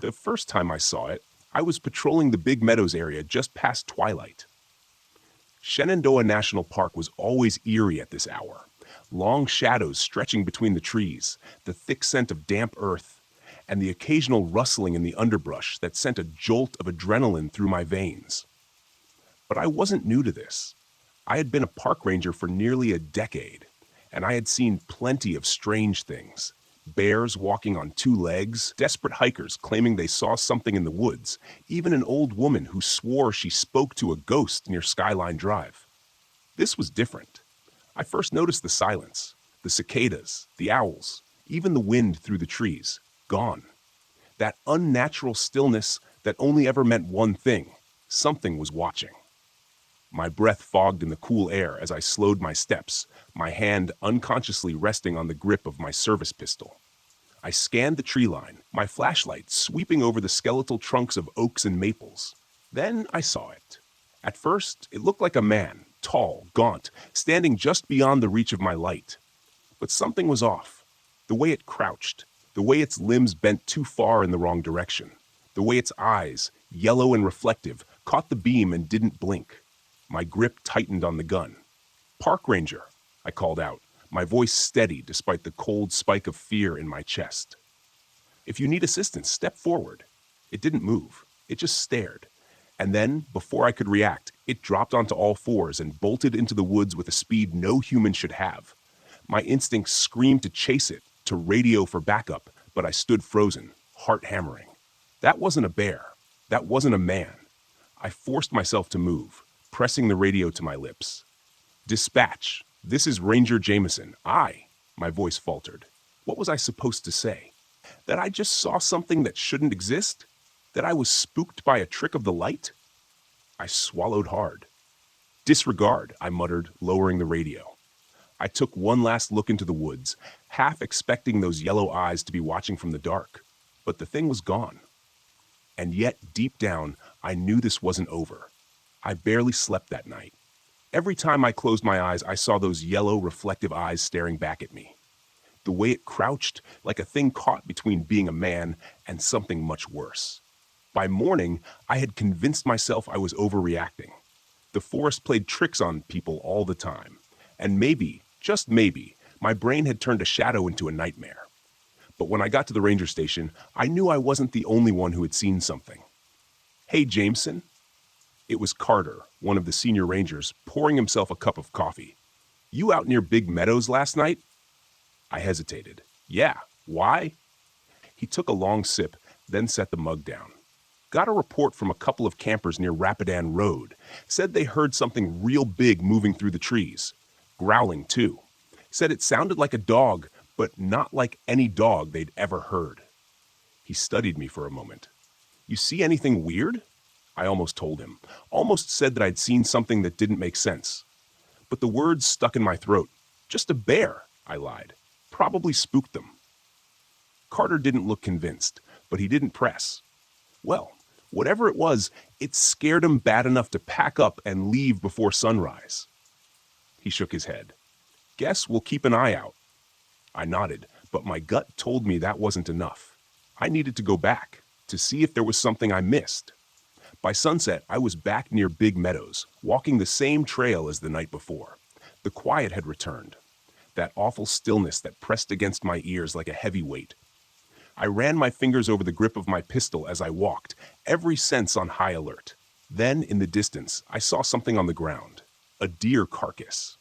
The first time I saw it, I was patrolling the Big Meadows area just past twilight. Shenandoah National Park was always eerie at this hour. Long shadows stretching between the trees, the thick scent of damp earth, and the occasional rustling in the underbrush that sent a jolt of adrenaline through my veins. But I wasn't new to this. I had been a park ranger for nearly a decade, and I had seen plenty of strange things. Bears walking on two legs, desperate hikers claiming they saw something in the woods, even an old woman who swore she spoke to a ghost near Skyline Drive. This was different. I first noticed the silence, the cicadas, the owls, even the wind through the trees, gone. That unnatural stillness that only ever meant one thing: something was watching. My breath fogged in the cool air as I slowed my steps, my hand unconsciously resting on the grip of my service pistol. I scanned the tree line, my flashlight sweeping over the skeletal trunks of oaks and maples. Then I saw it. At first, it looked like a man, tall, gaunt, standing just beyond the reach of my light. But something was off. The way it crouched, the way its limbs bent too far in the wrong direction, the way its eyes, yellow and reflective, caught the beam and didn't blink. My grip tightened on the gun. "Park ranger," I called out, my voice steady despite the cold spike of fear in my chest. "If you need assistance, step forward." It didn't move. It just stared. And then, before I could react, it dropped onto all fours and bolted into the woods with a speed no human should have. My instincts screamed to chase it, to radio for backup, but I stood frozen, heart hammering. That wasn't a bear. That wasn't a man. I forced myself to move, pressing the radio to my lips. "Dispatch, this is Ranger Jameson. My voice faltered. What was I supposed to say? That I just saw something that shouldn't exist? That I was spooked by a trick of the light? I swallowed hard. "Disregard," I muttered, lowering the radio. I took one last look into the woods, half expecting those yellow eyes to be watching from the dark. But the thing was gone. And yet, deep down, I knew this wasn't over. I barely slept that night. Every time I closed my eyes, I saw those yellow, reflective eyes staring back at me. The way it crouched, like a thing caught between being a man and something much worse. By morning, I had convinced myself I was overreacting. The forest played tricks on people all the time. And maybe, just maybe, my brain had turned a shadow into a nightmare. But when I got to the ranger station, I knew I wasn't the only one who had seen something. "Hey, Jameson." It was Carter, one of the senior rangers, pouring himself a cup of coffee. "You out near Big Meadows last night?" I hesitated. "Yeah, why?" He took a long sip, then set the mug down. "Got a report from a couple of campers near Rapidan Road. Said they heard something real big moving through the trees. Growling, too. Said it sounded like a dog, but not like any dog they'd ever heard." He studied me for a moment. "You see anything weird?" I almost told him. Almost said that I'd seen something that didn't make sense. But the words stuck in my throat. "Just a bear," I lied. "Probably spooked them." Carter didn't look convinced, but he didn't press. Well, whatever it was, it scared him bad enough to pack up and leave before sunrise. He shook his head. "Guess we'll keep an eye out." I nodded, but my gut told me that wasn't enough. I needed to go back, to see if there was something I missed. By sunset, I was back near Big Meadows, walking the same trail as the night before. The quiet had returned. That awful stillness that pressed against my ears like a heavy weight. I ran my fingers over the grip of my pistol as I walked, every sense on high alert. Then, in the distance, I saw something on the ground. A deer carcass.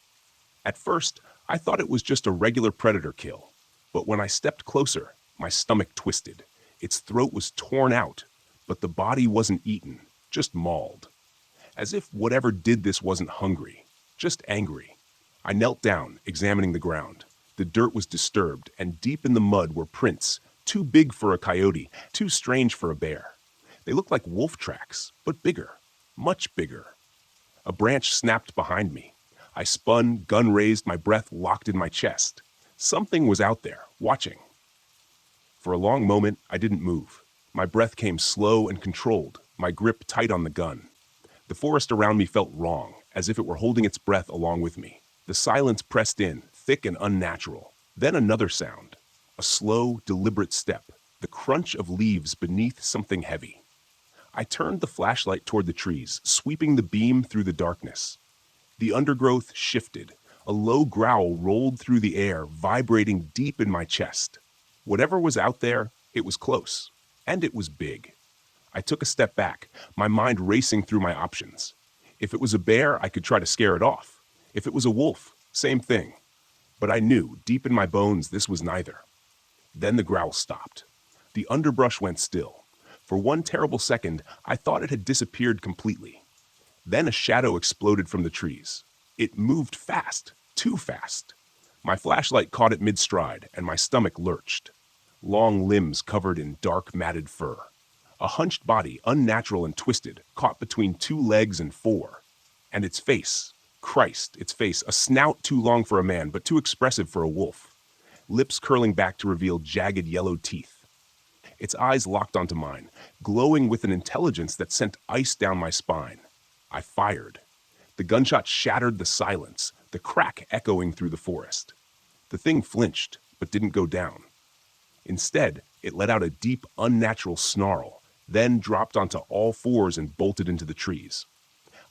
At first, I thought it was just a regular predator kill. But when I stepped closer, my stomach twisted. Its throat was torn out, but the body wasn't eaten, just mauled. As if whatever did this wasn't hungry, just angry. I knelt down, examining the ground. The dirt was disturbed, and deep in the mud were prints, too big for a coyote, too strange for a bear. They looked like wolf tracks, but bigger, much bigger. A branch snapped behind me. I spun, gun raised, my breath locked in my chest. Something was out there, watching. For a long moment, I didn't move. My breath came slow and controlled, my grip tight on the gun. The forest around me felt wrong, as if it were holding its breath along with me. The silence pressed in, thick and unnatural. Then another sound. A slow, deliberate step. the crunch of leaves beneath something heavy. I turned the flashlight toward the trees, sweeping the beam through the darkness. The undergrowth shifted. A low growl rolled through the air, vibrating deep in my chest. Whatever was out there, it was close. And it was big. I took a step back, my mind racing through my options. If it was a bear, I could try to scare it off. If it was a wolf, same thing. But I knew, deep in my bones, this was neither. Then the growl stopped. The underbrush went still. For one terrible second, I thought it had disappeared completely. Then a shadow exploded from the trees. It moved fast, too fast. My flashlight caught it mid-stride, and my stomach lurched. Long limbs covered in dark, matted fur. A hunched body, unnatural and twisted, caught between 2 legs and 4. And its face, Christ, its face, a snout too long for a man, but too expressive for a wolf. Lips curling back to reveal jagged yellow teeth. Its eyes locked onto mine, glowing with an intelligence that sent ice down my spine. I fired. The gunshot shattered the silence, the crack echoing through the forest. The thing flinched, but didn't go down. Instead, it let out a deep, unnatural snarl, then dropped onto all 4s and bolted into the trees.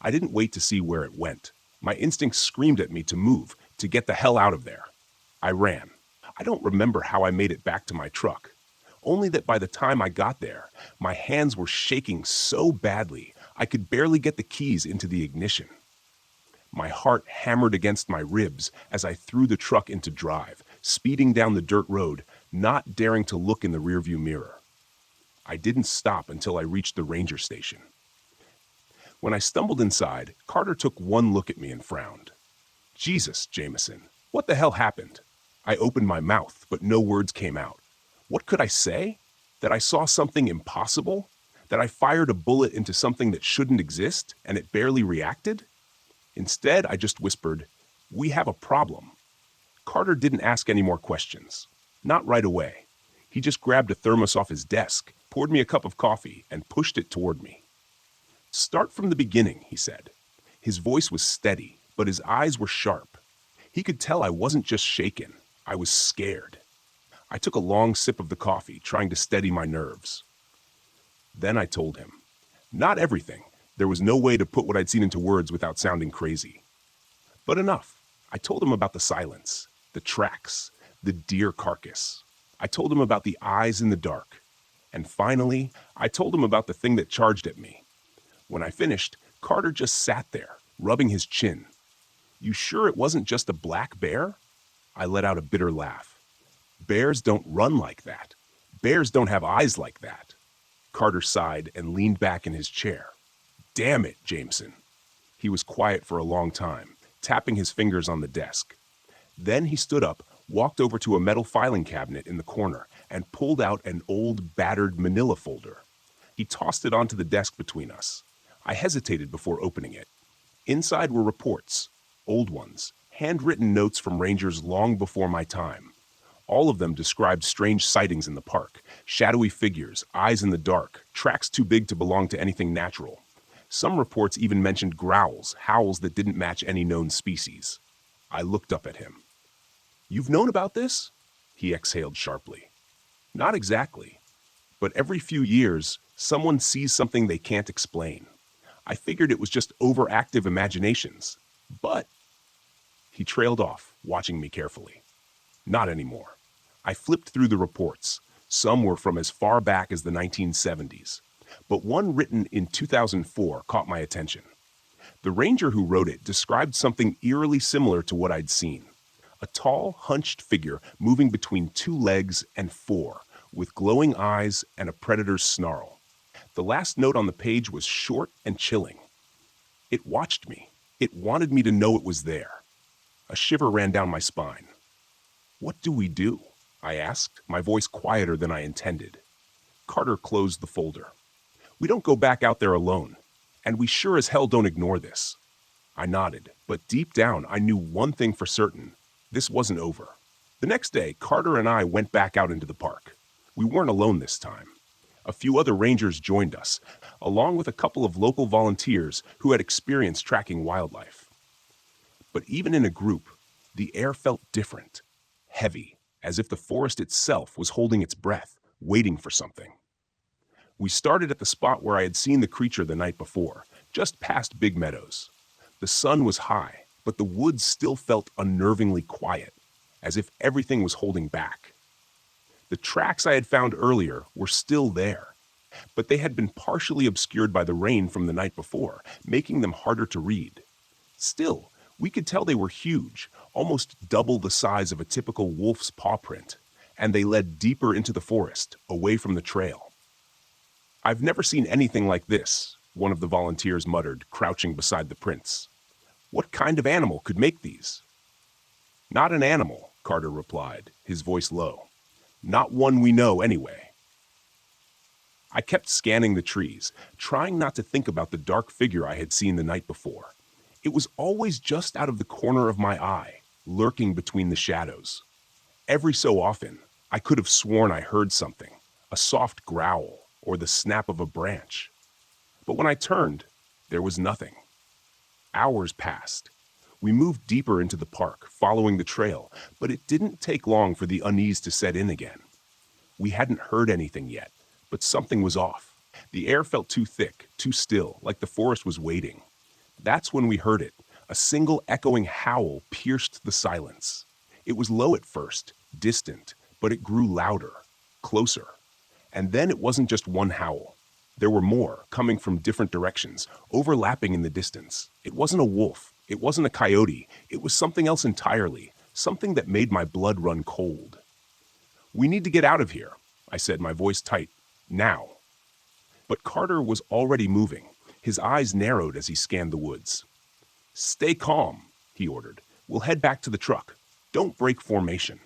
I didn't wait to see where it went. My instincts screamed at me to move, to get the hell out of there. I ran. I don't remember how I made it back to my truck. Only that by the time I got there, my hands were shaking so badly I could barely get the keys into the ignition. My heart hammered against my ribs as I threw the truck into drive, speeding down the dirt road, not daring to look in the rearview mirror. I didn't stop until I reached the ranger station. When I stumbled inside, Carter took one look at me and frowned. Jesus, Jameson, what the hell happened? I opened my mouth, but no words came out. What could I say? That I saw something impossible? That I fired a bullet into something that shouldn't exist, and it barely reacted? Instead, I just whispered, "We have a problem." Carter didn't ask any more questions. Not right away. He just grabbed a thermos off his desk, poured me a cup of coffee, and pushed it toward me. "Start from the beginning," he said. His voice was steady, but his eyes were sharp. He could tell I wasn't just shaken. I was scared. I took a long sip of the coffee, trying to steady my nerves. Then I told him. Not everything. There was no way to put what I'd seen into words without sounding crazy. But enough. I told him about the silence, the tracks, the deer carcass. I told him about the eyes in the dark. And finally, I told him about the thing that charged at me. When I finished, Carter just sat there, rubbing his chin. "You sure it wasn't just a black bear?" I let out a bitter laugh. "Bears don't run like that. Bears don't have eyes like that." Carter sighed and leaned back in his chair. "Damn it, Jameson." He was quiet for a long time, tapping his fingers on the desk. Then he stood up, walked over to a metal filing cabinet in the corner, and pulled out an old, battered manila folder. He tossed it onto the desk between us. I hesitated before opening it. Inside were reports, old ones, handwritten notes from rangers long before my time. All of them described strange sightings in the park, shadowy figures, eyes in the dark, tracks too big to belong to anything natural. Some reports even mentioned growls, howls that didn't match any known species. I looked up at him. "You've known about this?" He exhaled sharply. "Not exactly. But every few years, someone sees something they can't explain. I figured it was just overactive imaginations. But..." He trailed off, watching me carefully. "Not anymore." I flipped through the reports. Some were from as far back as the 1970s. But one written in 2004 caught my attention. The ranger who wrote it described something eerily similar to what I'd seen. A tall, hunched figure moving between 2 legs and 4, with glowing eyes and a predator's snarl. The last note on the page was short and chilling. It watched me. It wanted me to know it was there. A shiver ran down my spine. "What do we do?" I asked, my voice quieter than I intended. Carter closed the folder. "We don't go back out there alone. And we sure as hell don't ignore this." I nodded, but deep down I knew one thing for certain. This wasn't over. The next day, Carter and I went back out into the park. We weren't alone this time. A few other rangers joined us, along with a couple of local volunteers who had experience tracking wildlife. But even in a group, the air felt different, heavy, as if the forest itself was holding its breath, waiting for something. We started at the spot where I had seen the creature the night before, just past Big Meadows. The sun was high, but the woods still felt unnervingly quiet, as if everything was holding back. The tracks I had found earlier were still there, but they had been partially obscured by the rain from the night before, making them harder to read. Still, we could tell they were huge, almost double the size of a typical wolf's paw print, and they led deeper into the forest, away from the trail. "I've never seen anything like this," one of the volunteers muttered, crouching beside the prints. "What kind of animal could make these?" "Not an animal," Carter replied, his voice low. "Not one we know, anyway." I kept scanning the trees, trying not to think about the dark figure I had seen the night before. It was always just out of the corner of my eye, lurking between the shadows. Every so often, I could have sworn I heard something, a soft growl or the snap of a branch. But when I turned, there was nothing. Hours passed. We moved deeper into the park, following the trail, but it didn't take long for the unease to set in again. We hadn't heard anything yet, but something was off. The air felt too thick, too still, like the forest was waiting. That's when we heard it. A single echoing howl pierced the silence. It was low at first, distant, but it grew louder, closer. And then it wasn't just one howl. There were more, coming from different directions, overlapping in the distance. It wasn't a wolf. It wasn't a coyote. It was something else entirely, something that made my blood run cold. "We need to get out of here," I said, my voice tight. "Now." But Carter was already moving. His eyes narrowed as he scanned the woods. "Stay calm," he ordered. "We'll head back to the truck. Don't break formation."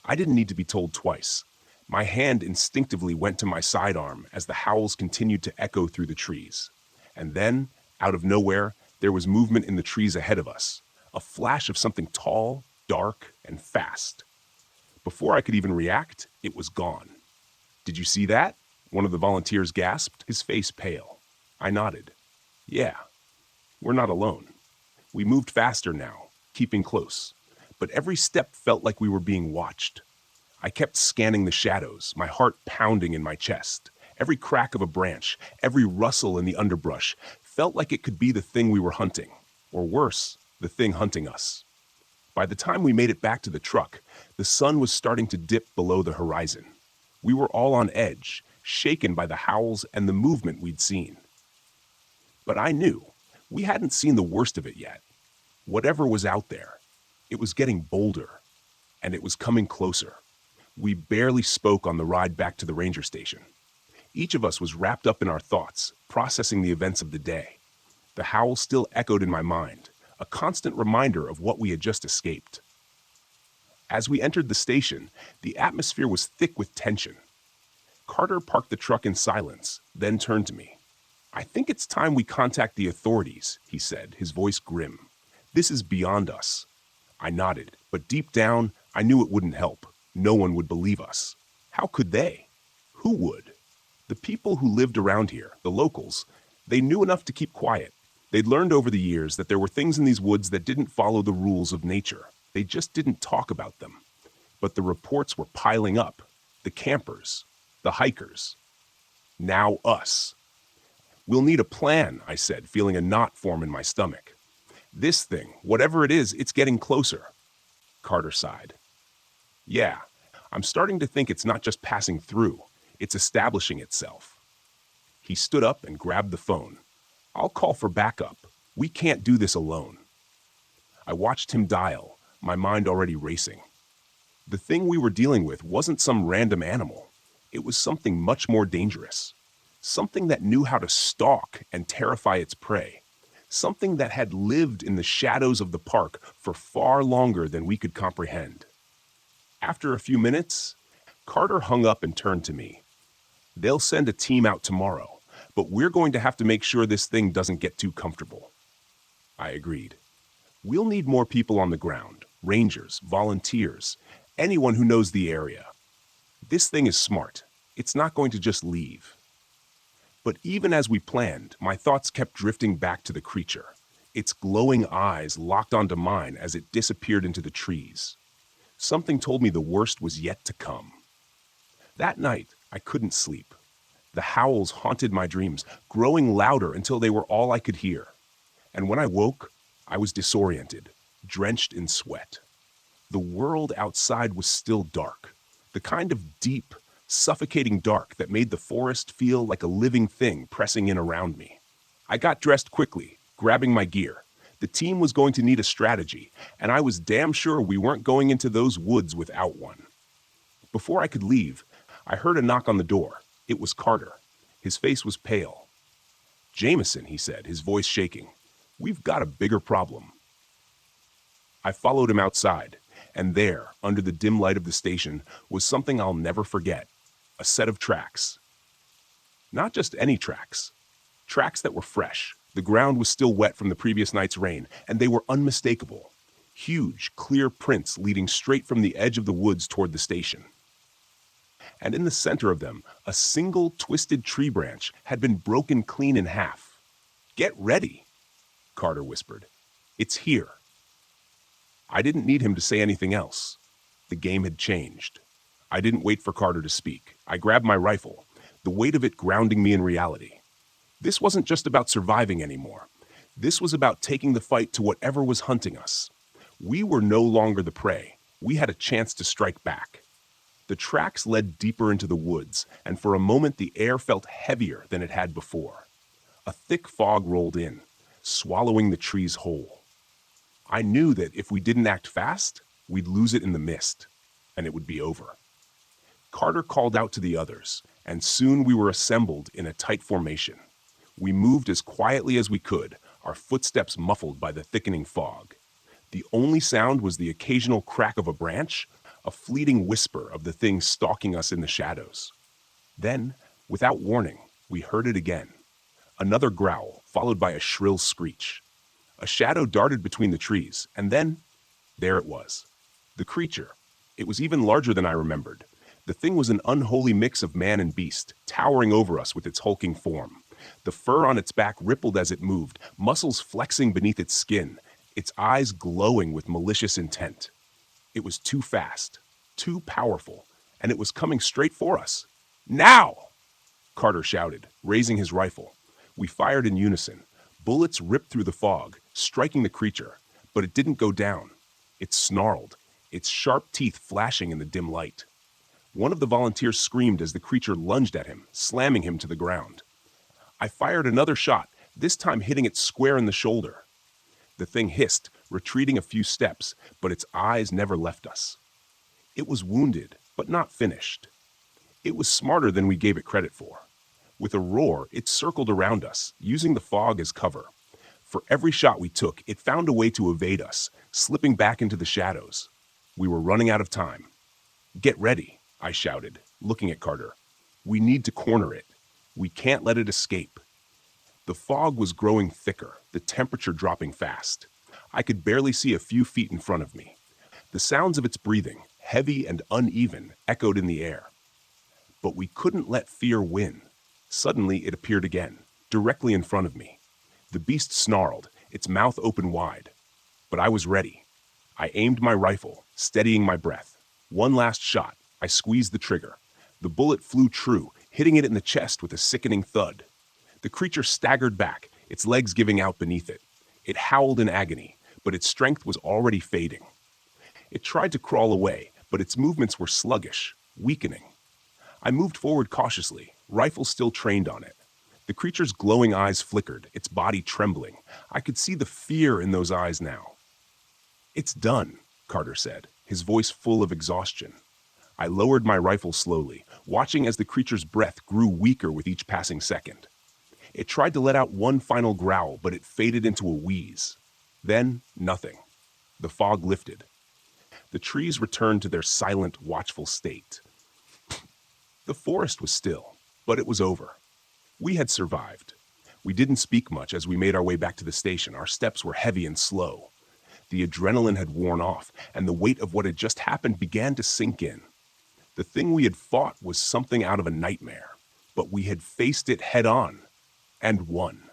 I didn't need to be told twice. My hand instinctively went to my sidearm as the howls continued to echo through the trees. And then, out of nowhere, there was movement in the trees ahead of us, a flash of something tall, dark, and fast. Before I could even react, it was gone. "Did you see that?" one of the volunteers gasped, his face pale. I nodded. "Yeah, we're not alone." We moved faster now, keeping close, but every step felt like we were being watched. I kept scanning the shadows, my heart pounding in my chest. Every crack of a branch, every rustle in the underbrush felt like it could be the thing we were hunting, or worse, the thing hunting us. By the time we made it back to the truck, the sun was starting to dip below the horizon. We were all on edge, shaken by the howls and the movement we'd seen. But I knew we hadn't seen the worst of it yet. Whatever was out there, it was getting bolder, and it was coming closer. We barely spoke on the ride back to the ranger station. Each of us was wrapped up in our thoughts, processing the events of the day. The howl still echoed in my mind, a constant reminder of what we had just escaped. As we entered the station, the atmosphere was thick with tension. Carter parked the truck in silence, then turned to me. "I think it's time we contact the authorities," he said, his voice grim. "This is beyond us." I nodded, but deep down, I knew it wouldn't help. No one would believe us. How could they? Who would? The people who lived around here, the locals, they knew enough to keep quiet. They'd learned over the years that there were things in these woods that didn't follow the rules of nature. They just didn't talk about them. But the reports were piling up. The campers, the hikers. Now us. "We'll need a plan," I said, feeling a knot form in my stomach. "This thing, whatever it is, it's getting closer." Carter sighed. "Yeah, I'm starting to think it's not just passing through. It's establishing itself." He stood up and grabbed the phone. "I'll call for backup. We can't do this alone." I watched him dial, my mind already racing. The thing we were dealing with wasn't some random animal. It was something much more dangerous. Something that knew how to stalk and terrify its prey. Something that had lived in the shadows of the park for far longer than we could comprehend. After a few minutes, Carter hung up and turned to me. "They'll send a team out tomorrow, but we're going to have to make sure this thing doesn't get too comfortable." I agreed. "We'll need more people on the ground, rangers, volunteers, anyone who knows the area. This thing is smart. It's not going to just leave." But even as we planned, my thoughts kept drifting back to the creature. Its glowing eyes locked onto mine as it disappeared into the trees. Something told me the worst was yet to come. That night, I couldn't sleep. The howls haunted my dreams, growing louder until they were all I could hear. And when I woke, I was disoriented, drenched in sweat. The world outside was still dark, the kind of deep, suffocating dark that made the forest feel like a living thing pressing in around me. I got dressed quickly, grabbing my gear. The team was going to need a strategy, and I was damn sure we weren't going into those woods without one. Before I could leave, I heard a knock on the door. It was Carter. His face was pale. "Jameson," he said, his voice shaking. "We've got a bigger problem." I followed him outside, and there, under the dim light of the station, was something I'll never forget. A set of tracks. Not just any tracks. Tracks that were fresh. The ground was still wet from the previous night's rain, and they were unmistakable. Huge, clear prints leading straight from the edge of the woods toward the station. And in the center of them, a single twisted tree branch had been broken clean in half. "Get ready," Carter whispered. "It's here." I didn't need him to say anything else. The game had changed. I didn't wait for Carter to speak. I grabbed my rifle, the weight of it grounding me in reality. This wasn't just about surviving anymore. This was about taking the fight to whatever was hunting us. We were no longer the prey. We had a chance to strike back. The tracks led deeper into the woods, and for a moment the air felt heavier than it had before. A thick fog rolled in, swallowing the trees whole. I knew that if we didn't act fast, we'd lose it in the mist, and it would be over. Carter called out to the others, and soon we were assembled in a tight formation. We moved as quietly as we could, our footsteps muffled by the thickening fog. The only sound was the occasional crack of a branch, a fleeting whisper of the thing stalking us in the shadows. Then, without warning, we heard it again. Another growl, followed by a shrill screech. A shadow darted between the trees, and then, there it was. The creature. It was even larger than I remembered. The thing was an unholy mix of man and beast, towering over us with its hulking form. The fur on its back rippled as it moved, muscles flexing beneath its skin, its eyes glowing with malicious intent. It was too fast, too powerful, and it was coming straight for us. "Now!" Carter shouted, raising his rifle. We fired in unison. Bullets ripped through the fog, striking the creature, but it didn't go down. It snarled, its sharp teeth flashing in the dim light. One of the volunteers screamed as the creature lunged at him, slamming him to the ground. I fired another shot, this time hitting it square in the shoulder. The thing hissed, retreating a few steps, but its eyes never left us. It was wounded, but not finished. It was smarter than we gave it credit for. With a roar, it circled around us, using the fog as cover. For every shot we took, it found a way to evade us, slipping back into the shadows. We were running out of time. "Get ready," I shouted, looking at Carter. "We need to corner it. We can't let it escape." The fog was growing thicker, the temperature dropping fast. I could barely see a few feet in front of me. The sounds of its breathing, heavy and uneven, echoed in the air. But we couldn't let fear win. Suddenly it appeared again, directly in front of me. The beast snarled, its mouth open wide. But I was ready. I aimed my rifle, steadying my breath. One last shot. I squeezed the trigger. The bullet flew true, hitting it in the chest with a sickening thud. The creature staggered back, its legs giving out beneath it. It howled in agony, but its strength was already fading. It tried to crawl away, but its movements were sluggish, weakening. I moved forward cautiously, rifle still trained on it. The creature's glowing eyes flickered, its body trembling. I could see the fear in those eyes now. "It's done," Carter said, his voice full of exhaustion. I lowered my rifle slowly, watching as the creature's breath grew weaker with each passing second. It tried to let out one final growl, but it faded into a wheeze. Then, nothing. The fog lifted. The trees returned to their silent, watchful state. The forest was still, but it was over. We had survived. We didn't speak much as we made our way back to the station. Our steps were heavy and slow. The adrenaline had worn off, and the weight of what had just happened began to sink in. The thing we had fought was something out of a nightmare, but we had faced it head-on, and won.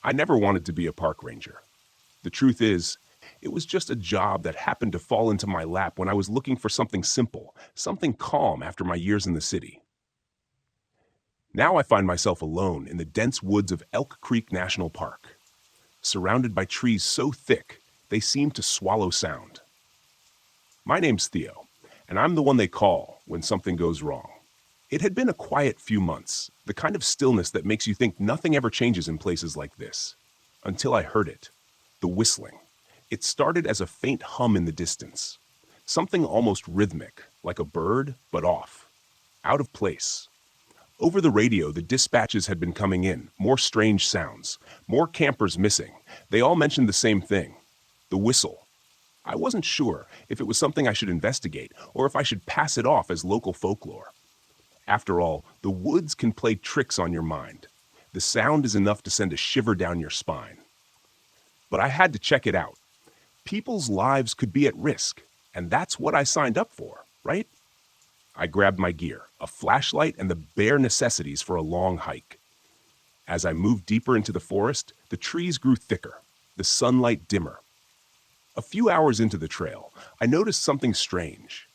I never wanted to be a park ranger. The truth is, It was just a job that happened to fall into my lap when I was looking for something simple, something calm after my years in the city. Now I find myself alone in the dense woods of Elk Creek National Park, surrounded by trees so thick they seem to swallow sound. My name's Theo, and I'm the one they call when something goes wrong. It had been a quiet few months, the kind of stillness that makes you think nothing ever changes in places like this, until I heard it, the whistling. It started as a faint hum in the distance, something almost rhythmic, like a bird, but off, out of place. Over the radio, the dispatches had been coming in, more strange sounds, more campers missing. They all mentioned the same thing, the whistle. I wasn't sure if it was something I should investigate or if I should pass it off as local folklore. After all, the woods can play tricks on your mind. The sound is enough to send a shiver down your spine. But I had to check it out. People's lives could be at risk, and that's what I signed up for, right? I grabbed my gear, a flashlight and the bare necessities for a long hike. As I moved deeper into the forest, the trees grew thicker, the sunlight dimmer. A few hours into the trail, I noticed something strange.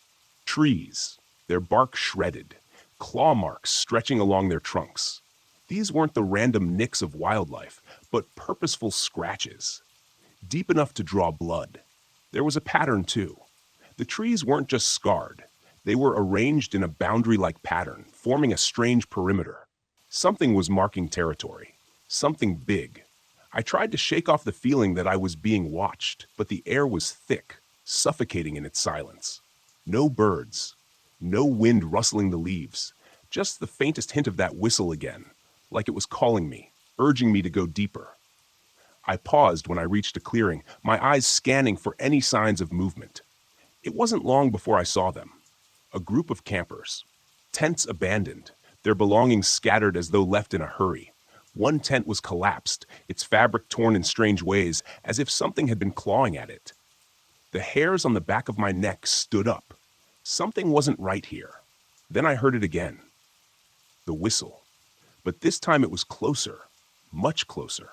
Trees, their bark shredded, claw marks stretching along their trunks. These weren't the random nicks of wildlife, but purposeful scratches, deep enough to draw blood. There was a pattern too. The trees weren't just scarred. They were arranged in a boundary-like pattern, forming a strange perimeter. Something was marking territory, something big. I tried to shake off the feeling that I was being watched, but the air was thick, suffocating in its silence. No birds, no wind rustling the leaves, just the faintest hint of that whistle again, like it was calling me, urging me to go deeper. I paused when I reached a clearing, my eyes scanning for any signs of movement. It wasn't long before I saw them. A group of campers, tents abandoned, their belongings scattered as though left in a hurry. One tent was collapsed, its fabric torn in strange ways, as if something had been clawing at it. The hairs on the back of my neck stood up. Something wasn't right here. Then I heard it again. The whistle. But this time it was closer, much closer.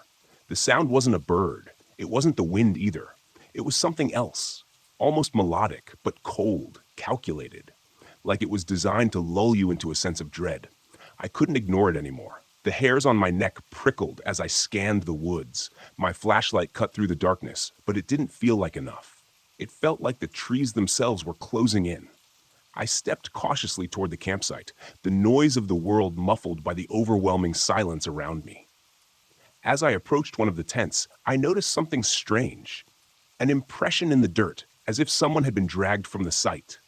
The sound wasn't a bird. It wasn't the wind either. It was something else, almost melodic, but cold, calculated, like it was designed to lull you into a sense of dread. I couldn't ignore it anymore. The hairs on my neck prickled as I scanned the woods. My flashlight cut through the darkness, but it didn't feel like enough. It felt like the trees themselves were closing in. I stepped cautiously toward the campsite, the noise of the world muffled by the overwhelming silence around me. As I approached one of the tents, I noticed something strange, an impression in the dirt, as if someone had been dragged from the site.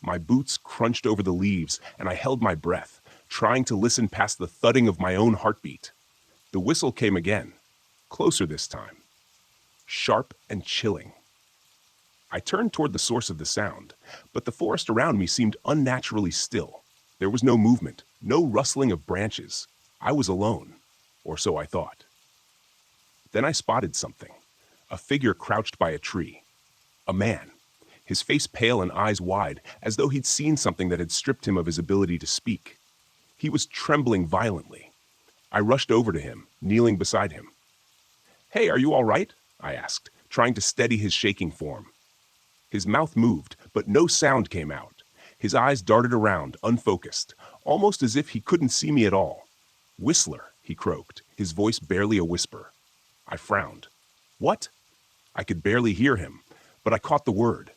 My boots crunched over the leaves, and I held my breath, trying to listen past the thudding of my own heartbeat. The whistle came again, closer this time, sharp and chilling. I turned toward the source of the sound, but the forest around me seemed unnaturally still. There was no movement, no rustling of branches. I was alone, or so I thought. Then I spotted something, a figure crouched by a tree. A man, his face pale and eyes wide, as though he'd seen something that had stripped him of his ability to speak. He was trembling violently. I rushed over to him, kneeling beside him. "Hey, are you all right?" I asked, trying to steady his shaking form. His mouth moved, but no sound came out. His eyes darted around, unfocused, almost as if he couldn't see me at all. "Whistler," he croaked, his voice barely a whisper. I frowned. "What?" I could barely hear him, but I caught the word.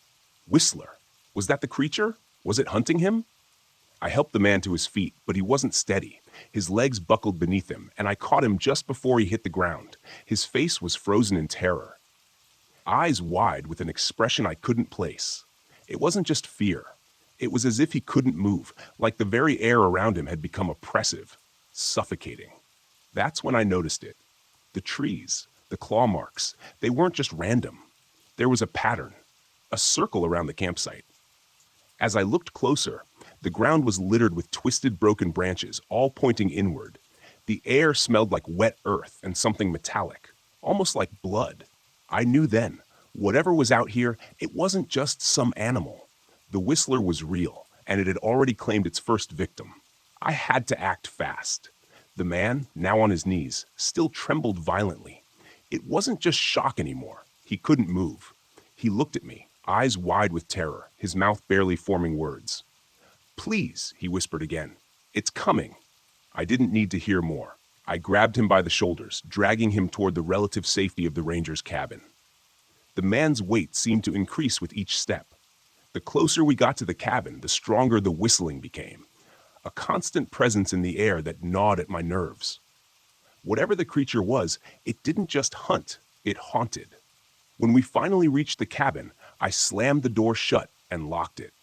Whistler. Was that the creature? Was it hunting him? I helped the man to his feet, but he wasn't steady. His legs buckled beneath him, and I caught him just before he hit the ground. His face was frozen in terror, eyes wide with an expression I couldn't place. It wasn't just fear. It was as if he couldn't move, like the very air around him had become oppressive, suffocating. That's when I noticed it. The trees, the claw marks, they weren't just random. There was a pattern, a circle around the campsite. As I looked closer, the ground was littered with twisted, broken branches, all pointing inward. The air smelled like wet earth and something metallic, almost like blood. I knew then, whatever was out here, it wasn't just some animal. The Whistler was real, and it had already claimed its first victim. I had to act fast. The man, now on his knees, still trembled violently. It wasn't just shock anymore. He couldn't move. He looked at me, eyes wide with terror, his mouth barely forming words. "Please," he whispered again. "It's coming." I didn't need to hear more. I grabbed him by the shoulders, dragging him toward the relative safety of the ranger's cabin. The man's weight seemed to increase with each step. The closer we got to the cabin, the stronger the whistling became, a constant presence in the air that gnawed at my nerves. Whatever the creature was, it didn't just hunt, it haunted. When we finally reached the cabin, I slammed the door shut and locked it.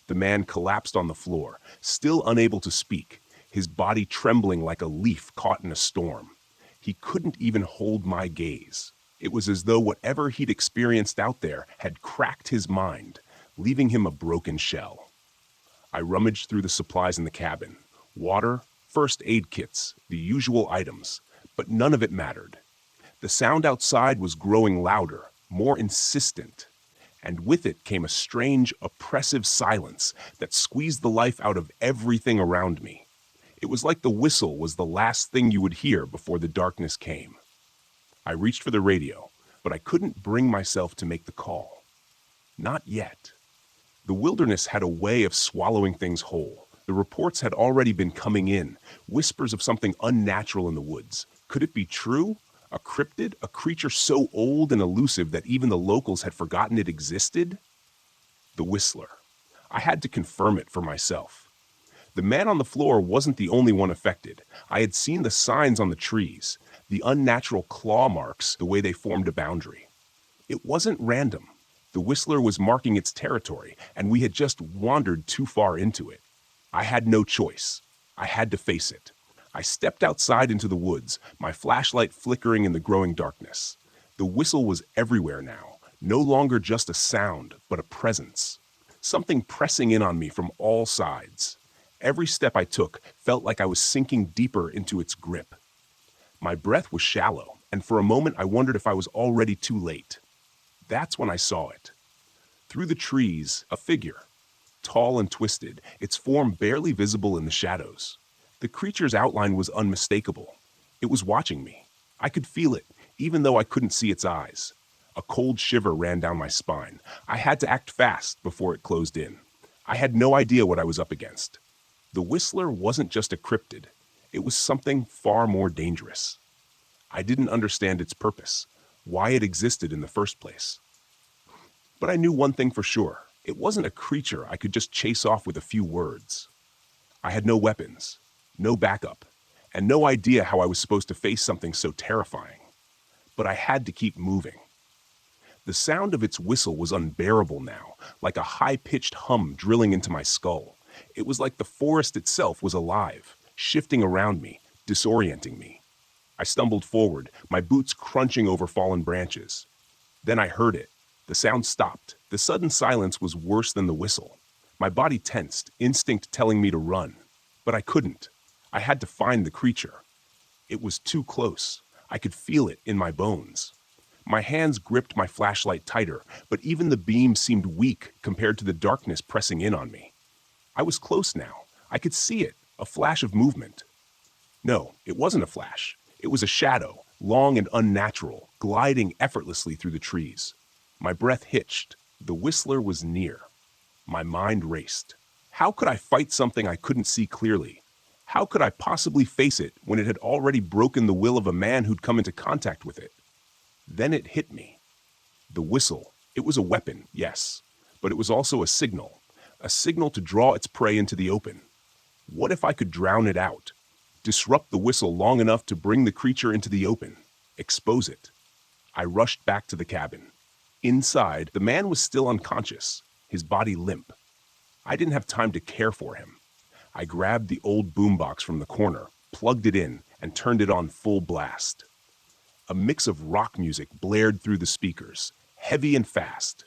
The man collapsed on the floor, still unable to speak, his body trembling like a leaf caught in a storm. He couldn't even hold my gaze. It was as though whatever he'd experienced out there had cracked his mind, leaving him a broken shell. I rummaged through the supplies in the cabin. Water, first aid kits, the usual items, but none of it mattered. The sound outside was growing louder, more insistent, and with it came a strange, oppressive silence that squeezed the life out of everything around me. It was like the whistle was the last thing you would hear before the darkness came. I reached for the radio, but I couldn't bring myself to make the call. Not yet. The wilderness had a way of swallowing things whole. The reports had already been coming in, whispers of something unnatural in the woods. Could it be true? A cryptid? A creature so old and elusive that even the locals had forgotten it existed? The Whistler. I had to confirm it for myself. The man on the floor wasn't the only one affected. I had seen the signs on the trees, the unnatural claw marks, the way they formed a boundary. It wasn't random. The Whistler was marking its territory, and we had just wandered too far into it. I had no choice. I had to face it. I stepped outside into the woods, my flashlight flickering in the growing darkness. The whistle was everywhere now, no longer just a sound, but a presence. Something pressing in on me from all sides. Every step I took felt like I was sinking deeper into its grip. My breath was shallow, and for a moment I wondered if I was already too late. That's when I saw it. Through the trees, a figure. Tall and twisted, its form barely visible in the shadows. The creature's outline was unmistakable. It was watching me. I could feel it, even though I couldn't see its eyes. A cold shiver ran down my spine. I had to act fast before it closed in. I had no idea what I was up against. The Whistler wasn't just a cryptid. It was something far more dangerous. I didn't understand its purpose, why it existed in the first place. But I knew one thing for sure. It wasn't a creature I could just chase off with a few words. I had no weapons, no backup, and no idea how I was supposed to face something so terrifying. But I had to keep moving. The sound of its whistle was unbearable now, like a high-pitched hum drilling into my skull. It was like the forest itself was alive, shifting around me, disorienting me. I stumbled forward, my boots crunching over fallen branches. Then I heard it. The sound stopped. The sudden silence was worse than the whistle. My body tensed, instinct telling me to run. But I couldn't. I had to find the creature. It was too close. I could feel it in my bones. My hands gripped my flashlight tighter, but even the beam seemed weak compared to the darkness pressing in on me. I was close now. I could see it, a flash of movement. No, it wasn't a flash. It was a shadow, long and unnatural, gliding effortlessly through the trees. My breath hitched. The Whistler was near. My mind raced. How could I fight something I couldn't see clearly? How could I possibly face it when it had already broken the will of a man who'd come into contact with it? Then it hit me. The whistle, it was a weapon, yes, but it was also a signal to draw its prey into the open. What if I could drown it out? Disrupt the whistle long enough to bring the creature into the open, expose it. I rushed back to the cabin. Inside, the man was still unconscious, his body limp. I didn't have time to care for him. I grabbed the old boombox from the corner, plugged it in, and turned it on full blast. A mix of rock music blared through the speakers, heavy and fast.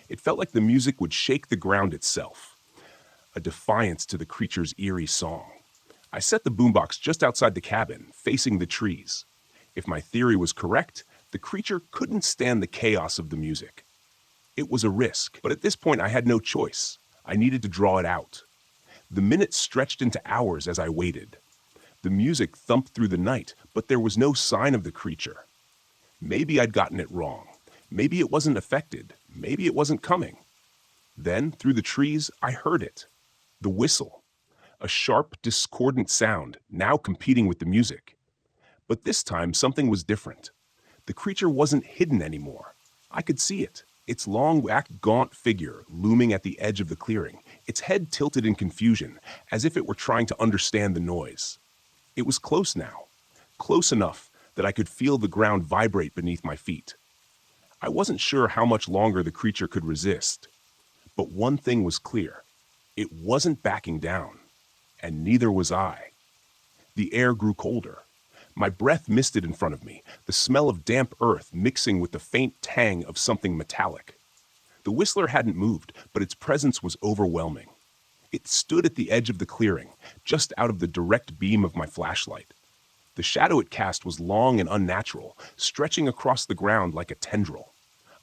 It felt like the music would shake the ground itself, a defiance to the creature's eerie song. I set the boombox just outside the cabin, facing the trees. If my theory was correct, the creature couldn't stand the chaos of the music. It was a risk, but at this point I had no choice. I needed to draw it out. The minutes stretched into hours as I waited. The music thumped through the night, but there was no sign of the creature. Maybe I'd gotten it wrong. Maybe it wasn't affected. Maybe it wasn't coming. Then, through the trees, I heard it. The whistle. A sharp, discordant sound, now competing with the music. But this time, something was different. The creature wasn't hidden anymore. I could see it. Its long, black, gaunt figure looming at the edge of the clearing, its head tilted in confusion, as if it were trying to understand the noise. It was close now. Close enough that I could feel the ground vibrate beneath my feet. I wasn't sure how much longer the creature could resist. But one thing was clear. It wasn't backing down. And neither was I. The air grew colder. My breath misted in front of me, the smell of damp earth mixing with the faint tang of something metallic. The whistler hadn't moved, but its presence was overwhelming. It stood at the edge of the clearing, just out of the direct beam of my flashlight. The shadow it cast was long and unnatural, stretching across the ground like a tendril.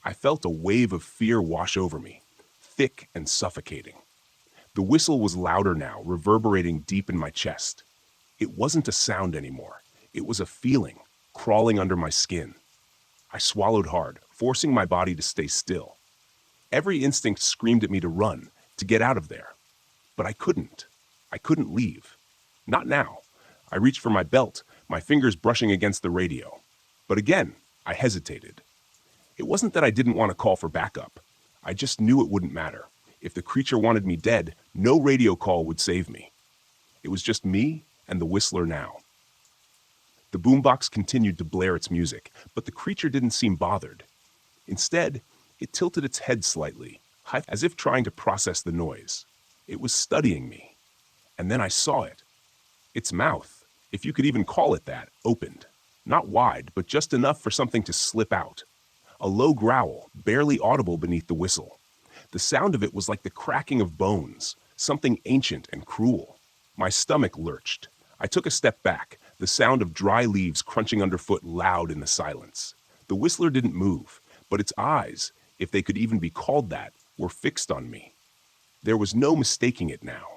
I felt a wave of fear wash over me, thick and suffocating. The whistle was louder now, reverberating deep in my chest. It wasn't a sound anymore. It was a feeling, crawling under my skin. I swallowed hard, forcing my body to stay still. Every instinct screamed at me to run, to get out of there. But I couldn't. I couldn't leave. Not now. I reached for my belt, my fingers brushing against the radio. But again, I hesitated. It wasn't that I didn't want to call for backup. I just knew it wouldn't matter. If the creature wanted me dead, no radio call would save me. It was just me and the whistler now. The boombox continued to blare its music, but the creature didn't seem bothered. Instead, it tilted its head slightly, as if trying to process the noise. It was studying me. And then I saw it. Its mouth, if you could even call it that, opened. Not wide, but just enough for something to slip out. A low growl, barely audible beneath the whistle. The sound of it was like the cracking of bones, something ancient and cruel. My stomach lurched. I took a step back, the sound of dry leaves crunching underfoot loud in the silence. The whistler didn't move, but its eyes, if they could even be called that, were fixed on me. There was no mistaking it now.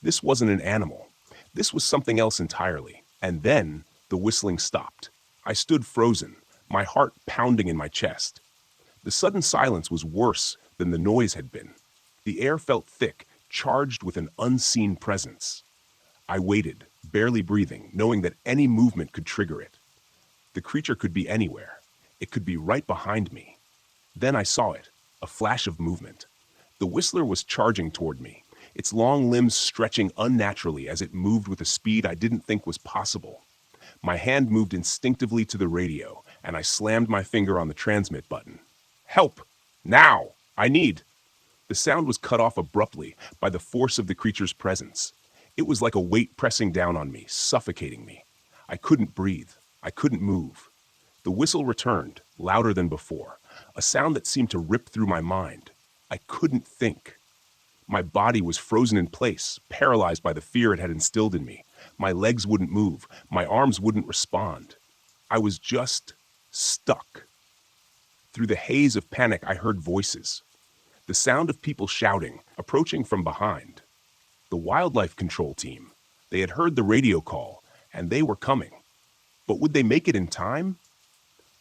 This wasn't an animal. This was something else entirely. And then the whistling stopped. I stood frozen, my heart pounding in my chest. The sudden silence was worse than the noise had been. The air felt thick, charged with an unseen presence. I waited, barely breathing, knowing that any movement could trigger it. The creature could be anywhere. It could be right behind me. Then I saw it, a flash of movement. The whistler was charging toward me, its long limbs stretching unnaturally as it moved with a speed I didn't think was possible. My hand moved instinctively to the radio, and I slammed my finger on the transmit button. Help! Now! I need! The sound was cut off abruptly by the force of the creature's presence. It was like a weight pressing down on me, suffocating me. I couldn't breathe. I couldn't move. The whistle returned, louder than before, a sound that seemed to rip through my mind. I couldn't think. My body was frozen in place, paralyzed by the fear it had instilled in me. My legs wouldn't move. My arms wouldn't respond. I was just stuck. Through the haze of panic, I heard voices. The sound of people shouting, approaching from behind. The wildlife control team. They had heard the radio call, and they were coming. But would they make it in time?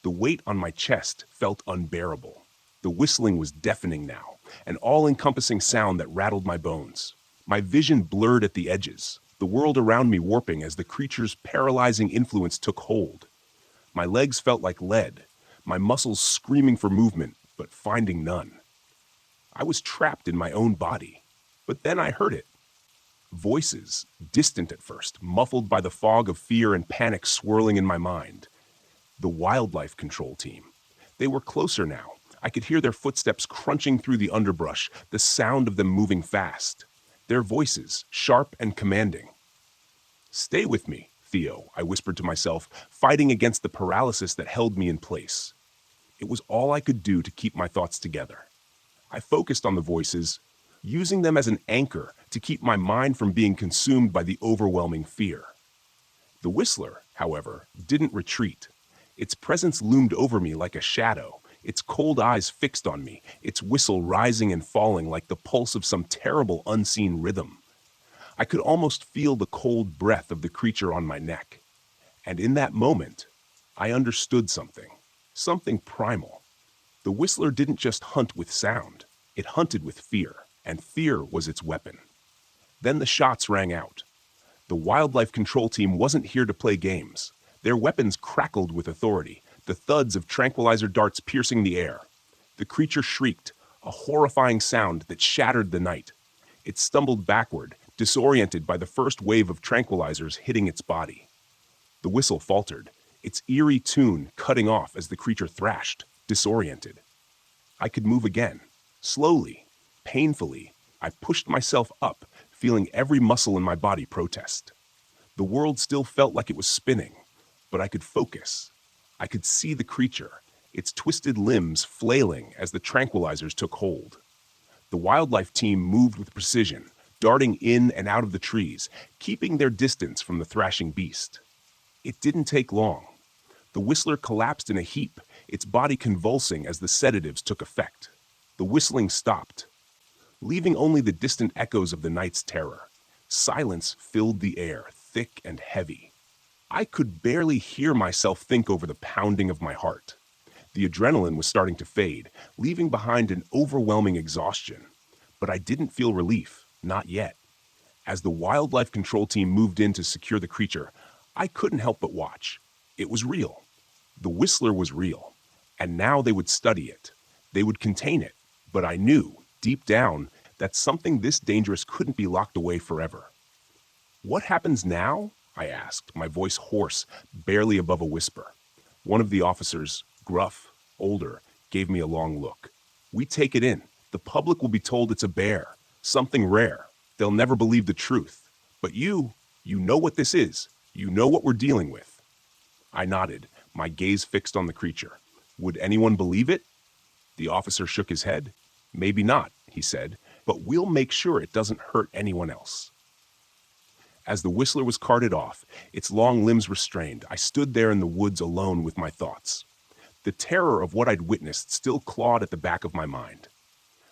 The weight on my chest felt unbearable. The whistling was deafening now, an all-encompassing sound that rattled my bones. My vision blurred at the edges, the world around me warping as the creature's paralyzing influence took hold. My legs felt like lead, my muscles screaming for movement, but finding none. I was trapped in my own body. But then I heard it. Voices, distant at first, muffled by the fog of fear and panic swirling in my mind. The wildlife control team. They were closer now. I could hear their footsteps crunching through the underbrush, the sound of them moving fast. Their voices, sharp and commanding. Stay with me, Theo, I whispered to myself, fighting against the paralysis that held me in place. It was all I could do to keep my thoughts together. I focused on the voices, using them as an anchor to keep my mind from being consumed by the overwhelming fear. The whistler, however, didn't retreat. Its presence loomed over me like a shadow, its cold eyes fixed on me, its whistle rising and falling like the pulse of some terrible unseen rhythm. I could almost feel the cold breath of the creature on my neck. And in that moment, I understood something primal. The whistler didn't just hunt with sound, it hunted with fear, and fear was its weapon. Then the shots rang out. The wildlife control team wasn't here to play games. Their weapons crackled with authority, the thuds of tranquilizer darts piercing the air. The creature shrieked, a horrifying sound that shattered the night. It stumbled backward, disoriented by the first wave of tranquilizers hitting its body. The whistle faltered, its eerie tune cutting off as the creature thrashed, disoriented. I could move again. Slowly, painfully, I pushed myself up, feeling every muscle in my body protest. The world still felt like it was spinning, but I could focus. I could see the creature, its twisted limbs flailing as the tranquilizers took hold. The wildlife team moved with precision, darting in and out of the trees, keeping their distance from the thrashing beast. It didn't take long. The whistler collapsed in a heap, its body convulsing as the sedatives took effect. The whistling stopped, leaving only the distant echoes of the night's terror. Silence filled the air, thick and heavy. I could barely hear myself think over the pounding of my heart. The adrenaline was starting to fade, leaving behind an overwhelming exhaustion. But I didn't feel relief, not yet. As the wildlife control team moved in to secure the creature, I couldn't help but watch. It was real. The whistler was real. And now they would study it. They would contain it. But I knew, deep down, that something this dangerous couldn't be locked away forever. "What happens now?" I asked, my voice hoarse, barely above a whisper. One of the officers, gruff, older, gave me a long look. "We take it in. The public will be told it's a bear, something rare. They'll never believe the truth. But you know what this is. You know what we're dealing with." I nodded, my gaze fixed on the creature. "Would anyone believe it?" The officer shook his head. "Maybe not," he said, "but we'll make sure it doesn't hurt anyone else." As the whistler was carted off, its long limbs restrained, I stood there in the woods alone with my thoughts. The terror of what I'd witnessed still clawed at the back of my mind.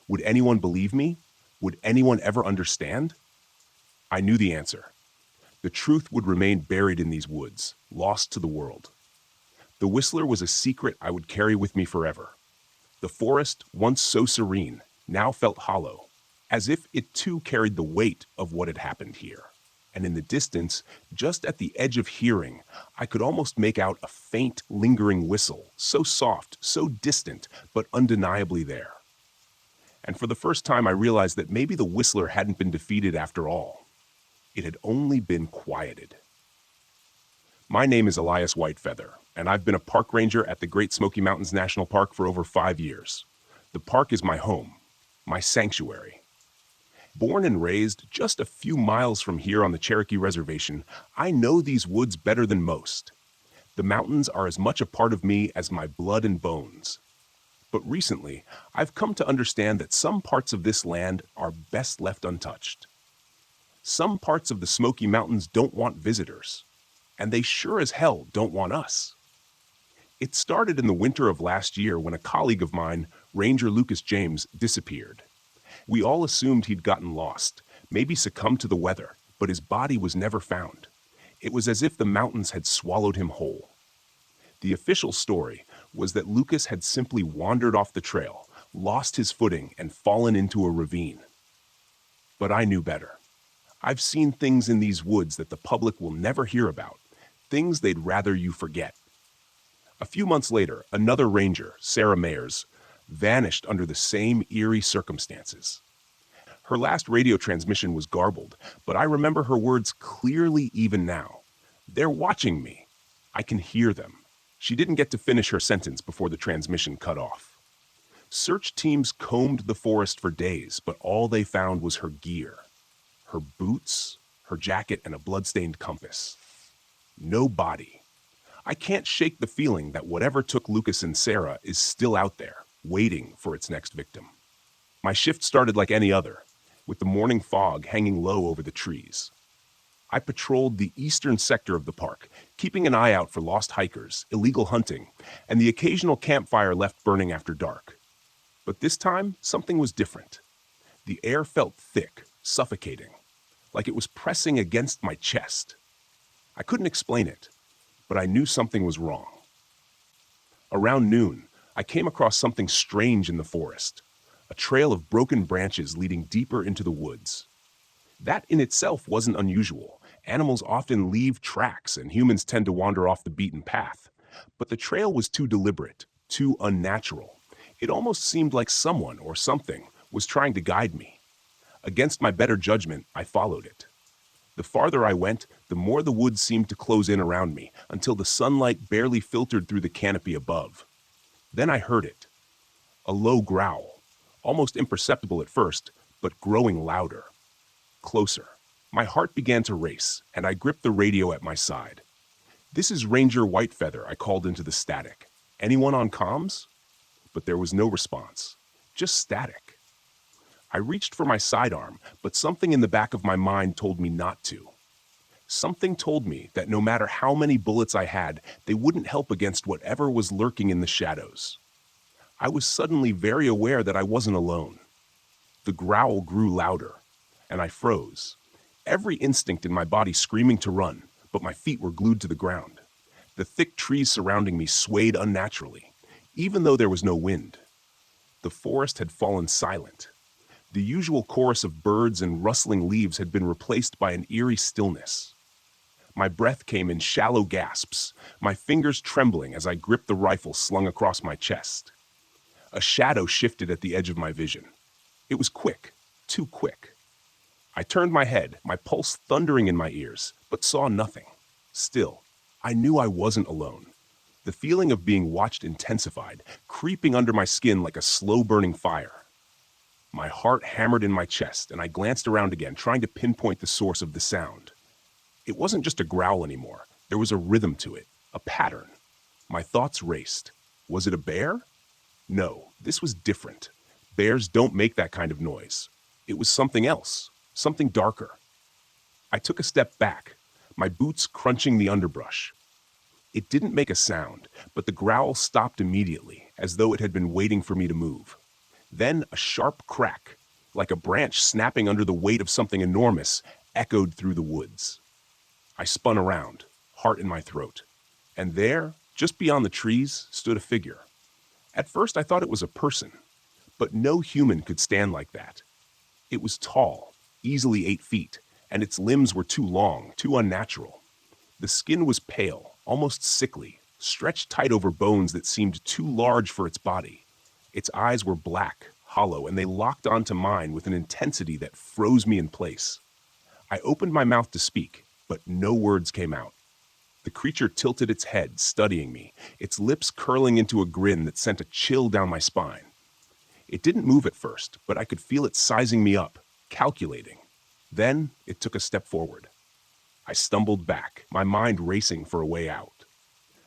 Would anyone believe me? Would anyone ever understand? I knew the answer. The truth would remain buried in these woods, lost to the world. The whistler was a secret I would carry with me forever. The forest, once so serene, now felt hollow, as if it too carried the weight of what had happened here. And in the distance, just at the edge of hearing, I could almost make out a faint, lingering whistle, so soft, so distant, but undeniably there. And for the first time, I realized that maybe the whistler hadn't been defeated after all. It had only been quieted. My name is Elias Whitefeather, and I've been a park ranger at the Great Smoky Mountains National Park for over 5 years. The park is my home, my sanctuary. Born and raised just a few miles from here on the Cherokee Reservation, I know these woods better than most. The mountains are as much a part of me as my blood and bones. But recently, I've come to understand that some parts of this land are best left untouched. Some parts of the Smoky Mountains don't want visitors, and they sure as hell don't want us. It started in the winter of last year when a colleague of mine, Ranger Lucas James, disappeared. We all assumed he'd gotten lost, maybe succumbed to the weather, but his body was never found. It was as if the mountains had swallowed him whole. The official story was that Lucas had simply wandered off the trail, lost his footing, and fallen into a ravine. But I knew better. I've seen things in these woods that the public will never hear about, things they'd rather you forget. A few months later, another ranger, Sarah Mayers, vanished under the same eerie circumstances. Her last radio transmission was garbled, but I remember her words clearly even now. "They're watching me. I can hear them." She didn't get to finish her sentence before the transmission cut off. Search teams combed the forest for days, but all they found was her gear. Her boots, her jacket, and a blood-stained compass. No body. I can't shake the feeling that whatever took Lucas and Sarah is still out there, waiting for its next victim. My shift started like any other, with the morning fog hanging low over the trees. I patrolled the eastern sector of the park, keeping an eye out for lost hikers, illegal hunting, and the occasional campfire left burning after dark. But this time, something was different. The air felt thick, suffocating, like it was pressing against my chest. I couldn't explain it, but I knew something was wrong. Around noon, I came across something strange in the forest, a trail of broken branches leading deeper into the woods. That in itself wasn't unusual. Animals often leave tracks and humans tend to wander off the beaten path. But the trail was too deliberate, too unnatural. It almost seemed like someone or something was trying to guide me. Against my better judgment, I followed it. The farther I went, the more the woods seemed to close in around me until the sunlight barely filtered through the canopy above. Then I heard it. A low growl, almost imperceptible at first, but growing louder. Closer. My heart began to race, and I gripped the radio at my side. "This is Ranger Whitefeather," I called into the static. "Anyone on comms?" But there was no response. Just static. I reached for my sidearm, but something in the back of my mind told me not to. Something told me that no matter how many bullets I had, they wouldn't help against whatever was lurking in the shadows. I was suddenly very aware that I wasn't alone. The growl grew louder, and I froze. Every instinct in my body screaming to run, but my feet were glued to the ground. The thick trees surrounding me swayed unnaturally, even though there was no wind. The forest had fallen silent. The usual chorus of birds and rustling leaves had been replaced by an eerie stillness. My breath came in shallow gasps, my fingers trembling as I gripped the rifle slung across my chest. A shadow shifted at the edge of my vision. It was quick, too quick. I turned my head, my pulse thundering in my ears, but saw nothing. Still, I knew I wasn't alone. The feeling of being watched intensified, creeping under my skin like a slow-burning fire. My heart hammered in my chest, and I glanced around again, trying to pinpoint the source of the sound. It wasn't just a growl anymore. There was a rhythm to it, a pattern. My thoughts raced. Was it a bear? No, this was different. Bears don't make that kind of noise. It was something else, something darker. I took a step back, my boots crunching the underbrush. It didn't make a sound, but the growl stopped immediately, as though it had been waiting for me to move. Then a sharp crack, like a branch snapping under the weight of something enormous, echoed through the woods. I spun around, heart in my throat. And there, just beyond the trees, stood a figure. At first I thought it was a person, but no human could stand like that. It was tall, easily 8 feet, and its limbs were too long, too unnatural. The skin was pale, almost sickly, stretched tight over bones that seemed too large for its body. Its eyes were black, hollow, and they locked onto mine with an intensity that froze me in place. I opened my mouth to speak, but no words came out. The creature tilted its head, studying me, its lips curling into a grin that sent a chill down my spine. It didn't move at first, but I could feel it sizing me up, calculating. Then it took a step forward. I stumbled back, my mind racing for a way out.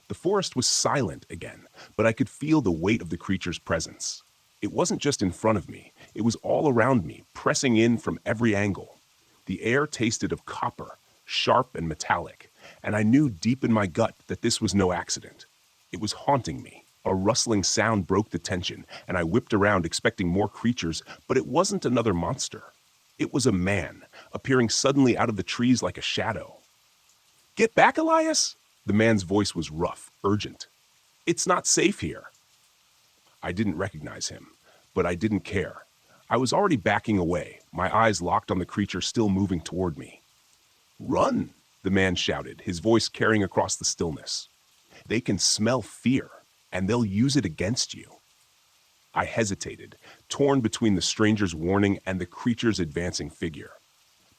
The forest was silent again, but I could feel the weight of the creature's presence. It wasn't just in front of me, it was all around me, pressing in from every angle. The air tasted of copper, sharp and metallic, and I knew deep in my gut that this was no accident. It was haunting me. A rustling sound broke the tension, and I whipped around expecting more creatures, but it wasn't another monster. It was a man, appearing suddenly out of the trees like a shadow. "Get back, Elias!" The man's voice was rough, urgent. "It's not safe here." I didn't recognize him, but I didn't care. I was already backing away, my eyes locked on the creature still moving toward me. "Run!" the man shouted, his voice carrying across the stillness. "They can smell fear, and they'll use it against you." I hesitated, torn between the stranger's warning and the creature's advancing figure.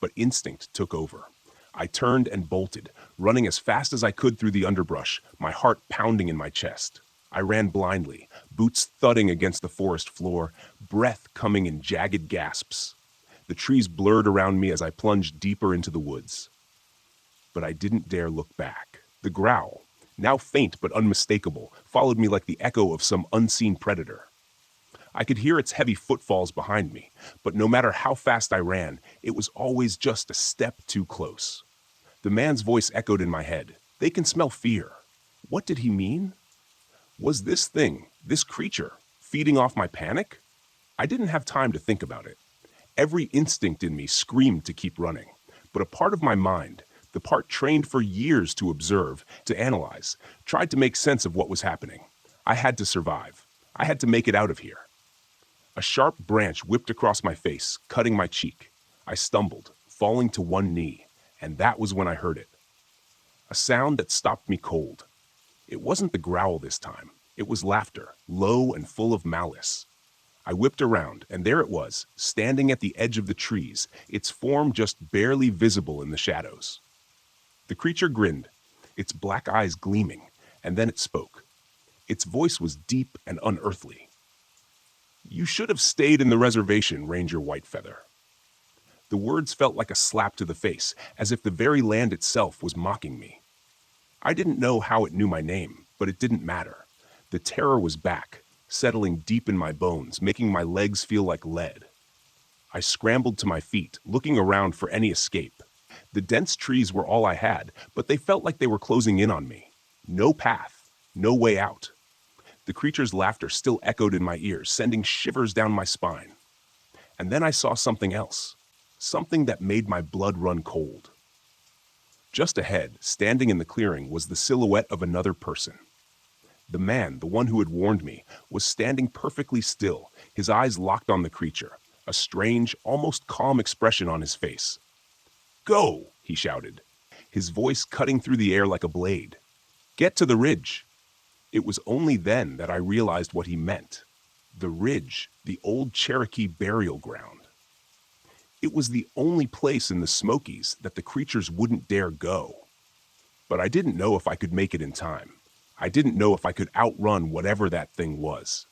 But instinct took over. I turned and bolted, running as fast as I could through the underbrush, my heart pounding in my chest. I ran blindly, boots thudding against the forest floor, breath coming in jagged gasps. The trees blurred around me as I plunged deeper into the woods. But I didn't dare look back. The growl, now faint but unmistakable, followed me like the echo of some unseen predator. I could hear its heavy footfalls behind me, but no matter how fast I ran, it was always just a step too close. The man's voice echoed in my head. "They can smell fear." What did he mean? Was this thing, this creature, feeding off my panic? I didn't have time to think about it. Every instinct in me screamed to keep running, but a part of my mind, the part trained for years to observe, to analyze, tried to make sense of what was happening. I had to survive. I had to make it out of here. A sharp branch whipped across my face, cutting my cheek. I stumbled, falling to one knee, and that was when I heard it. A sound that stopped me cold. It wasn't the growl this time. It was laughter, low and full of malice. I whipped around, and there it was, standing at the edge of the trees, its form just barely visible in the shadows. The creature grinned, its black eyes gleaming, and then it spoke. Its voice was deep and unearthly. "You should have stayed in the reservation, Ranger Whitefeather." The words felt like a slap to the face, as if the very land itself was mocking me. I didn't know how it knew my name, but it didn't matter. The terror was back, settling deep in my bones, making my legs feel like lead. I scrambled to my feet, looking around for any escape. The dense trees were all I had, but they felt like they were closing in on me. No path, no way out. The creature's laughter still echoed in my ears, sending shivers down my spine. And then I saw something else, something that made my blood run cold. Just ahead, standing in the clearing, was the silhouette of another person. The man, the one who had warned me, was standing perfectly still, his eyes locked on the creature, a strange, almost calm expression on his face. "Go!" he shouted, his voice cutting through the air like a blade. "Get to the ridge." It was only then that I realized what he meant. The ridge, the old Cherokee burial ground. It was the only place in the Smokies that the creatures wouldn't dare go. But I didn't know if I could make it in time. I didn't know if I could outrun whatever that thing was.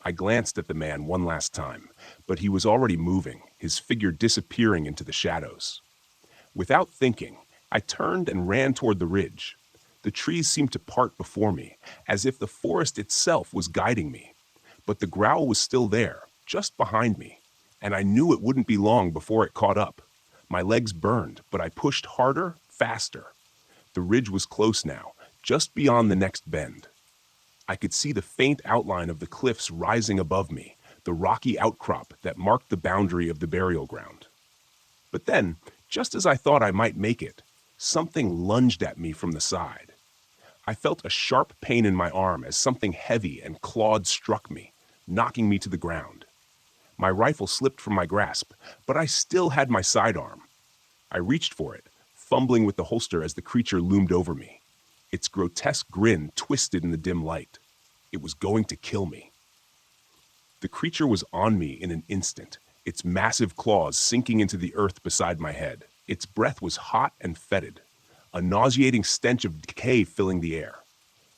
I glanced at the man one last time, but he was already moving, his figure disappearing into the shadows. Without thinking, I turned and ran toward the ridge. The trees seemed to part before me, as if the forest itself was guiding me. But the growl was still there, just behind me, and I knew it wouldn't be long before it caught up. My legs burned, but I pushed harder, faster. The ridge was close now, just beyond the next bend. I could see the faint outline of the cliffs rising above me, the rocky outcrop that marked the boundary of the burial ground. But then, just as I thought I might make it, something lunged at me from the side. I felt a sharp pain in my arm as something heavy and clawed struck me, knocking me to the ground. My rifle slipped from my grasp, but I still had my sidearm. I reached for it, fumbling with the holster as the creature loomed over me. Its grotesque grin twisted in the dim light. It was going to kill me. The creature was on me in an instant, its massive claws sinking into the earth beside my head. Its breath was hot and fetid, a nauseating stench of decay filling the air.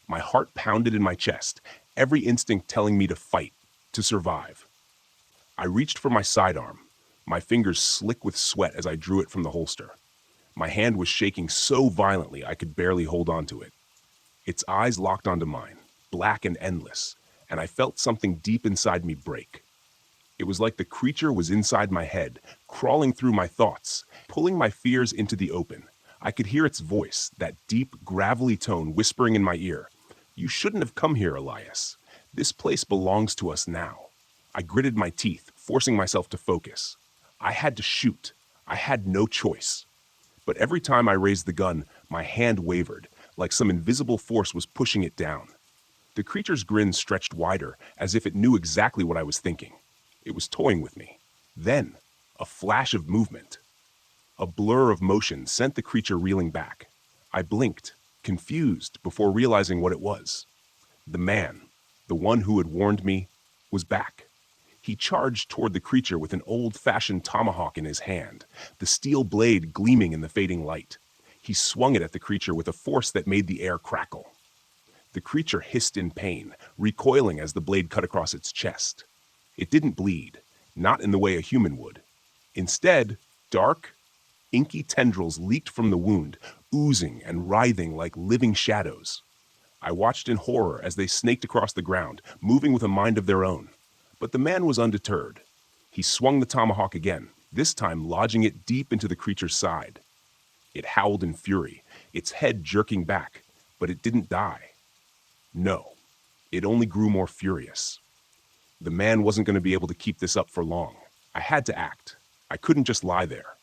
My heart pounded in my chest, every instinct telling me to fight, to survive. I reached for my sidearm, my fingers slick with sweat as I drew it from the holster. My hand was shaking so violently I could barely hold onto it. Its eyes locked onto mine, black and endless, and I felt something deep inside me break. It was like the creature was inside my head, crawling through my thoughts, pulling my fears into the open. I could hear its voice, that deep, gravelly tone whispering in my ear. "You shouldn't have come here, Elias. This place belongs to us now." I gritted my teeth, forcing myself to focus. I had to shoot. I had no choice. But every time I raised the gun, my hand wavered, like some invisible force was pushing it down. The creature's grin stretched wider, as if it knew exactly what I was thinking. It was toying with me. Then, a flash of movement. A blur of motion sent the creature reeling back. I blinked, confused, before realizing what it was. The man, the one who had warned me, was back. He charged toward the creature with an old-fashioned tomahawk in his hand, the steel blade gleaming in the fading light. He swung it at the creature with a force that made the air crackle. The creature hissed in pain, recoiling as the blade cut across its chest. It didn't bleed, not in the way a human would. Instead, dark, inky tendrils leaked from the wound, oozing and writhing like living shadows. I watched in horror as they snaked across the ground, moving with a mind of their own. But the man was undeterred. He swung the tomahawk again, this time lodging it deep into the creature's side. It howled in fury, its head jerking back, but it didn't die. No, it only grew more furious. The man wasn't going to be able to keep this up for long. I had to act. I couldn't just lie there.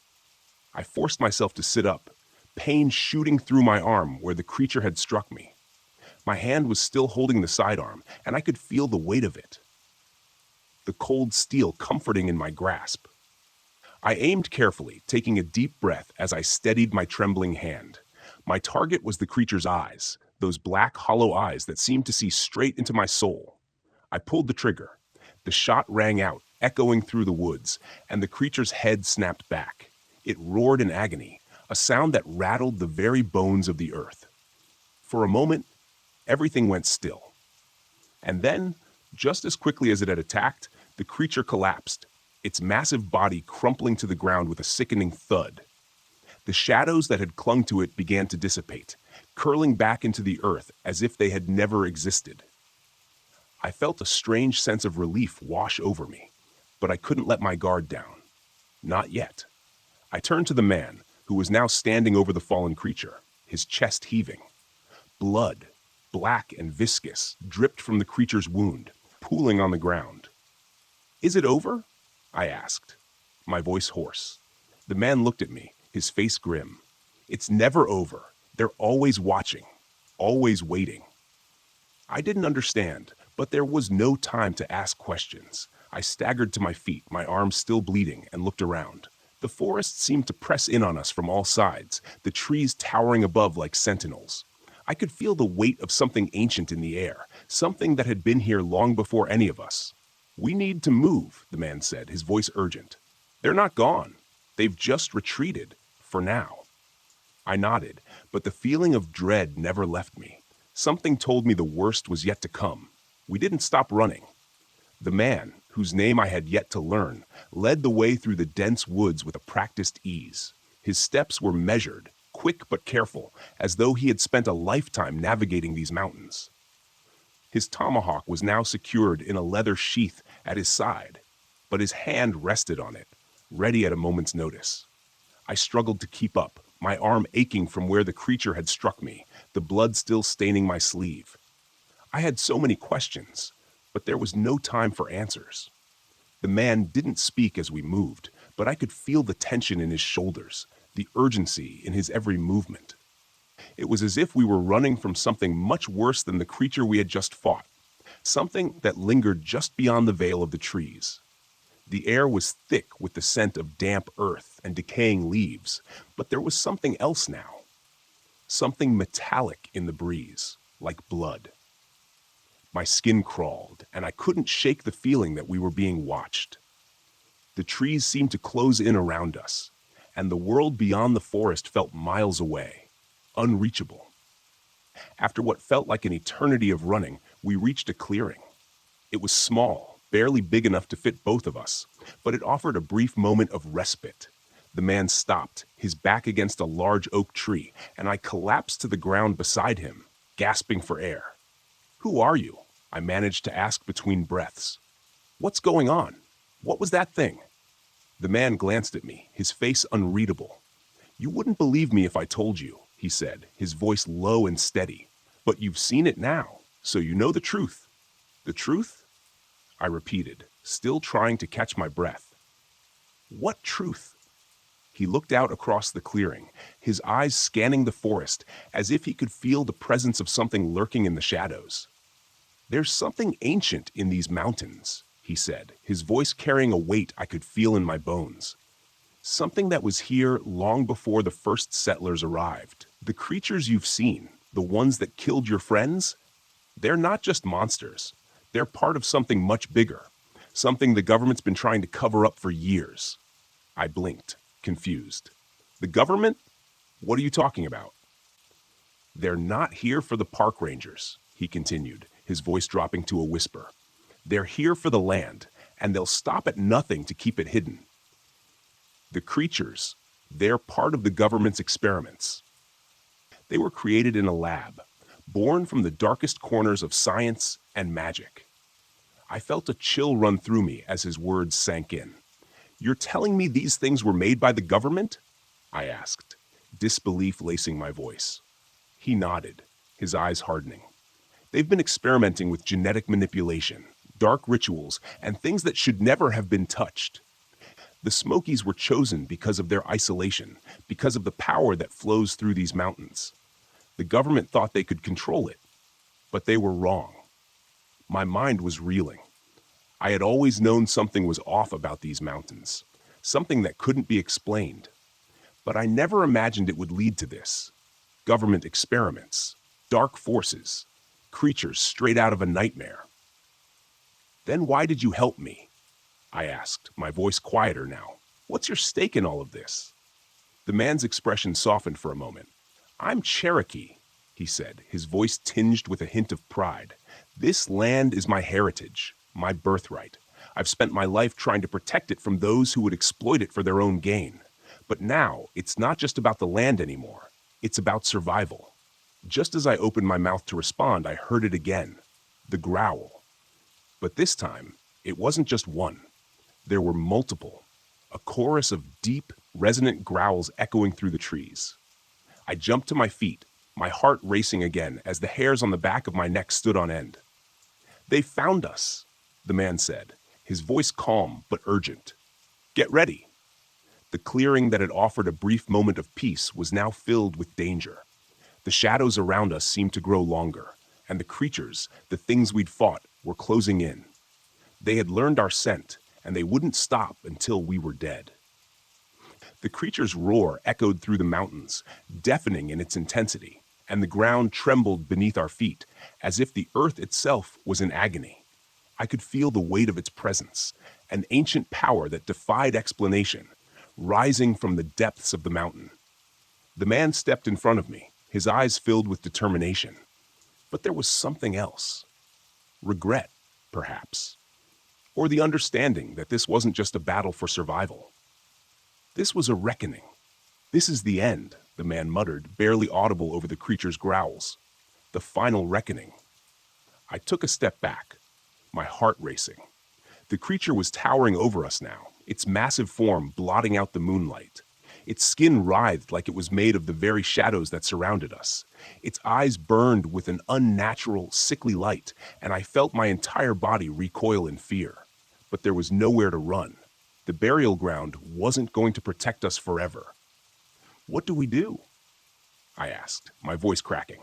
I forced myself to sit up, pain shooting through my arm where the creature had struck me. My hand was still holding the sidearm, and I could feel the weight of it, the cold steel comforting in my grasp. I aimed carefully, taking a deep breath as I steadied my trembling hand. My target was the creature's eyes, those black, hollow eyes that seemed to see straight into my soul. I pulled the trigger. The shot rang out, echoing through the woods, and the creature's head snapped back. It roared in agony, a sound that rattled the very bones of the earth. For a moment, everything went still. And then, just as quickly as it had attacked, the creature collapsed, its massive body crumpling to the ground with a sickening thud. The shadows that had clung to it began to dissipate, curling back into the earth as if they had never existed. I felt a strange sense of relief wash over me, but I couldn't let my guard down. Not yet. I turned to the man, who was now standing over the fallen creature, his chest heaving. Blood, black and viscous, dripped from the creature's wound, pooling on the ground. "Is it over?" I asked, my voice hoarse. The man looked at me, his face grim. "It's never over. They're always watching, always waiting." I didn't understand, but there was no time to ask questions. I staggered to my feet, my arms still bleeding, and looked around. The forest seemed to press in on us from all sides, the trees towering above like sentinels. I could feel the weight of something ancient in the air, something that had been here long before any of us. "We need to move," the man said, his voice urgent. "They're not gone. They've just retreated, for now." I nodded, but the feeling of dread never left me. Something told me the worst was yet to come. We didn't stop running. The man, whose name I had yet to learn, led the way through the dense woods with a practiced ease. His steps were measured, quick but careful, as though he had spent a lifetime navigating these mountains. His tomahawk was now secured in a leather sheath at his side, but his hand rested on it, ready at a moment's notice. I struggled to keep up, my arm aching from where the creature had struck me, the blood still staining my sleeve. I had so many questions, but there was no time for answers. The man didn't speak as we moved, but I could feel the tension in his shoulders, the urgency in his every movement. It was as if we were running from something much worse than the creature we had just fought, something that lingered just beyond the veil of the trees. The air was thick with the scent of damp earth and decaying leaves, but there was something else now. Something metallic in the breeze, like blood. My skin crawled, and I couldn't shake the feeling that we were being watched. The trees seemed to close in around us, and the world beyond the forest felt miles away, unreachable. After what felt like an eternity of running, we reached a clearing. It was small, barely big enough to fit both of us, but it offered a brief moment of respite. The man stopped, his back against a large oak tree, and I collapsed to the ground beside him, gasping for air. "Who are you?" I managed to ask between breaths. "What's going on? What was that thing?" The man glanced at me, his face unreadable. "You wouldn't believe me if I told you," he said, his voice low and steady. "But you've seen it now, so you know the truth." "The truth?" I repeated, still trying to catch my breath. "What truth?" He looked out across the clearing, his eyes scanning the forest as if he could feel the presence of something lurking in the shadows. "There's something ancient in these mountains," he said, his voice carrying a weight I could feel in my bones. "Something that was here long before the first settlers arrived. The creatures you've seen, the ones that killed your friends, they're not just monsters. They're part of something much bigger, something the government's been trying to cover up for years." I blinked, confused. "The government? What are you talking about?" "They're not here for the park rangers," he continued, his voice dropping to a whisper. "They're here for the land, and they'll stop at nothing to keep it hidden. The creatures, they're part of the government's experiments. They were created in a lab, born from the darkest corners of science and magic." I felt a chill run through me as his words sank in. "You're telling me these things were made by the government?" I asked, disbelief lacing my voice. He nodded, his eyes hardening. "They've been experimenting with genetic manipulation, dark rituals, and things that should never have been touched. The Smokies were chosen because of their isolation, because of the power that flows through these mountains. The government thought they could control it. But they were wrong. My mind was reeling. I had always known something was off about these mountains, something that couldn't be explained. But I never imagined it would lead to this. Government experiments, dark forces, creatures straight out of a nightmare. Then why did you help me? I asked, my voice quieter now. What's your stake in all of this? The man's expression softened for a moment. I'm Cherokee, he said, his voice tinged with a hint of pride. This land is my heritage, my birthright. I've spent my life trying to protect it from those who would exploit it for their own gain. But now, it's not just about the land anymore. It's about survival. Just as I opened my mouth to respond, I heard it again. The growl. But this time, it wasn't just one. There were multiple. A chorus of deep, resonant growls echoing through the trees. I jumped to my feet, my heart racing again as the hairs on the back of my neck stood on end. They found us, the man said, his voice calm but urgent. Get ready. The clearing that had offered a brief moment of peace was now filled with danger. The shadows around us seemed to grow longer, and the creatures, the things we'd fought, were closing in. They had learned our scent, and they wouldn't stop until we were dead. The creature's roar echoed through the mountains, deafening in its intensity, and the ground trembled beneath our feet, as if the earth itself was in agony. I could feel the weight of its presence, an ancient power that defied explanation, rising from the depths of the mountain. The man stepped in front of me, his eyes filled with determination. But there was something else. Regret, perhaps. Or the understanding that this wasn't just a battle for survival. This was a reckoning. This is the end, the man muttered, barely audible over the creature's growls. The final reckoning. I took a step back, my heart racing. The creature was towering over us now, its massive form blotting out the moonlight. Its skin writhed like it was made of the very shadows that surrounded us. Its eyes burned with an unnatural, sickly light, and I felt my entire body recoil in fear. But there was nowhere to run. The burial ground wasn't going to protect us forever. What do we do? I asked, my voice cracking.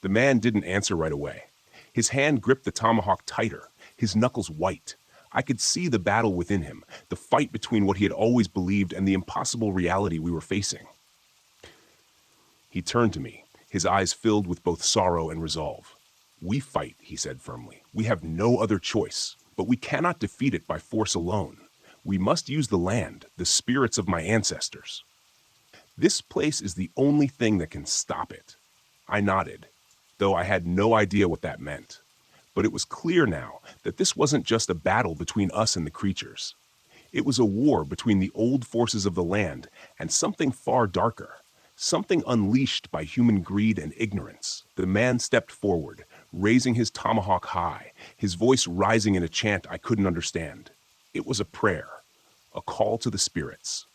The man didn't answer right away. His hand gripped the tomahawk tighter, his knuckles white. I could see the battle within him, the fight between what he had always believed and the impossible reality we were facing. He turned to me, his eyes filled with both sorrow and resolve. We fight, he said firmly. We have no other choice, but we cannot defeat it by force alone. We must use the land, the spirits of my ancestors. This place is the only thing that can stop it. I nodded, though I had no idea what that meant. But it was clear now that this wasn't just a battle between us and the creatures. It was a war between the old forces of the land and something far darker, something unleashed by human greed and ignorance. The man stepped forward, raising his tomahawk high, his voice rising in a chant I couldn't understand. It was a prayer, a call to the spirits.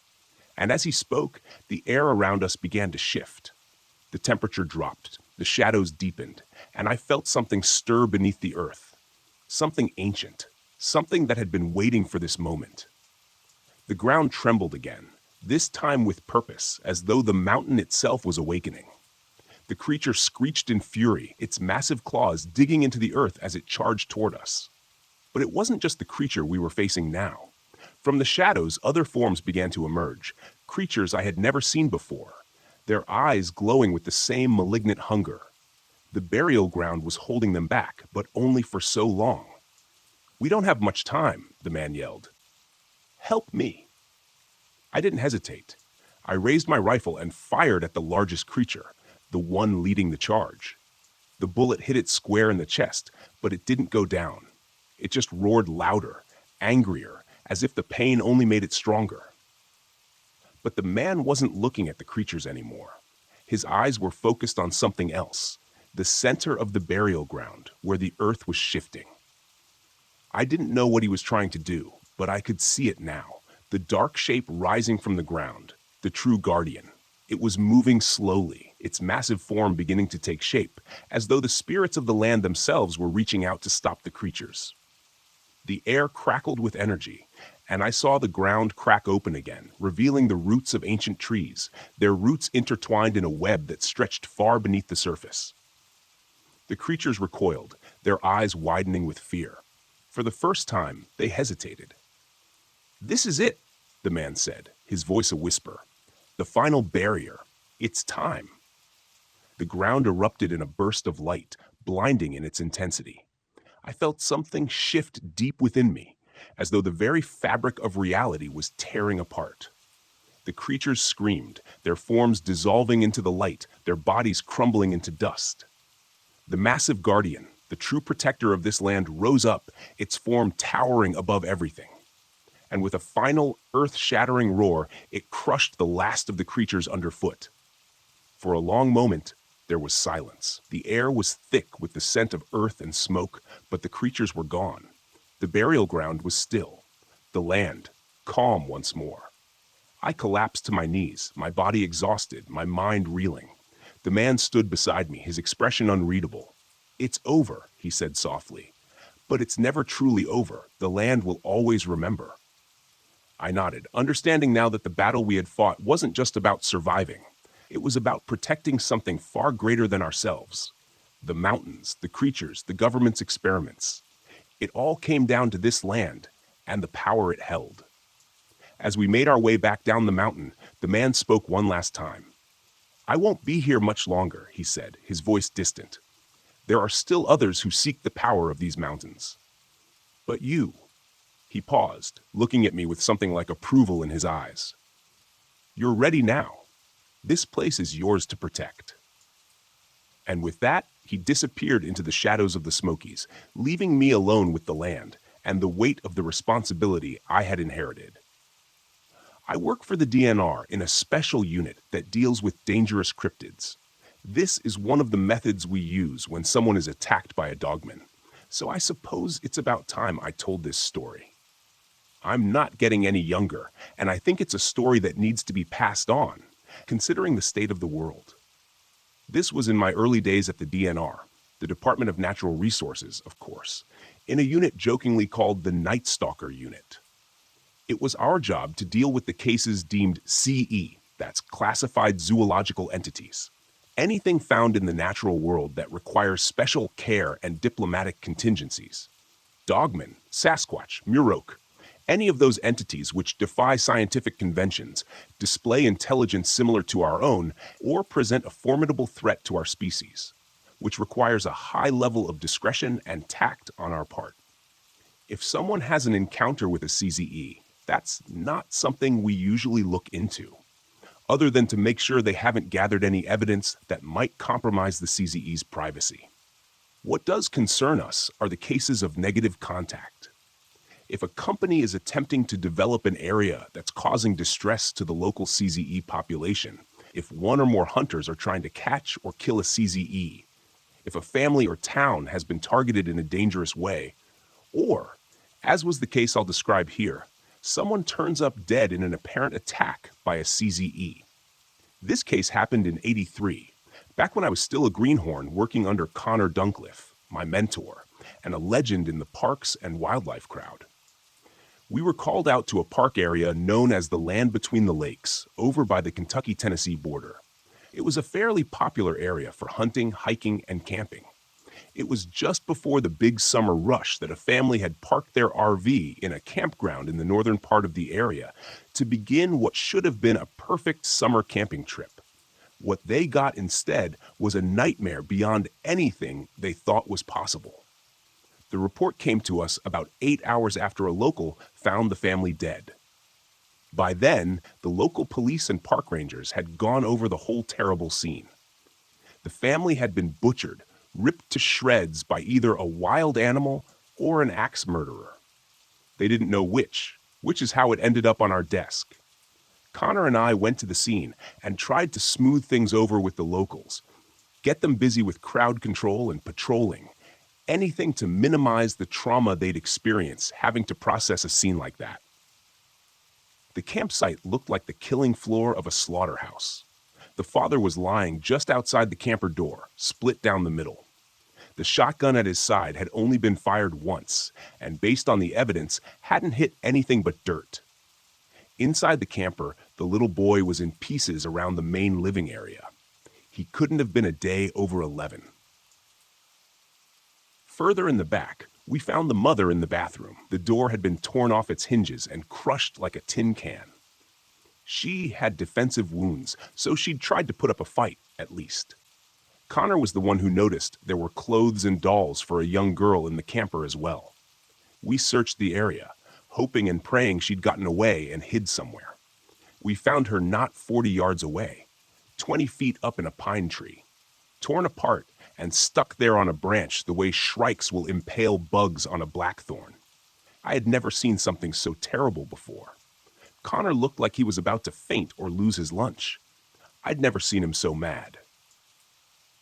And as he spoke, the air around us began to shift. The temperature dropped, the shadows deepened, and I felt something stir beneath the earth. Something ancient, something that had been waiting for this moment. The ground trembled again, this time with purpose, as though the mountain itself was awakening. The creature screeched in fury, its massive claws digging into the earth as it charged toward us. But it wasn't just the creature we were facing now. From the shadows, other forms began to emerge, creatures I had never seen before, their eyes glowing with the same malignant hunger. The burial ground was holding them back, but only for so long. We don't have much time, the man yelled. Help me. I didn't hesitate. I raised my rifle and fired at the largest creature, the one leading the charge. The bullet hit it square in the chest, but it didn't go down. It just roared louder, angrier, as if the pain only made it stronger. But the man wasn't looking at the creatures anymore. His eyes were focused on something else, the center of the burial ground, where the earth was shifting. I didn't know what he was trying to do, but I could see it now, the dark shape rising from the ground, the true guardian. It was moving slowly, its massive form beginning to take shape, as though the spirits of the land themselves were reaching out to stop the creatures. The air crackled with energy, and I saw the ground crack open again, revealing the roots of ancient trees, their roots intertwined in a web that stretched far beneath the surface. The creatures recoiled, their eyes widening with fear. For the first time, they hesitated. "This is it," the man said, his voice a whisper. "The final barrier. It's time." The ground erupted in a burst of light, blinding in its intensity. I felt something shift deep within me, as though the very fabric of reality was tearing apart. The creatures screamed, their forms dissolving into the light, their bodies crumbling into dust. The massive guardian, the true protector of this land, rose up, its form towering above everything. And with a final, earth-shattering roar, it crushed the last of the creatures underfoot. For a long moment, there was silence. The air was thick with the scent of earth and smoke, but the creatures were gone. The burial ground was still. The land, calm once more. I collapsed to my knees, my body exhausted, my mind reeling. The man stood beside me, his expression unreadable. "It's over," he said softly. "But it's never truly over. The land will always remember." I nodded, understanding now that the battle we had fought wasn't just about surviving. It was about protecting something far greater than ourselves. The mountains, the creatures, the government's experiments. It all came down to this land and the power it held. As we made our way back down the mountain, the man spoke one last time. "I won't be here much longer," he said, his voice distant. "There are still others who seek the power of these mountains. But you..." He paused, looking at me with something like approval in his eyes. "You're ready now. This place is yours to protect." And with that, he disappeared into the shadows of the Smokies, leaving me alone with the land and the weight of the responsibility I had inherited. I work for the DNR in a special unit that deals with dangerous cryptids. This is one of the methods we use when someone is attacked by a dogman. So I suppose it's about time I told this story. I'm not getting any younger, and I think it's a story that needs to be passed on, considering the state of the world. This was in my early days at the DNR, the Department of Natural Resources, of course, in a unit jokingly called the Night Stalker Unit. It was our job to deal with the cases deemed CE, that's classified zoological entities. Anything found in the natural world that requires special care and diplomatic contingencies. Dogmen, Sasquatch, Muroc, any of those entities which defy scientific conventions, display intelligence similar to our own, or present a formidable threat to our species, which requires a high level of discretion and tact on our part. If someone has an encounter with a CZE, that's not something we usually look into, other than to make sure they haven't gathered any evidence that might compromise the CZE's privacy. What does concern us are the cases of negative contact. If a company is attempting to develop an area that's causing distress to the local CZE population, if one or more hunters are trying to catch or kill a CZE, if a family or town has been targeted in a dangerous way, or, as was the case I'll describe here, someone turns up dead in an apparent attack by a CZE. This case happened in '83, back when I was still a greenhorn working under Connor Duncliffe, my mentor, and a legend in the parks and wildlife crowd. We were called out to a park area known as the Land Between the Lakes, over by the Kentucky-Tennessee border. It was a fairly popular area for hunting, hiking, and camping. It was just before the big summer rush that a family had parked their RV in a campground in the northern part of the area to begin what should have been a perfect summer camping trip. What they got instead was a nightmare beyond anything they thought was possible. The report came to us about 8 hours after a local found the family dead. By then, the local police and park rangers had gone over the whole terrible scene. The family had been butchered, ripped to shreds by either a wild animal or an axe murderer. They didn't know which is how it ended up on our desk. Connor and I went to the scene and tried to smooth things over with the locals, get them busy with crowd control and patrolling, anything to minimize the trauma they'd experience having to process a scene like that. The campsite looked like the killing floor of a slaughterhouse. The father was lying just outside the camper door, split down the middle. The shotgun at his side had only been fired once, and based on the evidence, hadn't hit anything but dirt. Inside the camper, the little boy was in pieces around the main living area. He couldn't have been a day over 11. Further in the back, we found the mother in the bathroom. The door had been torn off its hinges and crushed like a tin can. She had defensive wounds, so she'd tried to put up a fight, at least. Connor was the one who noticed there were clothes and dolls for a young girl in the camper as well. We searched the area, hoping and praying she'd gotten away and hid somewhere. We found her not 40 yards away, 20 feet up in a pine tree, torn apart and stuck there on a branch the way shrikes will impale bugs on a blackthorn. I had never seen something so terrible before. Connor looked like he was about to faint or lose his lunch. I'd never seen him so mad.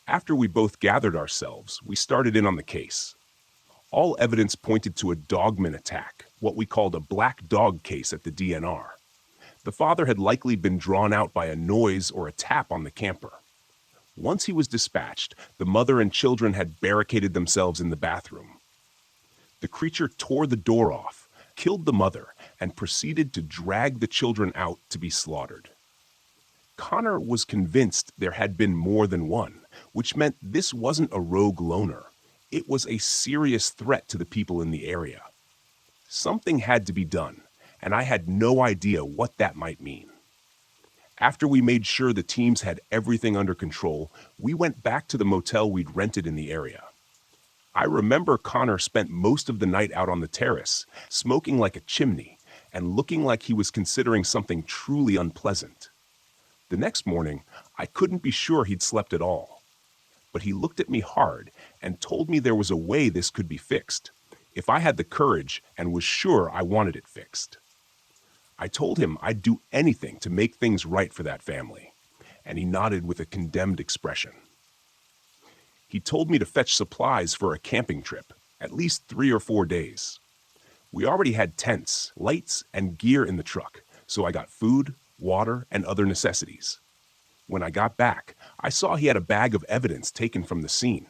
After we both gathered ourselves, we started in on the case. All evidence pointed to a dogman attack, what we called a black dog case at the DNR. The father had likely been drawn out by a noise or a tap on the camper. Once he was dispatched, the mother and children had barricaded themselves in the bathroom. The creature tore the door off, killed the mother, and proceeded to drag the children out to be slaughtered. Connor was convinced there had been more than one, which meant this wasn't a rogue loner. It was a serious threat to the people in the area. Something had to be done, and I had no idea what that might mean. After we made sure the teams had everything under control, we went back to the motel we'd rented in the area. I remember Connor spent most of the night out on the terrace, smoking like a chimney, and looking like he was considering something truly unpleasant. The next morning, I couldn't be sure he'd slept at all. But he looked at me hard and told me there was a way this could be fixed, if I had the courage and was sure I wanted it fixed. I told him I'd do anything to make things right for that family, and he nodded with a condemned expression. He told me to fetch supplies for a camping trip, at least 3 or 4 days. We already had tents, lights, and gear in the truck, so I got food, water, and other necessities. When I got back, I saw he had a bag of evidence taken from the scene.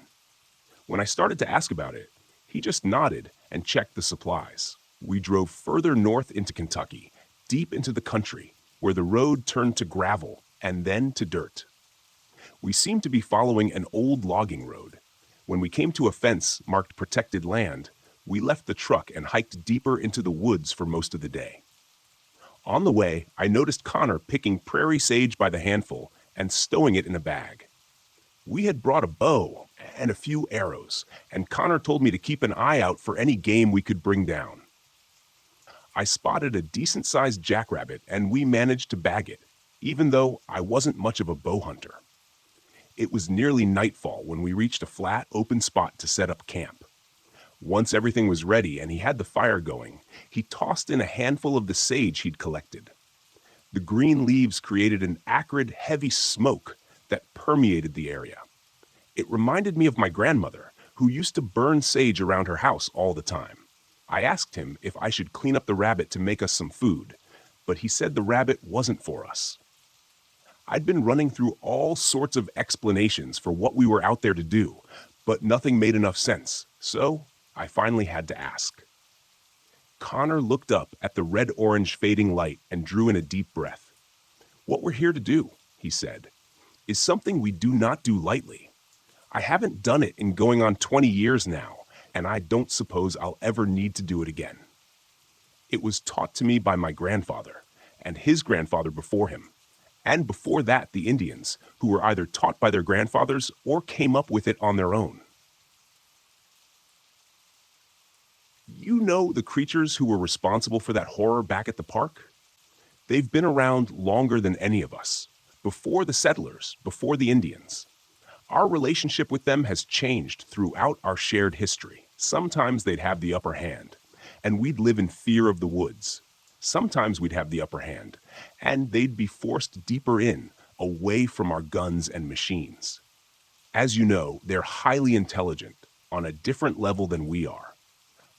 When I started to ask about it, he just nodded and checked the supplies. We drove further north into Kentucky, deep into the country, where the road turned to gravel and then to dirt. We seemed to be following an old logging road. When we came to a fence marked protected land, we left the truck and hiked deeper into the woods for most of the day. On the way, I noticed Connor picking prairie sage by the handful and stowing it in a bag. We had brought a bow and a few arrows, and Connor told me to keep an eye out for any game we could bring down. I spotted a decent-sized jackrabbit, and we managed to bag it, even though I wasn't much of a bow hunter. It was nearly nightfall when we reached a flat, open spot to set up camp. Once everything was ready and he had the fire going, he tossed in a handful of the sage he'd collected. The green leaves created an acrid, heavy smoke that permeated the area. It reminded me of my grandmother, who used to burn sage around her house all the time. I asked him if I should clean up the rabbit to make us some food, but he said the rabbit wasn't for us. I'd been running through all sorts of explanations for what we were out there to do, but nothing made enough sense, so I finally had to ask. Connor looked up at the red-orange fading light and drew in a deep breath. "What we're here to do," he said, "is something we do not do lightly. I haven't done it in going on 20 years now, and I don't suppose I'll ever need to do it again. It was taught to me by my grandfather, and his grandfather before him, and before that the Indians, who were either taught by their grandfathers or came up with it on their own." You know the creatures who were responsible for that horror back at the park? They've been around longer than any of us, before the settlers, before the Indians. Our relationship with them has changed throughout our shared history. Sometimes they'd have the upper hand, and we'd live in fear of the woods. Sometimes we'd have the upper hand, and they'd be forced deeper in, away from our guns and machines. As you know, they're highly intelligent, on a different level than we are.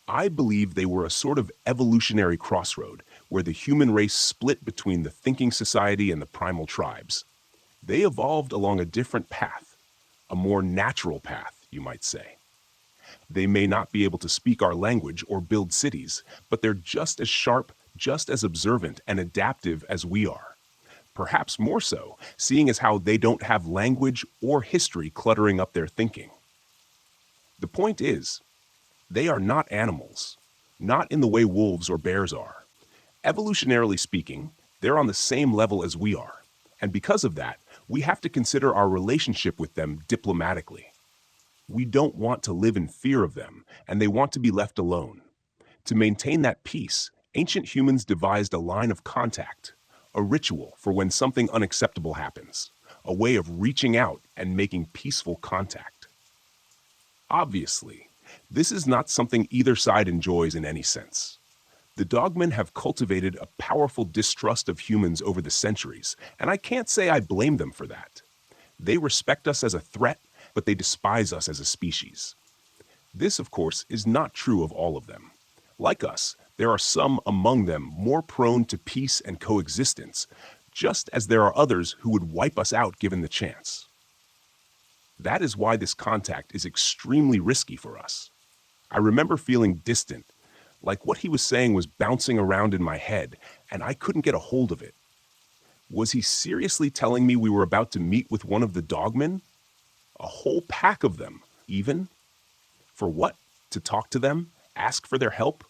I believe they were a sort of evolutionary crossroad, where the human race split between the thinking society and the primal tribes. They evolved along a different path, a more natural path, you might say. They may not be able to speak our language or build cities, but they're just as sharp, just as observant and adaptive as we are. Perhaps more so, seeing as how they don't have language or history cluttering up their thinking. The point is, They are not animals, not in the way wolves or bears are. Evolutionarily speaking, they're on the same level as we are, and because of that, we have to consider our relationship with them diplomatically. We don't want to live in fear of them, and they want to be left alone. To maintain that peace, ancient humans devised a line of contact, a ritual for when something unacceptable happens, a way of reaching out and making peaceful contact. Obviously, this is not something either side enjoys in any sense. The dogmen have cultivated a powerful distrust of humans over the centuries, and I can't say I blame them for that. They respect us as a threat, but they despise us as a species. This, of course, is not true of all of them. Like us, there are some among them more prone to peace and coexistence, just as there are others who would wipe us out given the chance. That is why this contact is extremely risky for us. I remember feeling distant, like what he was saying was bouncing around in my head, and I couldn't get a hold of it. Was he seriously telling me we were about to meet with one of the dogmen? A whole pack of them, even? For what? To talk to them? Ask for their help?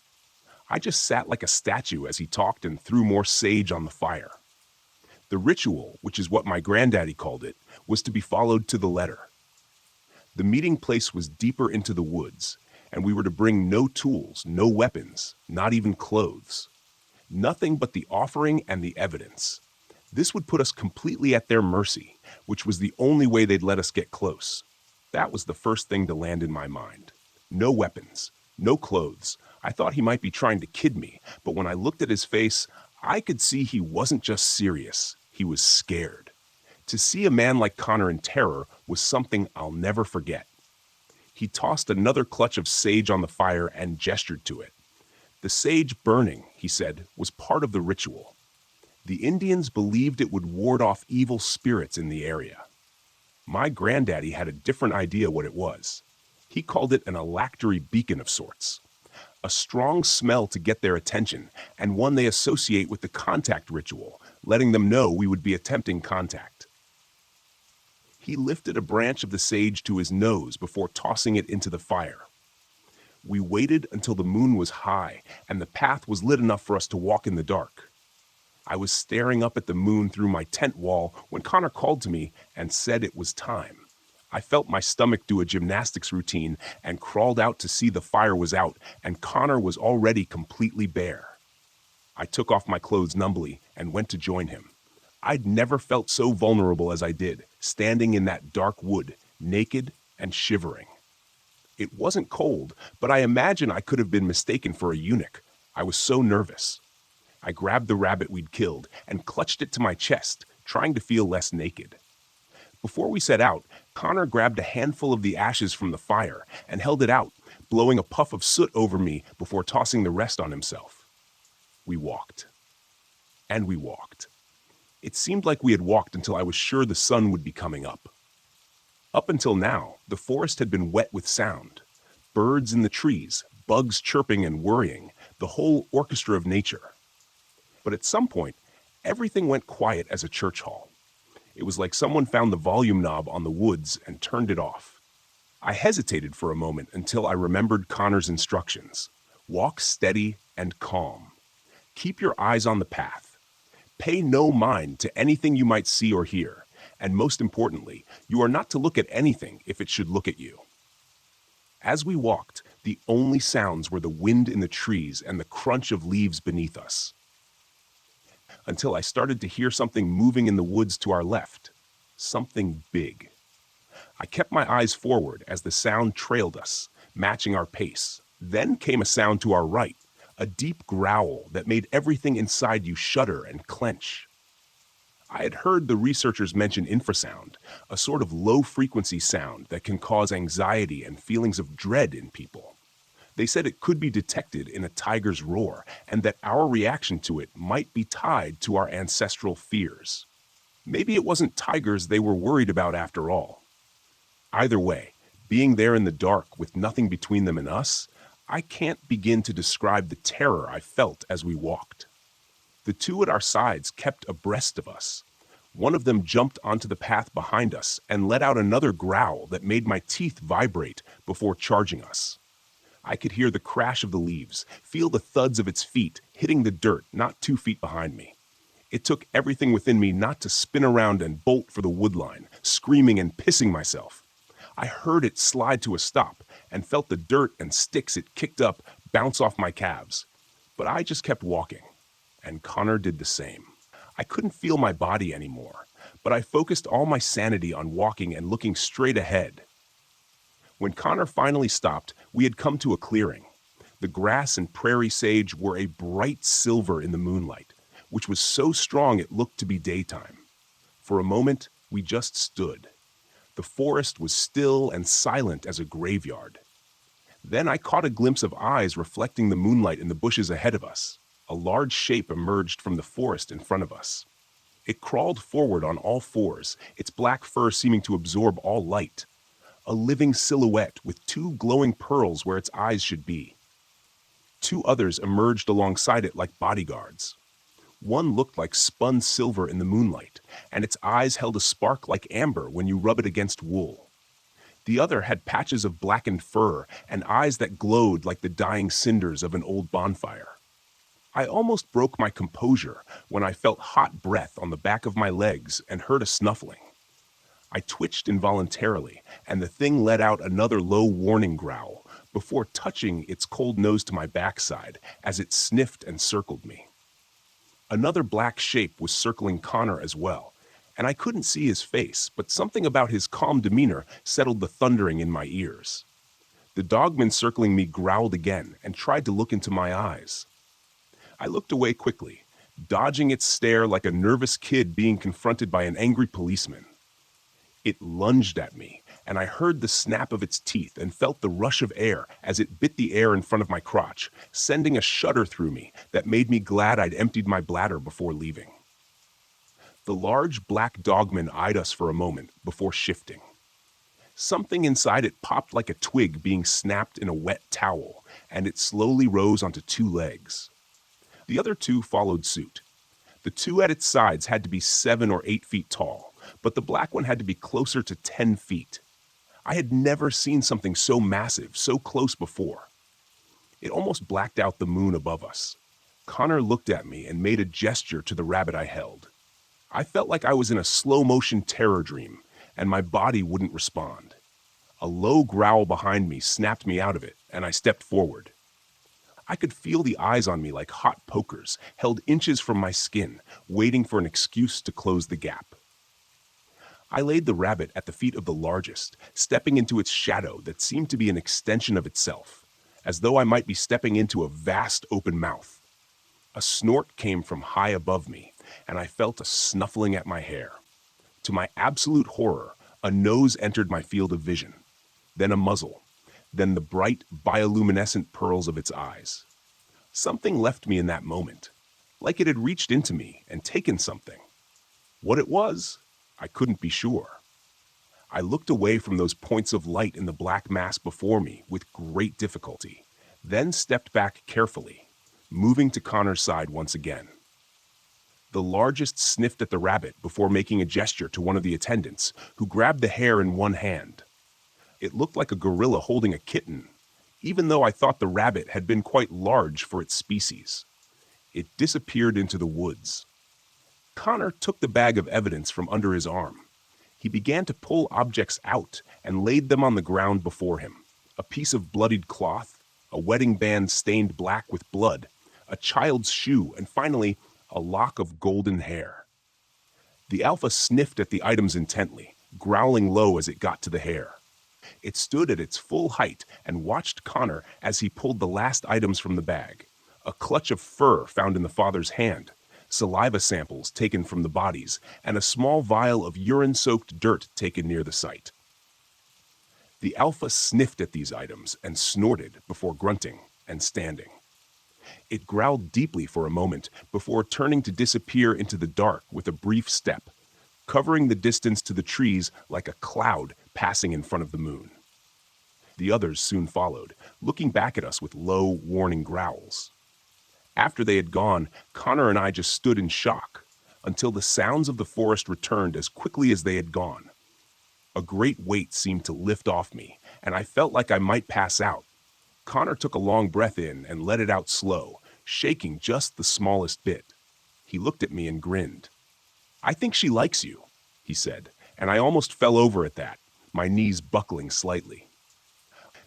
I just sat like a statue as he talked and threw more sage on the fire. The ritual, which is what my granddaddy called it, was to be followed to the letter. The meeting place was deeper into the woods, and we were to bring no tools, no weapons, not even clothes. Nothing but the offering and the evidence. This would put us completely at their mercy, which was the only way they'd let us get close. That was the first thing to land in my mind. No weapons, no clothes. I thought he might be trying to kid me, but when I looked at his face, I could see he wasn't just serious, he was scared. To see a man like Connor in terror was something I'll never forget. He tossed another clutch of sage on the fire and gestured to it. The sage burning, he said, was part of the ritual. The Indians believed it would ward off evil spirits in the area. My granddaddy had a different idea what it was. He called it an alactory beacon of sorts. A strong smell to get their attention, and one they associate with the contact ritual, letting them know we would be attempting contact. He lifted a branch of the sage to his nose before tossing it into the fire. We waited until the moon was high and the path was lit enough for us to walk in the dark. I was staring up at the moon through my tent wall when Connor called to me and said it was time. I felt my stomach do a gymnastics routine and crawled out to see the fire was out and Connor was already completely bare. I took off my clothes numbly and went to join him. I'd never felt so vulnerable as I did, standing in that dark wood, naked and shivering. It wasn't cold, but I imagine I could have been mistaken for a eunuch. I was so nervous. I grabbed the rabbit we'd killed and clutched it to my chest, trying to feel less naked. Before we set out, Connor grabbed a handful of the ashes from the fire and held it out, blowing a puff of soot over me before tossing the rest on himself. We walked. And we walked. It seemed like we had walked until I was sure the sun would be coming up. Up until now, the forest had been wet with sound. Birds in the trees, bugs chirping and worrying, the whole orchestra of nature. But at some point, everything went quiet as a church hall. It was like someone found the volume knob on the woods and turned it off. I hesitated for a moment until I remembered Connor's instructions. Walk steady and calm. Keep your eyes on the path. Pay no mind to anything you might see or hear, and most importantly, you are not to look at anything if it should look at you. As we walked, the only sounds were the wind in the trees and the crunch of leaves beneath us. Until I started to hear something moving in the woods to our left. Something big. I kept my eyes forward as the sound trailed us, matching our pace. Then came a sound to our right. A deep growl that made everything inside you shudder and clench. I had heard the researchers mention infrasound, a sort of low-frequency sound that can cause anxiety and feelings of dread in people. They said it could be detected in a tiger's roar, and that our reaction to it might be tied to our ancestral fears. Maybe it wasn't tigers they were worried about after all. Either way, being there in the dark with nothing between them and us, I can't begin to describe the terror I felt as we walked. The two at our sides kept abreast of us. One of them jumped onto the path behind us and let out another growl that made my teeth vibrate before charging us. I could hear the crash of the leaves, feel the thuds of its feet hitting the dirt not 2 feet behind me. It took everything within me not to spin around and bolt for the woodline, screaming and pissing myself. I heard it slide to a stop and felt the dirt and sticks it kicked up bounce off my calves. But I just kept walking, and Connor did the same. I couldn't feel my body anymore, but I focused all my sanity on walking and looking straight ahead. When Connor finally stopped, we had come to a clearing. The grass and prairie sage were a bright silver in the moonlight, which was so strong it looked to be daytime. For a moment, we just stood. The forest was still and silent as a graveyard. Then I caught a glimpse of eyes reflecting the moonlight in the bushes ahead of us. A large shape emerged from the forest in front of us. It crawled forward on all fours, its black fur seeming to absorb all light. A living silhouette with 2 glowing pearls where its eyes should be. 2 others emerged alongside it like bodyguards. One looked like spun silver in the moonlight, and its eyes held a spark like amber when you rub it against wool. The other had patches of blackened fur and eyes that glowed like the dying cinders of an old bonfire. I almost broke my composure when I felt hot breath on the back of my legs and heard a snuffling. I twitched involuntarily, and the thing let out another low warning growl before touching its cold nose to my backside as it sniffed and circled me. Another black shape was circling Connor as well, and I couldn't see his face, but something about his calm demeanor settled the thundering in my ears. The dogman circling me growled again and tried to look into my eyes. I looked away quickly, dodging its stare like a nervous kid being confronted by an angry policeman. It lunged at me, and I heard the snap of its teeth and felt the rush of air as it bit the air in front of my crotch, sending a shudder through me that made me glad I'd emptied my bladder before leaving. The large black dogman eyed us for a moment before shifting. Something inside it popped like a twig being snapped in a wet towel, and it slowly rose onto 2 legs. The other 2 followed suit. The 2 at its sides had to be 7 or 8 feet tall, but the black one had to be closer to 10 feet. I had never seen something so massive, so close before. It almost blacked out the moon above us. Connor looked at me and made a gesture to the rabbit I held. I felt like I was in a slow-motion terror dream, and my body wouldn't respond. A low growl behind me snapped me out of it, and I stepped forward. I could feel the eyes on me like hot pokers, held inches from my skin, waiting for an excuse to close the gap. I laid the rabbit at the feet of the largest, stepping into its shadow that seemed to be an extension of itself, as though I might be stepping into a vast open mouth. A snort came from high above me, and I felt a snuffling at my hair. To my absolute horror, a nose entered my field of vision, then a muzzle, then the bright, bioluminescent pearls of its eyes. Something left me in that moment, like it had reached into me and taken something. What it was, I couldn't be sure. I looked away from those points of light in the black mass before me with great difficulty, then stepped back carefully, moving to Connor's side once again. The largest sniffed at the rabbit before making a gesture to one of the attendants, who grabbed the hair in one hand. It looked like a gorilla holding a kitten, even though I thought the rabbit had been quite large for its species. It disappeared into the woods. Connor took the bag of evidence from under his arm. He began to pull objects out and laid them on the ground before him. A piece of bloodied cloth, a wedding band stained black with blood, a child's shoe, and finally, a lock of golden hair. The alpha sniffed at the items intently, growling low as it got to the hair. It stood at its full height and watched Connor as he pulled the last items from the bag, a clutch of fur found in the father's hand, saliva samples taken from the bodies, and a small vial of urine-soaked dirt taken near the site. The alpha sniffed at these items and snorted before grunting and standing. It growled deeply for a moment before turning to disappear into the dark with a brief step, covering the distance to the trees like a cloud passing in front of the moon. The others soon followed, looking back at us with low, warning growls. After they had gone, Connor and I just stood in shock until the sounds of the forest returned as quickly as they had gone. A great weight seemed to lift off me, and I felt like I might pass out. Connor took a long breath in and let it out slow, shaking just the smallest bit. He looked at me and grinned. "I think she likes you," he said, and I almost fell over at that, my knees buckling slightly.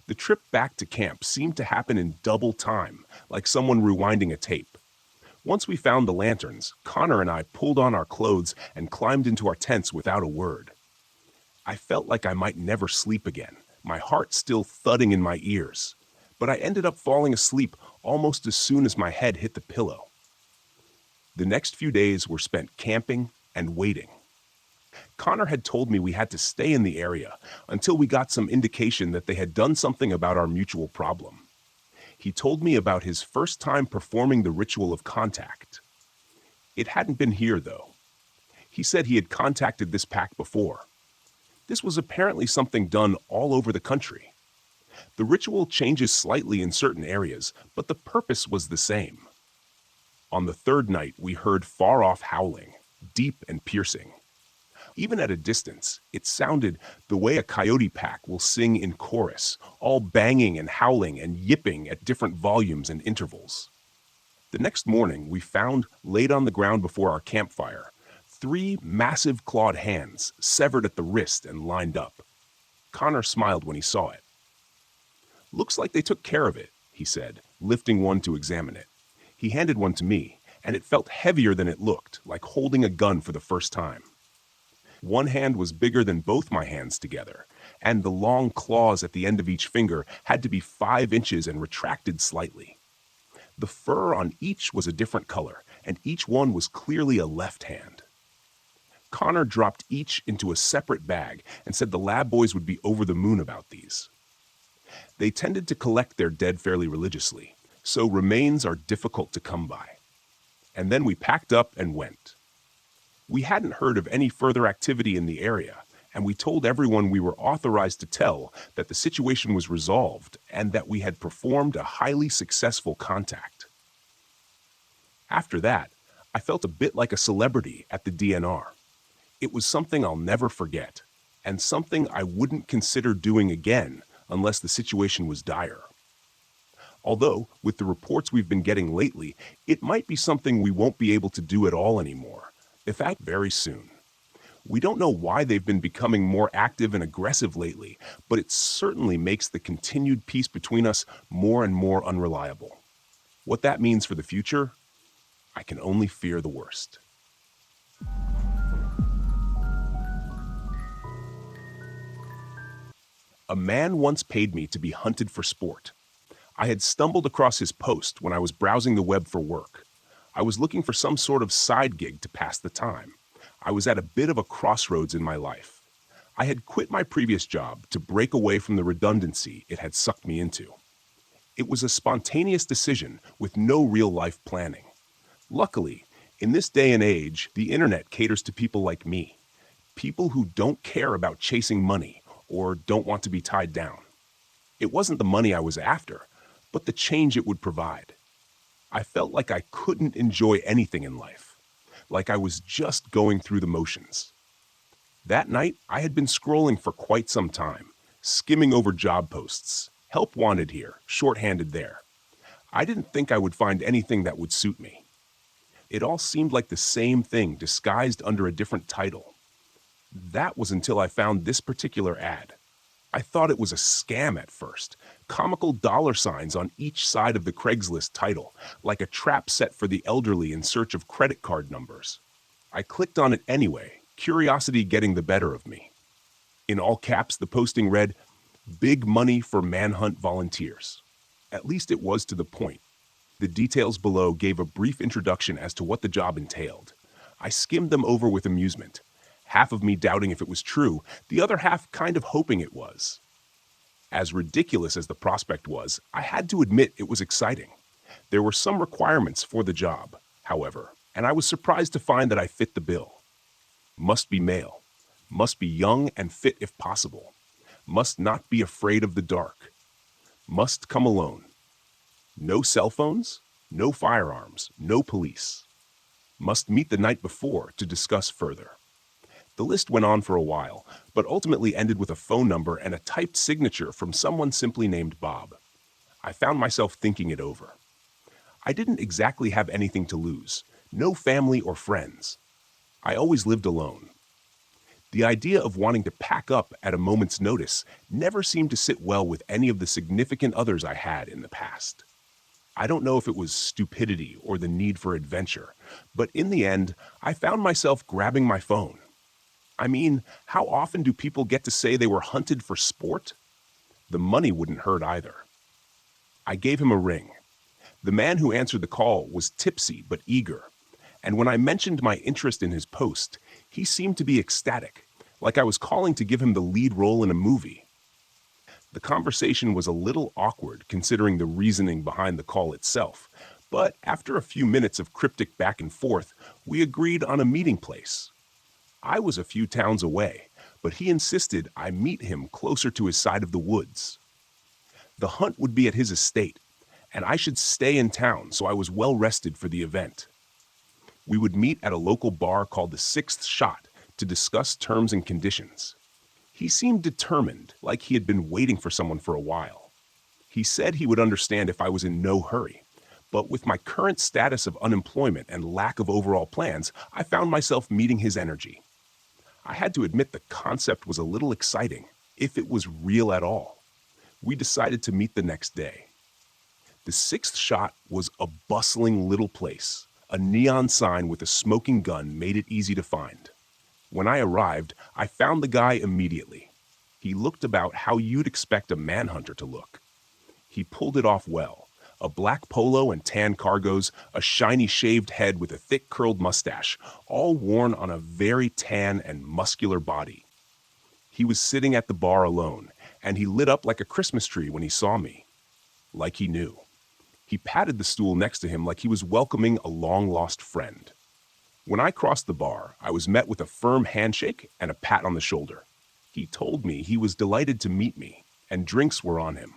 The trip back to camp seemed to happen in double time, like someone rewinding a tape. Once we found the lanterns, Connor and I pulled on our clothes and climbed into our tents without a word. I felt like I might never sleep again, my heart still thudding in my ears, but I ended up falling asleep almost as soon as my head hit the pillow. The next few days were spent camping and waiting. Connor had told me we had to stay in the area until we got some indication that they had done something about our mutual problem. He told me about his first time performing the ritual of contact. It hadn't been here, though. He said he had contacted this pack before. This was apparently something done all over the country. The ritual changes slightly in certain areas, but the purpose was the same. On the third night, we heard far-off howling, deep and piercing. Even at a distance, it sounded the way a coyote pack will sing in chorus, all banging and howling and yipping at different volumes and intervals. The next morning, we found, laid on the ground before our campfire, 3 massive clawed hands, severed at the wrist and lined up. Connor smiled when he saw it. "Looks like they took care of it," he said, lifting one to examine it. He handed one to me, and it felt heavier than it looked, like holding a gun for the first time. One hand was bigger than both my hands together, and the long claws at the end of each finger had to be 5 inches and retracted slightly. The fur on each was a different color, and each one was clearly a left hand. Connor dropped each into a separate bag and said the lab boys would be over the moon about these. They tended to collect their dead fairly religiously, so remains are difficult to come by. And then we packed up and went. We hadn't heard of any further activity in the area, and we told everyone we were authorized to tell that the situation was resolved and that we had performed a highly successful contact. After that, I felt a bit like a celebrity at the DNR. It was something I'll never forget, and something I wouldn't consider doing again unless the situation was dire. Although, with the reports we've been getting lately, it might be something we won't be able to do at all anymore, in fact, very soon. We don't know why they've been becoming more active and aggressive lately, but it certainly makes the continued peace between us more and more unreliable. What that means for the future, I can only fear the worst. A man once paid me to be hunted for sport. I had stumbled across his post when I was browsing the web for work. I was looking for some sort of side gig to pass the time. I was at a bit of a crossroads in my life. I had quit my previous job to break away from the redundancy it had sucked me into. It was a spontaneous decision with no real-life planning. Luckily, in this day and age, the internet caters to people like me, people who don't care about chasing money or don't want to be tied down. It wasn't the money I was after, but the change it would provide. I felt like I couldn't enjoy anything in life, like I was just going through the motions. That night, I had been scrolling for quite some time, skimming over job posts, help wanted here, shorthanded there. I didn't think I would find anything that would suit me. It all seemed like the same thing disguised under a different title. That was until I found this particular ad. I thought it was a scam at first, comical dollar signs on each side of the Craigslist title, like a trap set for the elderly in search of credit card numbers. I clicked on it anyway, curiosity getting the better of me. In all caps, the posting read, "Big money for manhunt volunteers." At least it was to the point. The details below gave a brief introduction as to what the job entailed. I skimmed them over with amusement, half of me doubting if it was true, the other half kind of hoping it was. As ridiculous as the prospect was, I had to admit it was exciting. There were some requirements for the job, however, and I was surprised to find that I fit the bill. Must be male. Must be young and fit if possible. Must not be afraid of the dark. Must come alone. No cell phones, no firearms, no police. Must meet the night before to discuss further. The list went on for a while, but ultimately ended with a phone number and a typed signature from someone simply named Bob. I found myself thinking it over. I didn't exactly have anything to lose, no family or friends. I always lived alone. The idea of wanting to pack up at a moment's notice never seemed to sit well with any of the significant others I had in the past. I don't know if it was stupidity or the need for adventure, but in the end, I found myself grabbing my phone. I mean, how often do people get to say they were hunted for sport? The money wouldn't hurt either. I gave him a ring. The man who answered the call was tipsy but eager, and when I mentioned my interest in his post, he seemed to be ecstatic, like I was calling to give him the lead role in a movie. The conversation was a little awkward considering the reasoning behind the call itself, but after a few minutes of cryptic back and forth, we agreed on a meeting place. I was a few towns away, but he insisted I meet him closer to his side of the woods. The hunt would be at his estate, and I should stay in town so I was well rested for the event. We would meet at a local bar called the Sixth Shot to discuss terms and conditions. He seemed determined, like he had been waiting for someone for a while. He said he would understand if I was in no hurry, but with my current status of unemployment and lack of overall plans, I found myself meeting his energy. I had to admit the concept was a little exciting, if it was real at all. We decided to meet the next day. The Sixth Shot was a bustling little place. A neon sign with a smoking gun made it easy to find. When I arrived, I found the guy immediately. He looked about how you'd expect a manhunter to look. He pulled it off well. A black polo and tan cargos, a shiny shaved head with a thick curled mustache, all worn on a very tan and muscular body. He was sitting at the bar alone, and he lit up like a Christmas tree when he saw me. Like he knew. He patted the stool next to him like he was welcoming a long-lost friend. When I crossed the bar, I was met with a firm handshake and a pat on the shoulder. He told me he was delighted to meet me, and drinks were on him.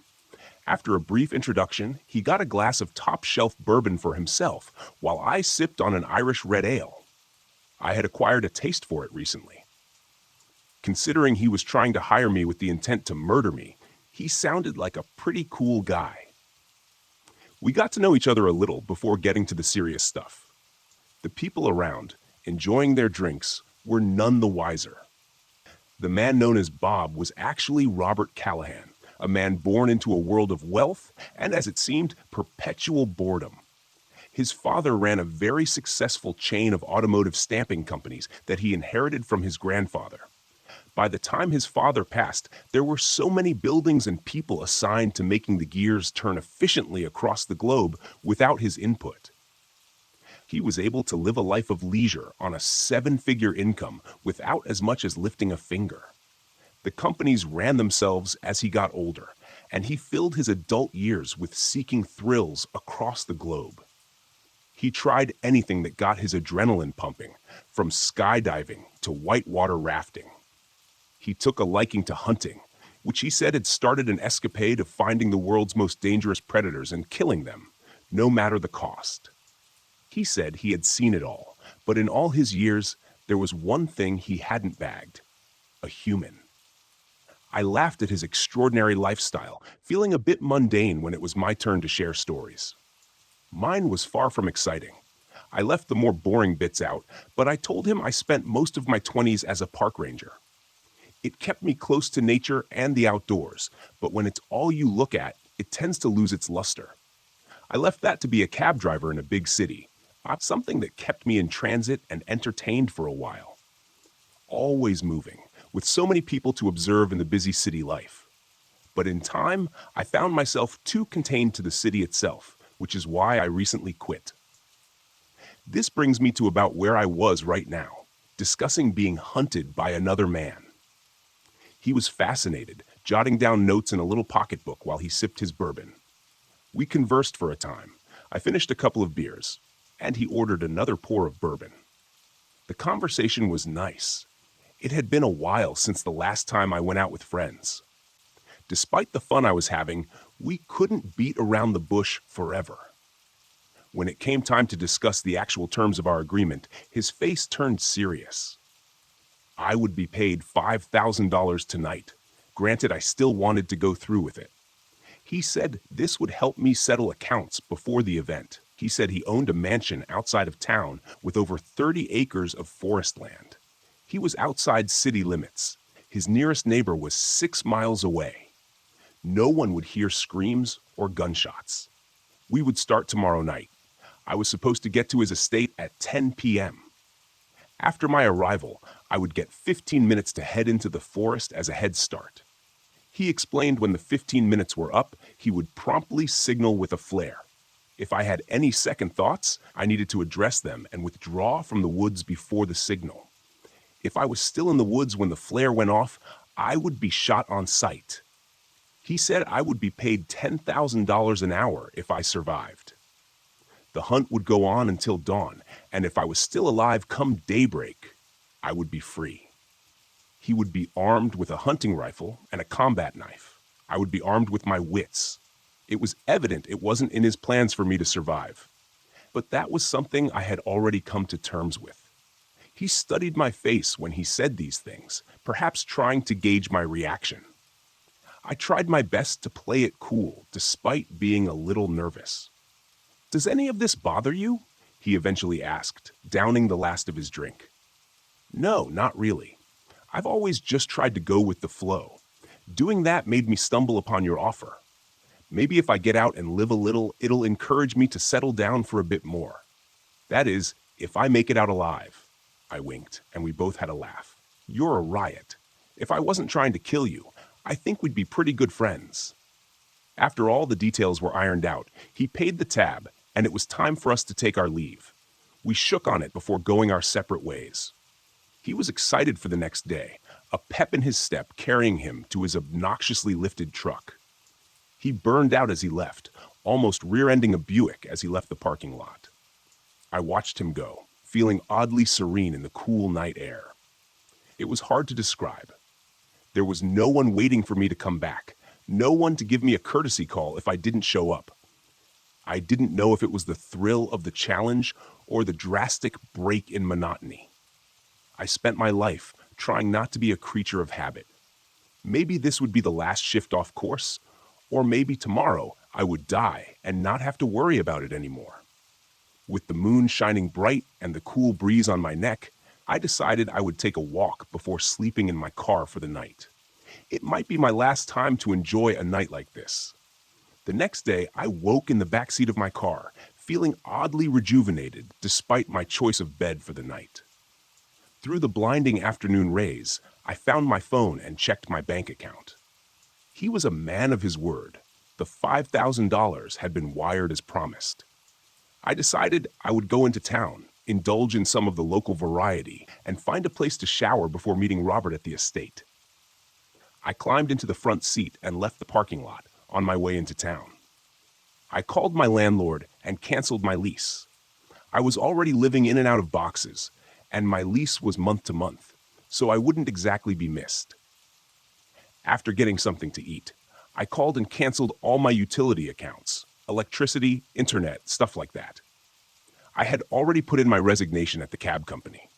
After a brief introduction, he got a glass of top-shelf bourbon for himself, while I sipped on an Irish red ale. I had acquired a taste for it recently. Considering he was trying to hire me with the intent to murder me, he sounded like a pretty cool guy. We got to know each other a little before getting to the serious stuff. The people around, enjoying their drinks, were none the wiser. The man known as Bob was actually Robert Callahan, a man born into a world of wealth and, as it seemed, perpetual boredom. His father ran a very successful chain of automotive stamping companies that he inherited from his grandfather. By the time his father passed, there were so many buildings and people assigned to making the gears turn efficiently across the globe without his input. He was able to live a life of leisure on a 7-figure income without as much as lifting a finger. The companies ran themselves as he got older, and he filled his adult years with seeking thrills across the globe. He tried anything that got his adrenaline pumping, from skydiving to whitewater rafting. He took a liking to hunting, which he said had started an escapade of finding the world's most dangerous predators and killing them, no matter the cost. He said he had seen it all, but in all his years, there was one thing he hadn't bagged: a human. I laughed at his extraordinary lifestyle, feeling a bit mundane when it was my turn to share stories. Mine was far from exciting. I left the more boring bits out, but I told him I spent most of my 20s as a park ranger. It kept me close to nature and the outdoors, but when it's all you look at, it tends to lose its luster. I left that to be a cab driver in a big city, something that kept me in transit and entertained for a while. Always moving, with so many people to observe in the busy city life. But in time, I found myself too contained to the city itself, which is why I recently quit. This brings me to about where I was right now, discussing being hunted by another man. He was fascinated, jotting down notes in a little pocketbook while he sipped his bourbon. We conversed for a time. I finished a couple of beers, and he ordered another pour of bourbon. The conversation was nice. It had been a while since the last time I went out with friends. Despite the fun I was having, we couldn't beat around the bush forever. When it came time to discuss the actual terms of our agreement, his face turned serious. I would be paid $5,000 tonight. Granted, I still wanted to go through with it. He said this would help me settle accounts before the event. He said he owned a mansion outside of town with over 30 acres of forest land. He was outside city limits. His nearest neighbor was 6 miles away. No one would hear screams or gunshots. We would start tomorrow night. I was supposed to get to his estate at 10 p.m. After my arrival, I would get 15 minutes to head into the forest as a head start. He explained when the 15 minutes were up, he would promptly signal with a flare. If I had any second thoughts, I needed to address them and withdraw from the woods before the signal. If I was still in the woods when the flare went off, I would be shot on sight. He said I would be paid $10,000 an hour if I survived. The hunt would go on until dawn, and if I was still alive come daybreak, I would be free. He would be armed with a hunting rifle and a combat knife. I would be armed with my wits. It was evident it wasn't in his plans for me to survive. But that was something I had already come to terms with. He studied my face when he said these things, perhaps trying to gauge my reaction. I tried my best to play it cool, despite being a little nervous. "Does any of this bother you?" he eventually asked, downing the last of his drink. "No, not really. I've always just tried to go with the flow. Doing that made me stumble upon your offer. Maybe if I get out and live a little, it'll encourage me to settle down for a bit more. That is, if I make it out alive." I winked, and we both had a laugh. "You're a riot. If I wasn't trying to kill you, I think we'd be pretty good friends." After all the details were ironed out, he paid the tab, and it was time for us to take our leave. We shook on it before going our separate ways. He was excited for the next day, a pep in his step carrying him to his obnoxiously lifted truck. He burned out as he left, almost rear-ending a Buick as he left the parking lot. I watched him go, feeling oddly serene in the cool night air. It was hard to describe. There was no one waiting for me to come back, no one to give me a courtesy call if I didn't show up. I didn't know if it was the thrill of the challenge or the drastic break in monotony. I spent my life trying not to be a creature of habit. Maybe this would be the last shift off course, or maybe tomorrow I would die and not have to worry about it anymore. With the moon shining bright and the cool breeze on my neck, I decided I would take a walk before sleeping in my car for the night. It might be my last time to enjoy a night like this. The next day, I woke in the backseat of my car, feeling oddly rejuvenated despite my choice of bed for the night. Through the blinding afternoon rays, I found my phone and checked my bank account. He was a man of his word. The $5,000 had been wired as promised. I decided I would go into town, indulge in some of the local variety, and find a place to shower before meeting Robert at the estate. I climbed into the front seat and left the parking lot on my way into town. I called my landlord and canceled my lease. I was already living in and out of boxes, and my lease was month to month, so I wouldn't exactly be missed. After getting something to eat, I called and canceled all my utility accounts, electricity, internet, stuff like that. I had already put in my resignation at the cab company.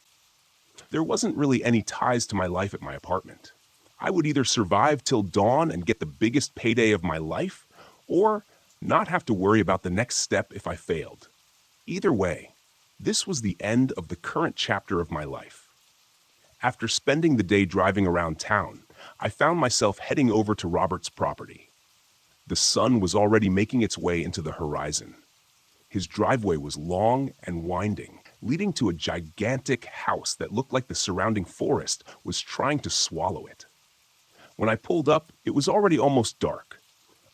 There wasn't really any ties to my life at my apartment. I would either survive till dawn and get the biggest payday of my life, or not have to worry about the next step if I failed. Either way, this was the end of the current chapter of my life. After spending the day driving around town, I found myself heading over to Robert's property. The sun was already making its way into the horizon. His driveway was long and winding, leading to a gigantic house that looked like the surrounding forest was trying to swallow it. When I pulled up, it was already almost dark.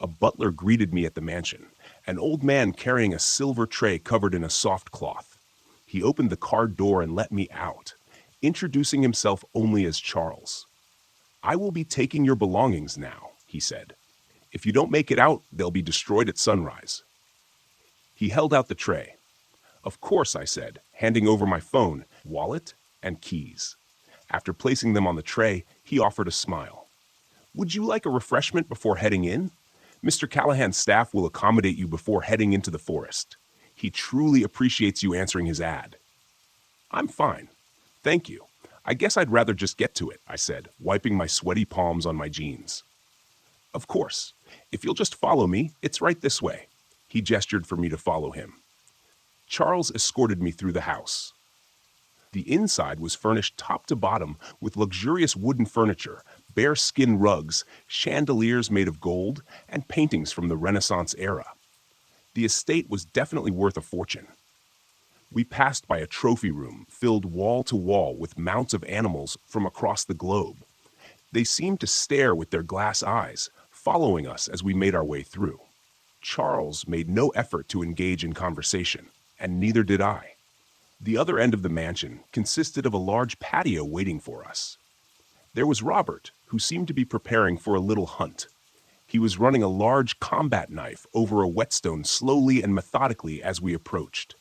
A butler greeted me at the mansion, an old man carrying a silver tray covered in a soft cloth. He opened the car door and let me out, introducing himself only as Charles. "I will be taking your belongings now," he said. "If you don't make it out, they'll be destroyed at sunrise." He held out the tray. "Of course," I said, handing over my phone, wallet, and keys. After placing them on the tray, he offered a smile. "Would you like a refreshment before heading in? Mr. Callahan's staff will accommodate you before heading into the forest. He truly appreciates you answering his ad." "I'm fine. Thank you. I guess I'd rather just get to it," I said, wiping my sweaty palms on my jeans. "Of course. If you'll just follow me, it's right this way. He gestured for me to follow him. Charles escorted me through the house. The inside was furnished top to bottom with luxurious wooden furniture, bearskin rugs, chandeliers made of gold, and paintings from the Renaissance era. The estate was definitely worth a fortune. We passed by a trophy room filled wall to wall with mounts of animals from across the globe. They seemed to stare with their glass eyes, following us as we made our way through. Charles made no effort to engage in conversation, and neither did I. The other end of the mansion consisted of a large patio waiting for us. There was Robert, who seemed to be preparing for a little hunt. He was running a large combat knife over a whetstone slowly and methodically as we approached.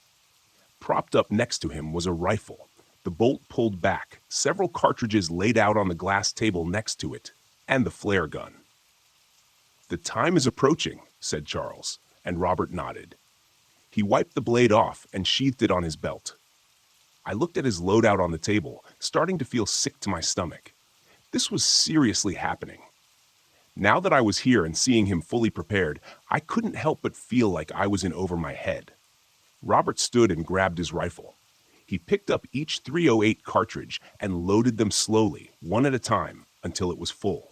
Propped up next to him was a rifle, the bolt pulled back, several cartridges laid out on the glass table next to it, and the flare gun. "The time is approaching," said Charles, and Robert nodded. He wiped the blade off and sheathed it on his belt. I looked at his loadout on the table, starting to feel sick to my stomach. This was seriously happening. Now that I was here and seeing him fully prepared, I couldn't help but feel like I was in over my head. Robert stood and grabbed his rifle. He picked up each .308 cartridge and loaded them slowly, one at a time, until it was full.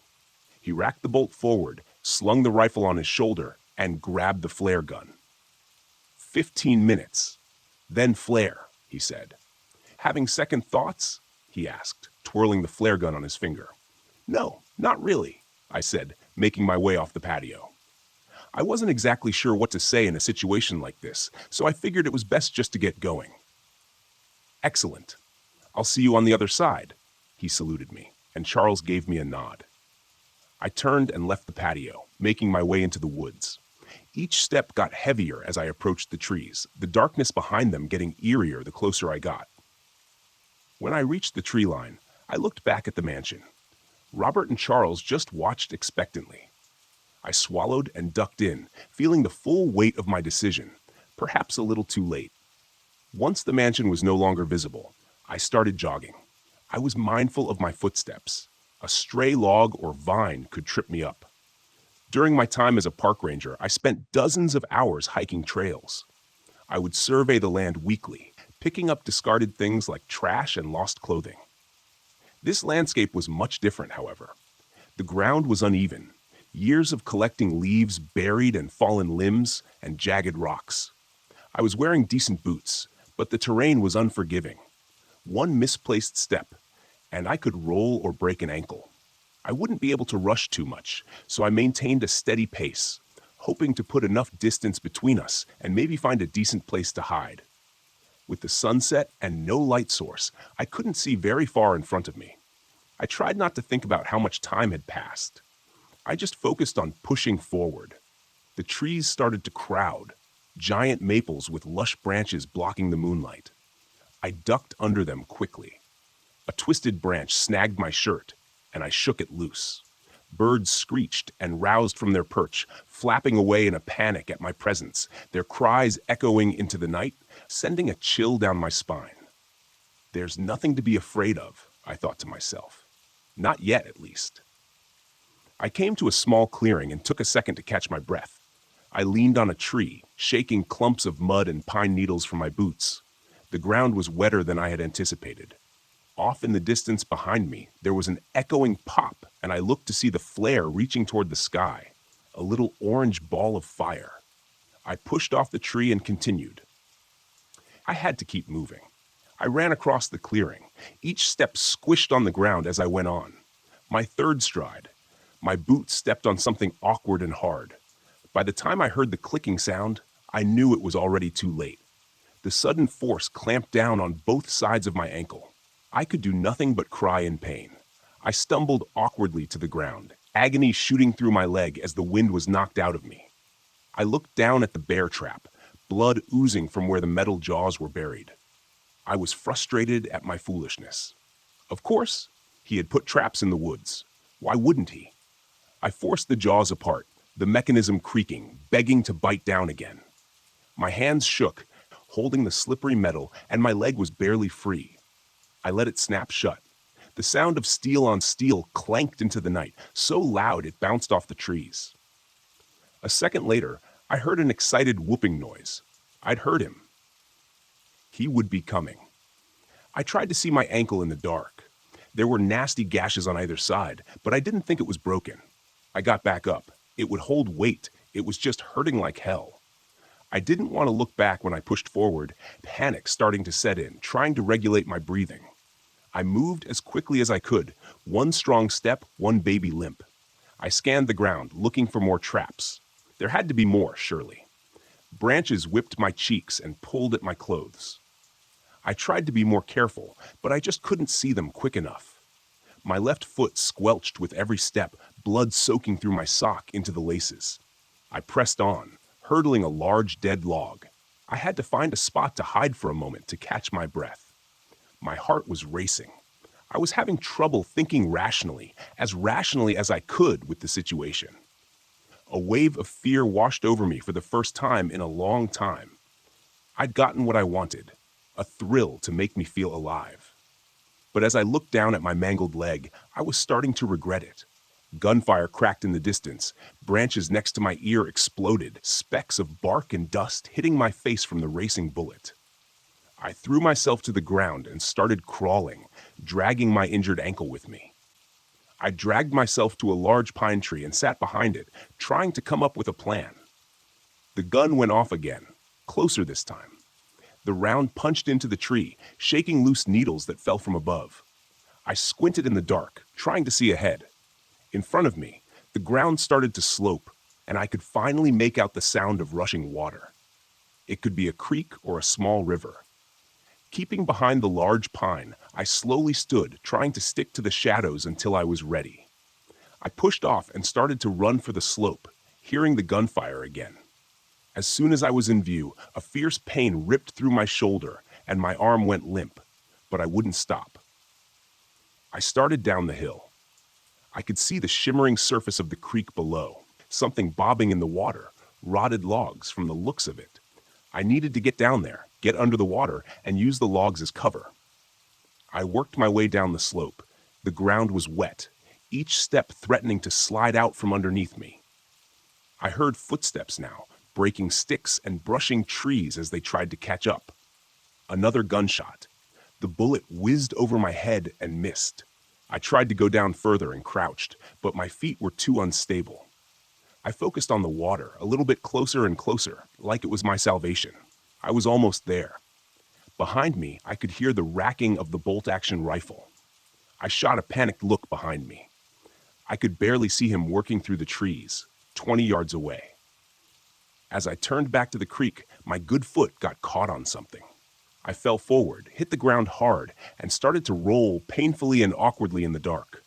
He racked the bolt forward, slung the rifle on his shoulder, and grabbed the flare gun. 15 minutes. Then flare, he said. "Having second thoughts?" he asked, twirling the flare gun on his finger. "No, not really," I said, making my way off the patio. I wasn't exactly sure what to say in a situation like this, so I figured it was best just to get going. "Excellent. I'll see you on the other side," he saluted me, and Charles gave me a nod. I turned and left the patio, making my way into the woods. Each step got heavier as I approached the trees, the darkness behind them getting eerier the closer I got. When I reached the tree line, I looked back at the mansion. Robert and Charles just watched expectantly. I swallowed and ducked in, feeling the full weight of my decision, perhaps a little too late. Once the mansion was no longer visible, I started jogging. I was mindful of my footsteps. A stray log or vine could trip me up. During my time as a park ranger, I spent dozens of hours hiking trails. I would survey the land weekly, picking up discarded things like trash and lost clothing. This landscape was much different, however. The ground was uneven, years of collecting leaves buried and fallen limbs and jagged rocks. I was wearing decent boots, but the terrain was unforgiving. One misplaced step, and I could roll or break an ankle. I wouldn't be able to rush too much, so I maintained a steady pace, hoping to put enough distance between us and maybe find a decent place to hide. With the sunset and no light source, I couldn't see very far in front of me. I tried not to think about how much time had passed. I just focused on pushing forward. The trees started to crowd, giant maples with lush branches blocking the moonlight. I ducked under them quickly. A twisted branch snagged my shirt, and I shook it loose. Birds screeched and roused from their perch, flapping away in a panic at my presence, their cries echoing into the night, sending a chill down my spine. There's nothing to be afraid of, I thought to myself. Not yet, at least. I came to a small clearing and took a second to catch my breath. I leaned on a tree, shaking clumps of mud and pine needles from my boots. The ground was wetter than I had anticipated. Off in the distance behind me, there was an echoing pop, and I looked to see the flare reaching toward the sky, a little orange ball of fire. I pushed off the tree and continued. I had to keep moving. I ran across the clearing. Each step squished on the ground as I went on. My third stride, my boot stepped on something awkward and hard. By the time I heard the clicking sound, I knew it was already too late. The sudden force clamped down on both sides of my ankle. I could do nothing but cry in pain. I stumbled awkwardly to the ground, agony shooting through my leg as the wind was knocked out of me. I looked down at the bear trap, blood oozing from where the metal jaws were buried. I was frustrated at my foolishness. Of course, he had put traps in the woods. Why wouldn't he? I forced the jaws apart, the mechanism creaking, begging to bite down again. My hands shook, holding the slippery metal, and my leg was barely free. I let it snap shut. The sound of steel on steel clanked into the night, so loud it bounced off the trees. A second later, I heard an excited whooping noise. I'd heard him. He would be coming. I tried to see my ankle in the dark. There were nasty gashes on either side, but I didn't think it was broken. I got back up. It would hold weight. It was just hurting like hell. I didn't want to look back when I pushed forward, panic starting to set in, trying to regulate my breathing. I moved as quickly as I could, one strong step, one baby limp. I scanned the ground, looking for more traps. There had to be more, surely. Branches whipped my cheeks and pulled at my clothes. I tried to be more careful, but I just couldn't see them quick enough. My left foot squelched with every step, blood soaking through my sock into the laces. I pressed on, hurdling a large dead log. I had to find a spot to hide for a moment to catch my breath. My heart was racing. I was having trouble thinking rationally as I could with the situation. A wave of fear washed over me for the first time in a long time. I'd gotten what I wanted, a thrill to make me feel alive. But as I looked down at my mangled leg, I was starting to regret it. Gunfire cracked in the distance. Branches next to my ear exploded, specks of bark and dust hitting my face from the racing bullet. I threw myself to the ground and started crawling, dragging my injured ankle with me. I dragged myself to a large pine tree and sat behind it, trying to come up with a plan. The gun went off again, closer this time. The round punched into the tree, shaking loose needles that fell from above. I squinted in the dark, trying to see ahead. In front of me, the ground started to slope, and I could finally make out the sound of rushing water. It could be a creek or a small river. Keeping behind the large pine, I slowly stood, trying to stick to the shadows until I was ready. I pushed off and started to run for the slope, hearing the gunfire again. As soon as I was in view, a fierce pain ripped through my shoulder, and my arm went limp, but I wouldn't stop. I started down the hill. I could see the shimmering surface of the creek below, something bobbing in the water, rotted logs from the looks of it. I needed to get down there, get under the water, and use the logs as cover. I worked my way down the slope. The ground was wet, each step threatening to slide out from underneath me. I heard footsteps now, breaking sticks and brushing trees as they tried to catch up. Another gunshot. The bullet whizzed over my head and missed. I tried to go down further and crouched, but my feet were too unstable. I focused on the water, a little bit closer and closer, like it was my salvation. I was almost there. Behind me, I could hear the racking of the bolt-action rifle. I shot a panicked look behind me. I could barely see him working through the trees, 20 yards away. As I turned back to the creek, my good foot got caught on something. I fell forward, hit the ground hard, and started to roll painfully and awkwardly in the dark.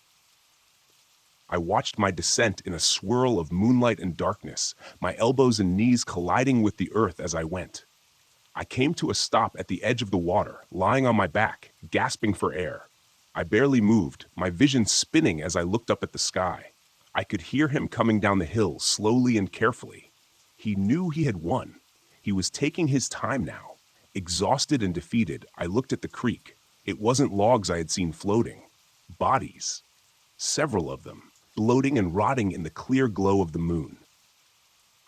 I watched my descent in a swirl of moonlight and darkness, my elbows and knees colliding with the earth as I went. I came to a stop at the edge of the water, lying on my back, gasping for air. I barely moved, my vision spinning as I looked up at the sky. I could hear him coming down the hill slowly and carefully. He knew he had won. He was taking his time now. Exhausted and defeated, I looked at the creek. It wasn't logs I had seen floating. Bodies. Several of them, bloating and rotting in the clear glow of the moon.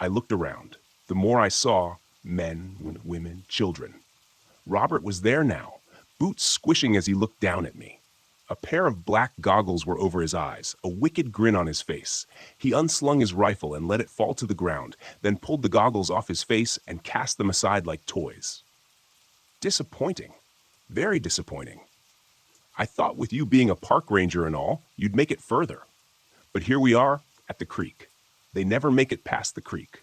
I looked around. The more I saw, men, women, children. Robert was there now, boots squishing as he looked down at me. A pair of black goggles were over his eyes, a wicked grin on his face. He unslung his rifle and let it fall to the ground, then pulled the goggles off his face and cast them aside like toys. Disappointing. Very disappointing. I thought with you being a park ranger and all, you'd make it further. But here we are, at the creek. They never make it past the creek.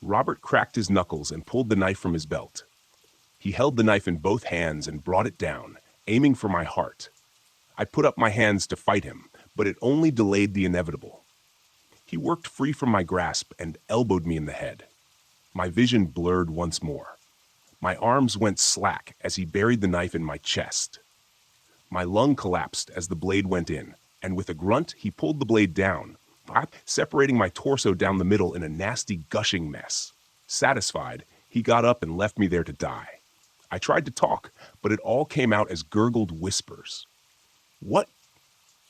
Robert cracked his knuckles and pulled the knife from his belt. He held the knife in both hands and brought it down, aiming for my heart. I put up my hands to fight him, but it only delayed the inevitable. He worked free from my grasp and elbowed me in the head. My vision blurred once more. My arms went slack as he buried the knife in my chest. My lung collapsed as the blade went in, and with a grunt, he pulled the blade down, separating my torso down the middle in a nasty gushing mess. Satisfied, he got up and left me there to die. I tried to talk, but it all came out as gurgled whispers. What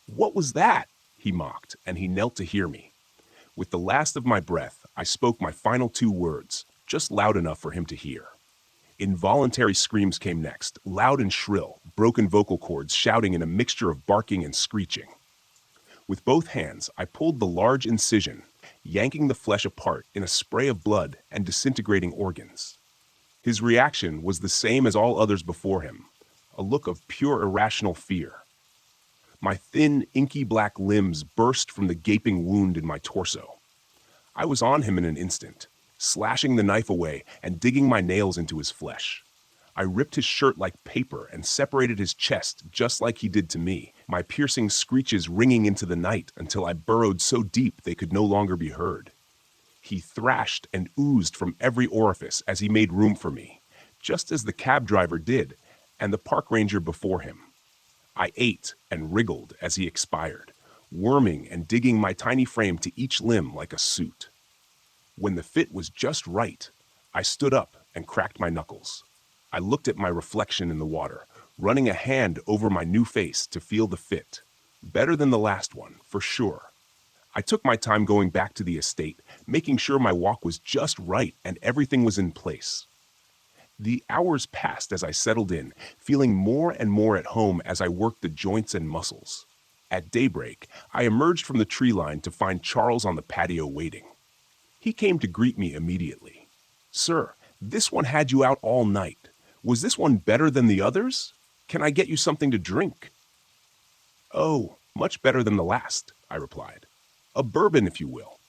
was that? He mocked, and he knelt to hear me. With the last of my breath, I spoke my final two words, just loud enough for him to hear. Involuntary screams came next, loud and shrill, broken vocal cords shouting in a mixture of barking and screeching. With both hands, I pulled the large incision, yanking the flesh apart in a spray of blood and disintegrating organs. His reaction was the same as all others before him, a look of pure irrational fear. My thin, inky black limbs burst from the gaping wound in my torso. I was on him in an instant, slashing the knife away and digging my nails into his flesh. I ripped his shirt like paper and separated his chest just like he did to me, my piercing screeches ringing into the night until I burrowed so deep they could no longer be heard. He thrashed and oozed from every orifice as he made room for me, just as the cab driver did, and the park ranger before him. I ate and wriggled as he expired, worming and digging my tiny frame to each limb like a suit. When the fit was just right, I stood up and cracked my knuckles. I looked at my reflection in the water, running a hand over my new face to feel the fit. Better than the last one, for sure. I took my time going back to the estate, making sure my walk was just right and everything was in place. The hours passed as I settled in, feeling more and more at home as I worked the joints and muscles. At daybreak, I emerged from the tree line to find Charles on the patio waiting. He came to greet me immediately. "Sir, this one had you out all night. Was this one better than the others? Can I get you something to drink?" "Oh, much better than the last," I replied. "A bourbon, if you will."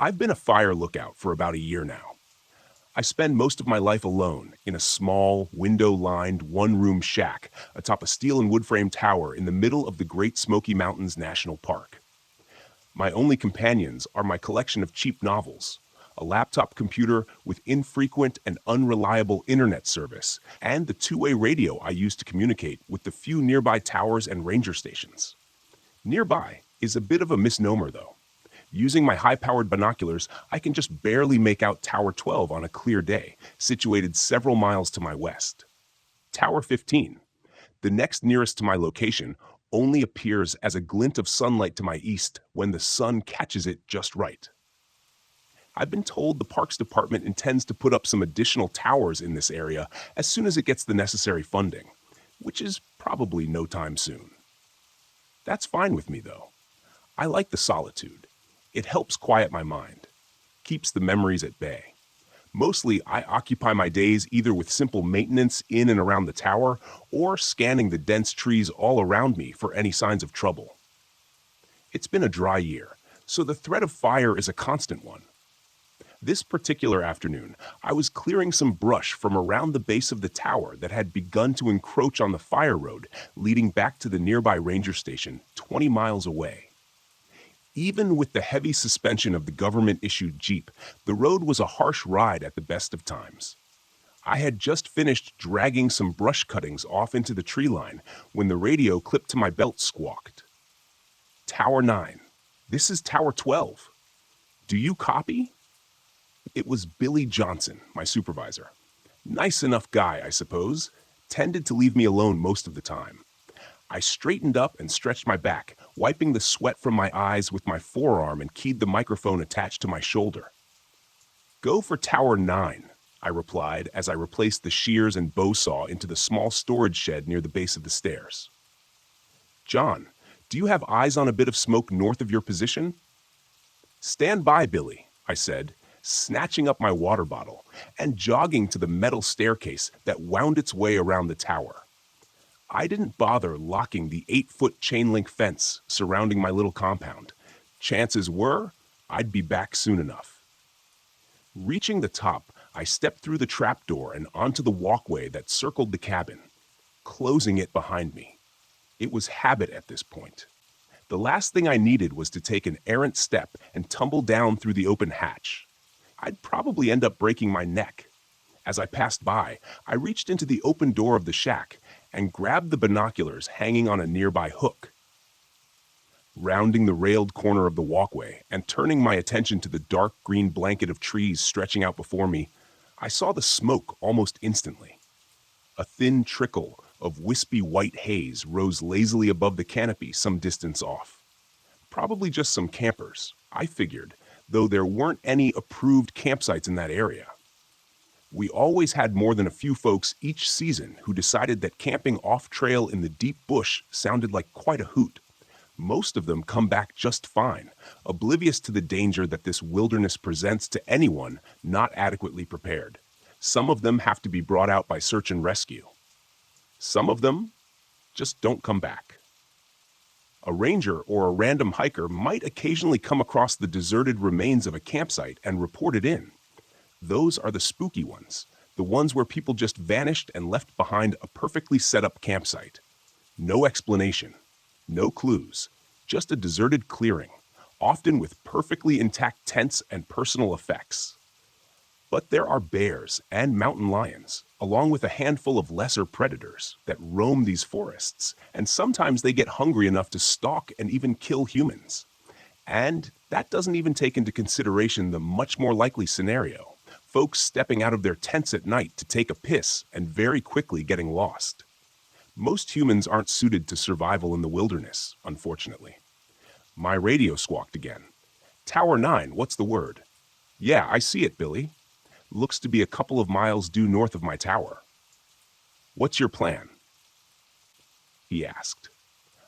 I've been a fire lookout for about a year now. I spend most of my life alone in a small, window-lined, one-room shack atop a steel and wood-frame tower in the middle of the Great Smoky Mountains National Park. My only companions are my collection of cheap novels, a laptop computer with infrequent and unreliable internet service, and the two-way radio I use to communicate with the few nearby towers and ranger stations. Nearby is a bit of a misnomer, though. Using my high-powered binoculars, I can just barely make out Tower 12 on a clear day, situated several miles to my west. Tower 15, the next nearest to my location, only appears as a glint of sunlight to my east when the sun catches it just right. I've been told the Parks Department intends to put up some additional towers in this area as soon as it gets the necessary funding, which is probably no time soon. That's fine with me, though. I like the solitude. It helps quiet my mind, keeps the memories at bay. Mostly, I occupy my days either with simple maintenance in and around the tower or scanning the dense trees all around me for any signs of trouble. It's been a dry year, so the threat of fire is a constant one. This particular afternoon, I was clearing some brush from around the base of the tower that had begun to encroach on the fire road leading back to the nearby ranger station 20 miles away. Even with the heavy suspension of the government-issued Jeep, the road was a harsh ride at the best of times. I had just finished dragging some brush cuttings off into the tree line when the radio clipped to my belt squawked. "Tower 9. This is Tower 12. Do you copy?" It was Billy Johnson, my supervisor. Nice enough guy, I suppose. Tended to leave me alone most of the time. I straightened up and stretched my back, wiping the sweat from my eyes with my forearm and keyed the microphone attached to my shoulder. "Go for Tower 9, I replied as I replaced the shears and bow saw into the small storage shed near the base of the stairs. "John, do you have eyes on a bit of smoke north of your position?" "Stand by, Billy," I said, snatching up my water bottle and jogging to the metal staircase that wound its way around the tower. I didn't bother locking the 8-foot chain-link fence surrounding my little compound. Chances were, I'd be back soon enough. Reaching the top, I stepped through the trapdoor and onto the walkway that circled the cabin, closing it behind me. It was habit at this point. The last thing I needed was to take an errant step and tumble down through the open hatch. I'd probably end up breaking my neck. As I passed by, I reached into the open door of the shack and grabbed the binoculars hanging on a nearby hook. Rounding the railed corner of the walkway and turning my attention to the dark green blanket of trees stretching out before me, I saw the smoke almost instantly. A thin trickle of wispy white haze rose lazily above the canopy some distance off. Probably just some campers, I figured, though there weren't any approved campsites in that area. We always had more than a few folks each season who decided that camping off-trail in the deep bush sounded like quite a hoot. Most of them come back just fine, oblivious to the danger that this wilderness presents to anyone not adequately prepared. Some of them have to be brought out by search and rescue. Some of them just don't come back. A ranger or a random hiker might occasionally come across the deserted remains of a campsite and report it in. Those are the spooky ones, the ones where people just vanished and left behind a perfectly set up campsite. No explanation, no clues, just a deserted clearing, often with perfectly intact tents and personal effects. But there are bears and mountain lions, along with a handful of lesser predators that roam these forests, and sometimes they get hungry enough to stalk and even kill humans. And that doesn't even take into consideration the much more likely scenario, folks stepping out of their tents at night to take a piss and very quickly getting lost. Most humans aren't suited to survival in the wilderness, unfortunately. My radio squawked again. "Tower 9, what's the word?" "Yeah, I see it, Billy. Looks to be a couple of miles due north of my tower." "What's your plan?" he asked.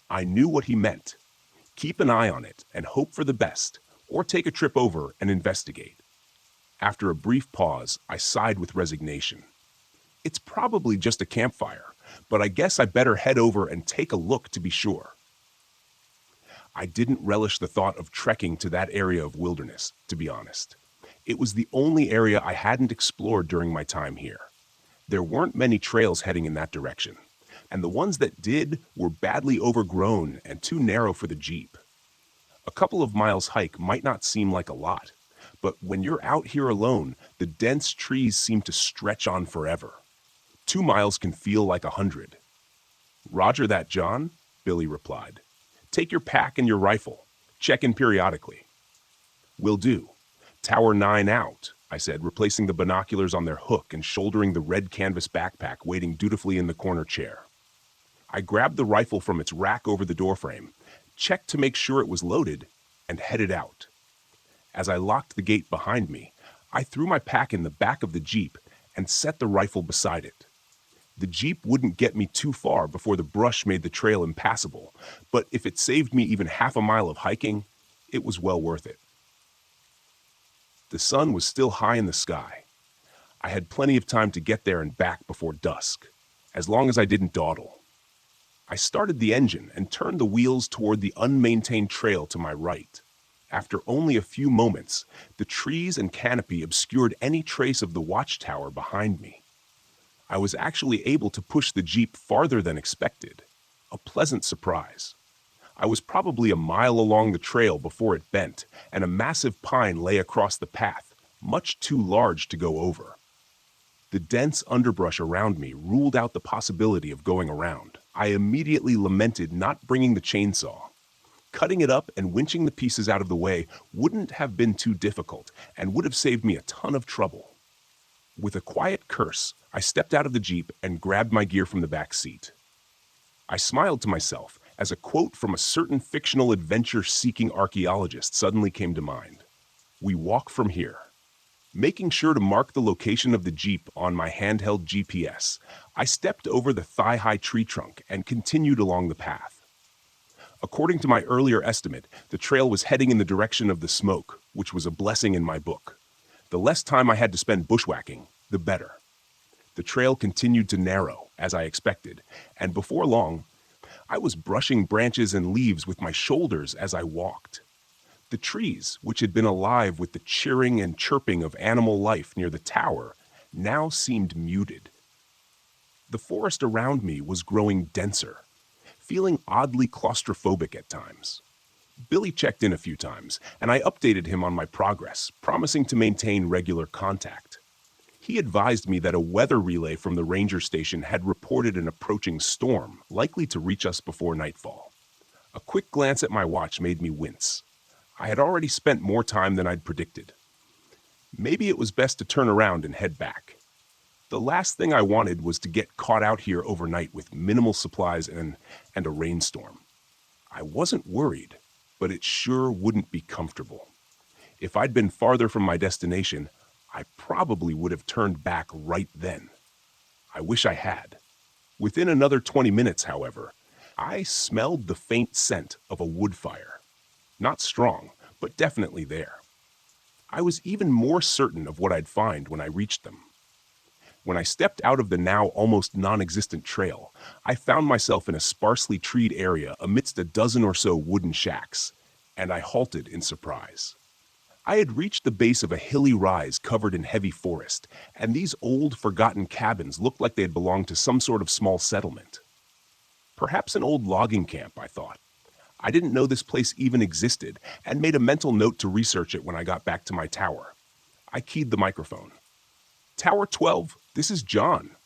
I knew what he meant. Keep an eye on it and hope for the best, or take a trip over and investigate. After a brief pause, I sighed with resignation. It's probably just a campfire, but I guess I better head over and take a look to be sure. I didn't relish the thought of trekking to that area of wilderness, to be honest. It was the only area I hadn't explored during my time here. There weren't many trails heading in that direction, and the ones that did were badly overgrown and too narrow for the Jeep. A couple of miles hike might not seem like a lot, but when you're out here alone, the dense trees seem to stretch on forever. 2 miles can feel like 100. "Roger that, John," Billy replied. "Take your pack and your rifle. Check in periodically." "Will do. Tower 9 out," I said, replacing the binoculars on their hook and shouldering the red canvas backpack waiting dutifully in the corner chair. I grabbed the rifle from its rack over the doorframe, checked to make sure it was loaded, and headed out. As I locked the gate behind me, I threw my pack in the back of the Jeep and set the rifle beside it. The Jeep wouldn't get me too far before the brush made the trail impassable, but if it saved me even half a mile of hiking, it was well worth it. The sun was still high in the sky. I had plenty of time to get there and back before dusk, as long as I didn't dawdle. I started the engine and turned the wheels toward the unmaintained trail to my right. After only a few moments, the trees and canopy obscured any trace of the watchtower behind me. I was actually able to push the Jeep farther than expected. A pleasant surprise. I was probably a mile along the trail before it bent, and a massive pine lay across the path, much too large to go over. The dense underbrush around me ruled out the possibility of going around. I immediately lamented not bringing the chainsaw. Cutting it up and winching the pieces out of the way wouldn't have been too difficult and would have saved me a ton of trouble. With a quiet curse, I stepped out of the Jeep and grabbed my gear from the back seat. I smiled to myself as a quote from a certain fictional adventure-seeking archaeologist suddenly came to mind. "We walk from here." Making sure to mark the location of the Jeep on my handheld GPS, I stepped over the thigh-high tree trunk and continued along the path. According to my earlier estimate, the trail was heading in the direction of the smoke, which was a blessing in my book. The less time I had to spend bushwhacking, the better. The trail continued to narrow, as I expected, and before long, I was brushing branches and leaves with my shoulders as I walked. The trees, which had been alive with the cheering and chirping of animal life near the tower, now seemed muted. The forest around me was growing denser, feeling oddly claustrophobic at times. Billy checked in a few times, and I updated him on my progress, promising to maintain regular contact. He advised me that a weather relay from the ranger station had reported an approaching storm, likely to reach us before nightfall. A quick glance at my watch made me wince. I had already spent more time than I'd predicted. Maybe it was best to turn around and head back. The last thing I wanted was to get caught out here overnight with minimal supplies and a rainstorm. I wasn't worried, but it sure wouldn't be comfortable. If I'd been farther from my destination, I probably would have turned back right then. I wish I had. Within another 20 minutes, however, I smelled the faint scent of a wood fire. Not strong, but definitely there. I was even more certain of what I'd find when I reached them. When I stepped out of the now almost non-existent trail, I found myself in a sparsely treed area amidst a dozen or so wooden shacks, and I halted in surprise. I had reached the base of a hilly rise covered in heavy forest, and these old, forgotten cabins looked like they had belonged to some sort of small settlement. Perhaps an old logging camp, I thought. I didn't know this place even existed, and made a mental note to research it when I got back to my tower. I keyed the microphone. "Tower 12, this is John.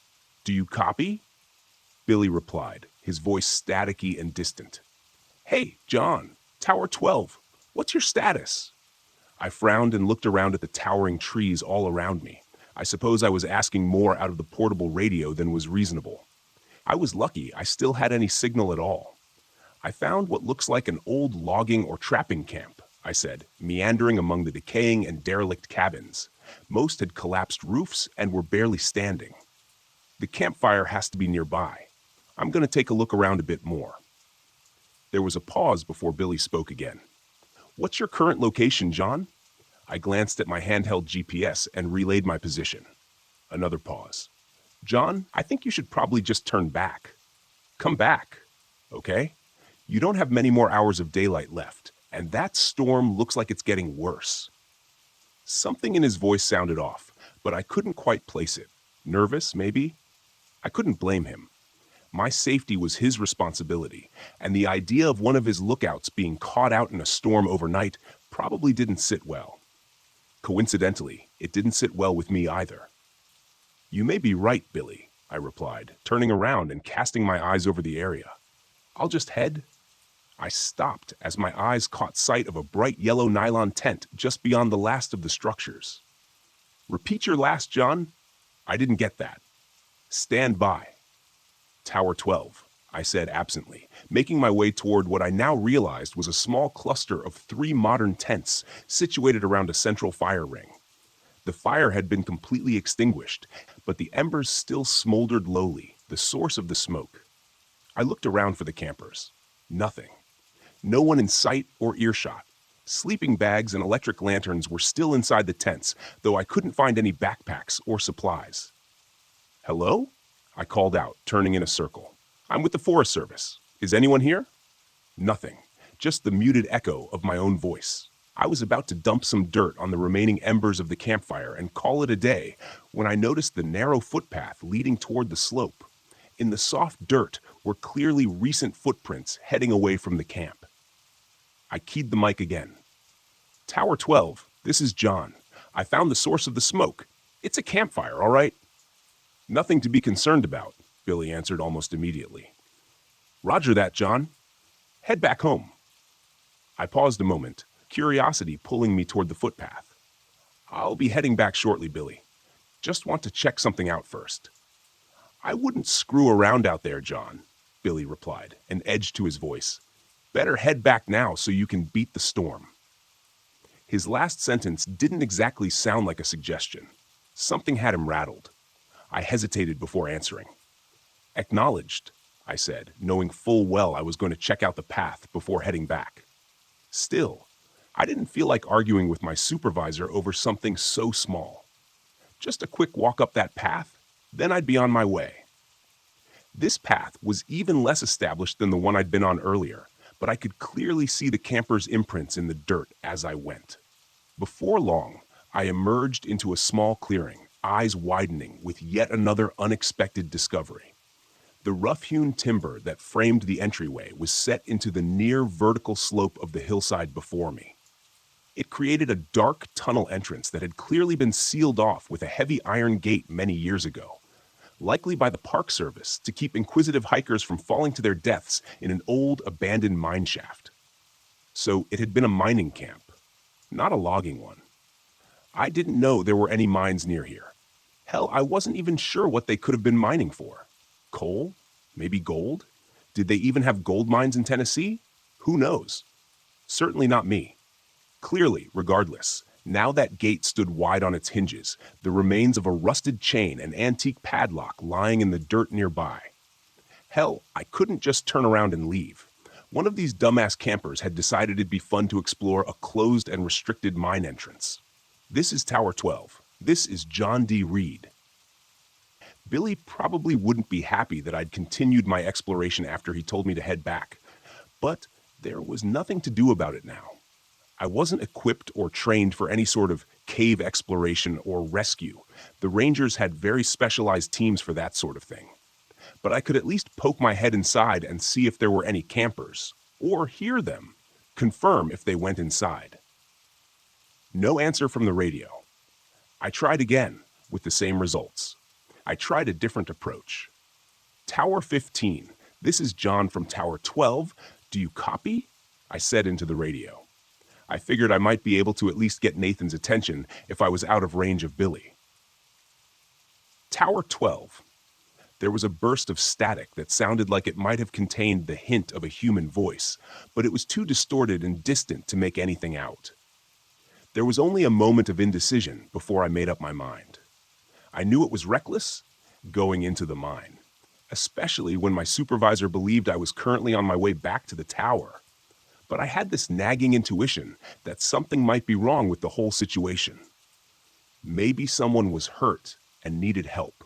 Do you copy?" Billy replied, his voice staticky and distant. "Hey, John, Tower 12, what's your status?" I frowned and looked around at the towering trees all around me. I suppose I was asking more out of the portable radio than was reasonable. I was lucky I still had any signal at all. "I found what looks like an old logging or trapping camp," I said, meandering among the decaying and derelict cabins. Most had collapsed roofs and were barely standing. "The campfire has to be nearby. I'm going to take a look around a bit more." There was a pause before Billy spoke again. "What's your current location, John?" I glanced at my handheld GPS and relayed my position. Another pause. "John, I think you should probably just turn back. Come back, okay? You don't have many more hours of daylight left, and that storm looks like it's getting worse." Something in his voice sounded off, but I couldn't quite place it. Nervous, maybe? I couldn't blame him. My safety was his responsibility, and the idea of one of his lookouts being caught out in a storm overnight probably didn't sit well. Coincidentally, it didn't sit well with me either. "You may be right, Billy," I replied, turning around and casting my eyes over the area. "I'll just head—" I stopped as my eyes caught sight of a bright yellow nylon tent just beyond the last of the structures. "Repeat your last, John." I didn't get that. "Stand by." "Tower 12, I said absently, making my way toward what I now realized was a small cluster of 3 modern tents situated around a central fire ring. The fire had been completely extinguished, but the embers still smoldered lowly, the source of the smoke. I looked around for the campers. Nothing. No one in sight or earshot. Sleeping bags and electric lanterns were still inside the tents, though I couldn't find any backpacks or supplies. "Hello?" I called out, turning in a circle. "I'm with the Forest Service. Is anyone here?" Nothing, just the muted echo of my own voice. I was about to dump some dirt on the remaining embers of the campfire and call it a day when I noticed the narrow footpath leading toward the slope. In the soft dirt were clearly recent footprints heading away from the camp. I keyed the mic again. "Tower 12, this is John. I found the source of the smoke. It's a campfire, all right?" "Nothing to be concerned about," Billy answered almost immediately. "Roger that, John. Head back home." I paused a moment, curiosity pulling me toward the footpath. "I'll be heading back shortly, Billy. Just want to check something out first." "I wouldn't screw around out there, John," Billy replied, an edge to his voice. "Better head back now so you can beat the storm." His last sentence didn't exactly sound like a suggestion. Something had him rattled. I hesitated before answering. "Acknowledged," I said, knowing full well I was going to check out the path before heading back. Still, I didn't feel like arguing with my supervisor over something so small. Just a quick walk up that path, then I'd be on my way. This path was even less established than the one I'd been on earlier, but I could clearly see the campers' imprints in the dirt as I went. Before long, I emerged into a small clearing, eyes widening with yet another unexpected discovery. The rough-hewn timber that framed the entryway was set into the near vertical slope of the hillside before me. It created a dark tunnel entrance that had clearly been sealed off with a heavy iron gate many years ago, likely by the Park Service to keep inquisitive hikers from falling to their deaths in an old, abandoned mine shaft. So it had been a mining camp, not a logging one. I didn't know there were any mines near here. Hell, I wasn't even sure what they could have been mining for. Coal? Maybe gold? Did they even have gold mines in Tennessee? Who knows? Certainly not me. Clearly, regardless, now that gate stood wide on its hinges, the remains of a rusted chain and antique padlock lying in the dirt nearby. Hell, I couldn't just turn around and leave. One of these dumbass campers had decided it'd be fun to explore a closed and restricted mine entrance. This is Tower 12. This is John D. Reed. Billy probably wouldn't be happy that I'd continued my exploration after he told me to head back, but there was nothing to do about it now. I wasn't equipped or trained for any sort of cave exploration or rescue. The Rangers had very specialized teams for that sort of thing. But I could at least poke my head inside and see if there were any campers, or hear them, confirm if they went inside. No answer from the radio. I tried again, with the same results. I tried a different approach. Tower 15, this is John from Tower 12. Do you copy? I said into the radio. I figured I might be able to at least get Nathan's attention if I was out of range of Billy. Tower 12. There was a burst of static that sounded like it might have contained the hint of a human voice, but it was too distorted and distant to make anything out. There was only a moment of indecision before I made up my mind. I knew it was reckless going into the mine, especially when my supervisor believed I was currently on my way back to the tower. But I had this nagging intuition that something might be wrong with the whole situation. Maybe someone was hurt and needed help.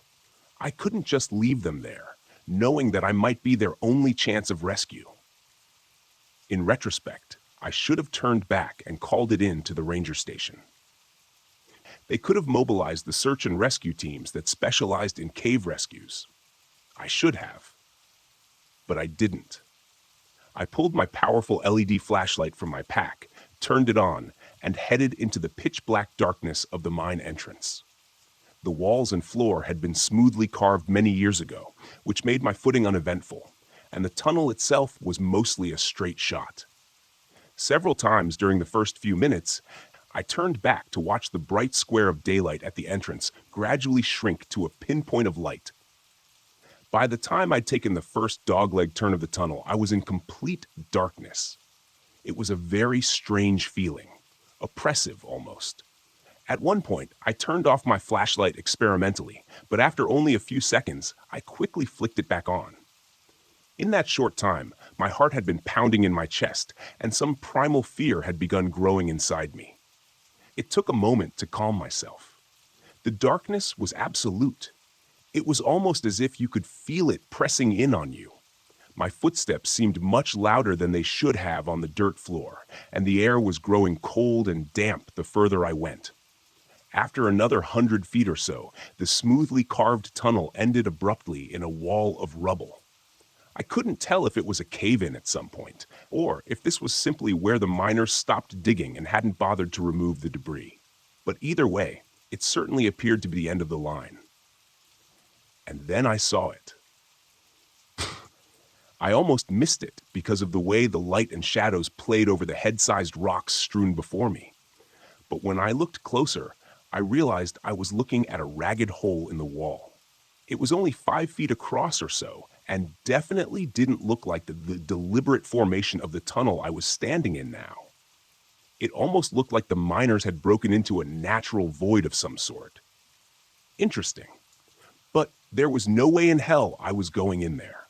I couldn't just leave them there, knowing that I might be their only chance of rescue. In retrospect, I should have turned back and called it in to the ranger station. They could have mobilized the search and rescue teams that specialized in cave rescues. I should have. But I didn't. I pulled my powerful LED flashlight from my pack, turned it on, and headed into the pitch-black darkness of the mine entrance. The walls and floor had been smoothly carved many years ago, which made my footing uneventful, and the tunnel itself was mostly a straight shot. Several times during the first few minutes, I turned back to watch the bright square of daylight at the entrance gradually shrink to a pinpoint of light. By the time I'd taken the first dogleg turn of the tunnel, I was in complete darkness. It was a very strange feeling, oppressive almost. At one point, I turned off my flashlight experimentally, but after only a few seconds, I quickly flicked it back on. In that short time, my heart had been pounding in my chest, and some primal fear had begun growing inside me. It took a moment to calm myself. The darkness was absolute. It was almost as if you could feel it pressing in on you. My footsteps seemed much louder than they should have on the dirt floor, and the air was growing cold and damp the further I went. After another 100 feet or so, the smoothly carved tunnel ended abruptly in a wall of rubble. I couldn't tell if it was a cave-in at some point, or if this was simply where the miners stopped digging and hadn't bothered to remove the debris. But either way, it certainly appeared to be the end of the line. And then I saw it. I almost missed it because of the way the light and shadows played over the head-sized rocks strewn before me. But when I looked closer, I realized I was looking at a ragged hole in the wall. It was only 5 feet across or so, and definitely didn't look like the deliberate formation of the tunnel I was standing in now. It almost looked like the miners had broken into a natural void of some sort. Interesting. But there was no way in hell I was going in there.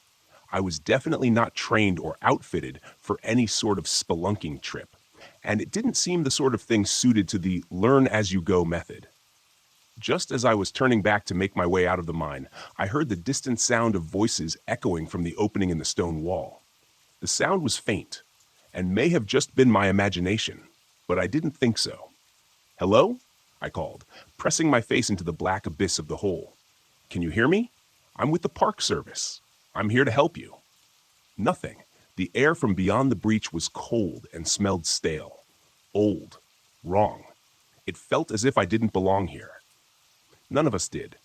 I was definitely not trained or outfitted for any sort of spelunking trip, and it didn't seem the sort of thing suited to the learn-as-you-go method. Just as I was turning back to make my way out of the mine, I heard the distant sound of voices echoing from the opening in the stone wall. The sound was faint, and may have just been my imagination, but I didn't think so. "Hello?" I called, pressing my face into the black abyss of the hole. "Can you hear me? I'm with the Park Service. I'm here to help you." Nothing. The air from beyond the breach was cold and smelled stale. Old. Wrong. It felt as if I didn't belong here. None of us did.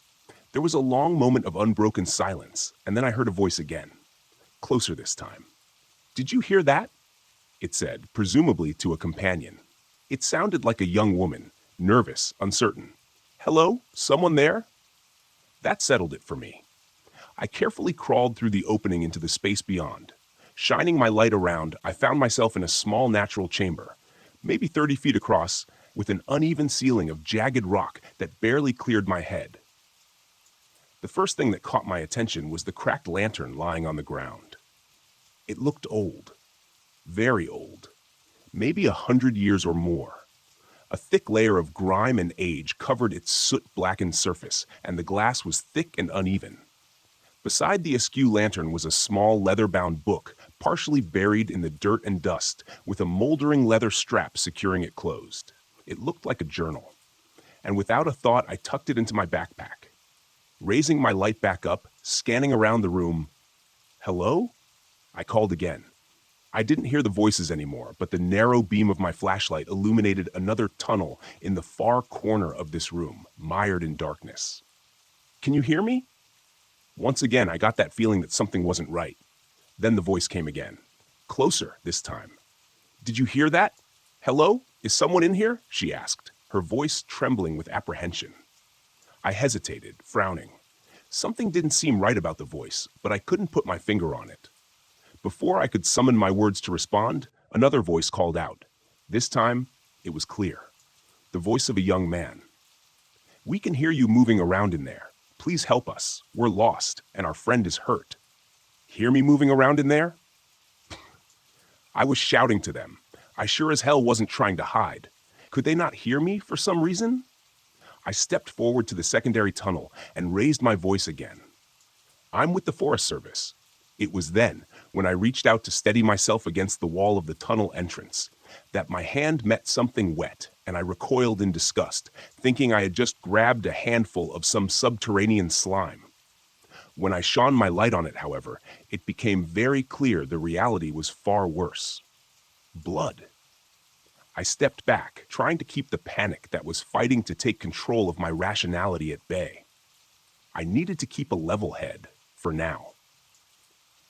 There was a long moment of unbroken silence, and then I heard a voice again. Closer this time. "Did you hear that?" it said, presumably to a companion. It sounded like a young woman, nervous, uncertain. "Hello? Someone there?" That settled it for me. I carefully crawled through the opening into the space beyond. Shining my light around, I found myself in a small natural chamber, maybe 30 feet across, with an uneven ceiling of jagged rock that barely cleared my head. The first thing that caught my attention was the cracked lantern lying on the ground. It looked old, very old, maybe 100 years or more. A thick layer of grime and age covered its soot-blackened surface, and the glass was thick and uneven. Beside the askew lantern was a small leather-bound book, partially buried in the dirt and dust, with a moldering leather strap securing it closed. It looked like a journal. And without a thought, I tucked it into my backpack. Raising my light back up, scanning around the room, "Hello?" I called again. I didn't hear the voices anymore, but the narrow beam of my flashlight illuminated another tunnel in the far corner of this room, mired in darkness. "Can you hear me?" Once again, I got that feeling that something wasn't right. Then the voice came again. Closer this time. "Did you hear that? Hello? Is someone in here?" she asked, her voice trembling with apprehension. I hesitated, frowning. Something didn't seem right about the voice, but I couldn't put my finger on it. Before I could summon my words to respond, another voice called out. This time, it was clear. The voice of a young man. "We can hear you moving around in there. Please help us. We're lost, and our friend is hurt." Hear me moving around in there? I was shouting to them. I sure as hell wasn't trying to hide. Could they not hear me for some reason? I stepped forward to the secondary tunnel and raised my voice again. "I'm with the Forest Service." It was then, when I reached out to steady myself against the wall of the tunnel entrance, that my hand met something wet, and I recoiled in disgust, thinking I had just grabbed a handful of some subterranean slime. When I shone my light on it, however, it became very clear the reality was far worse. Blood. I stepped back, trying to keep the panic that was fighting to take control of my rationality at bay. I needed to keep a level head, for now.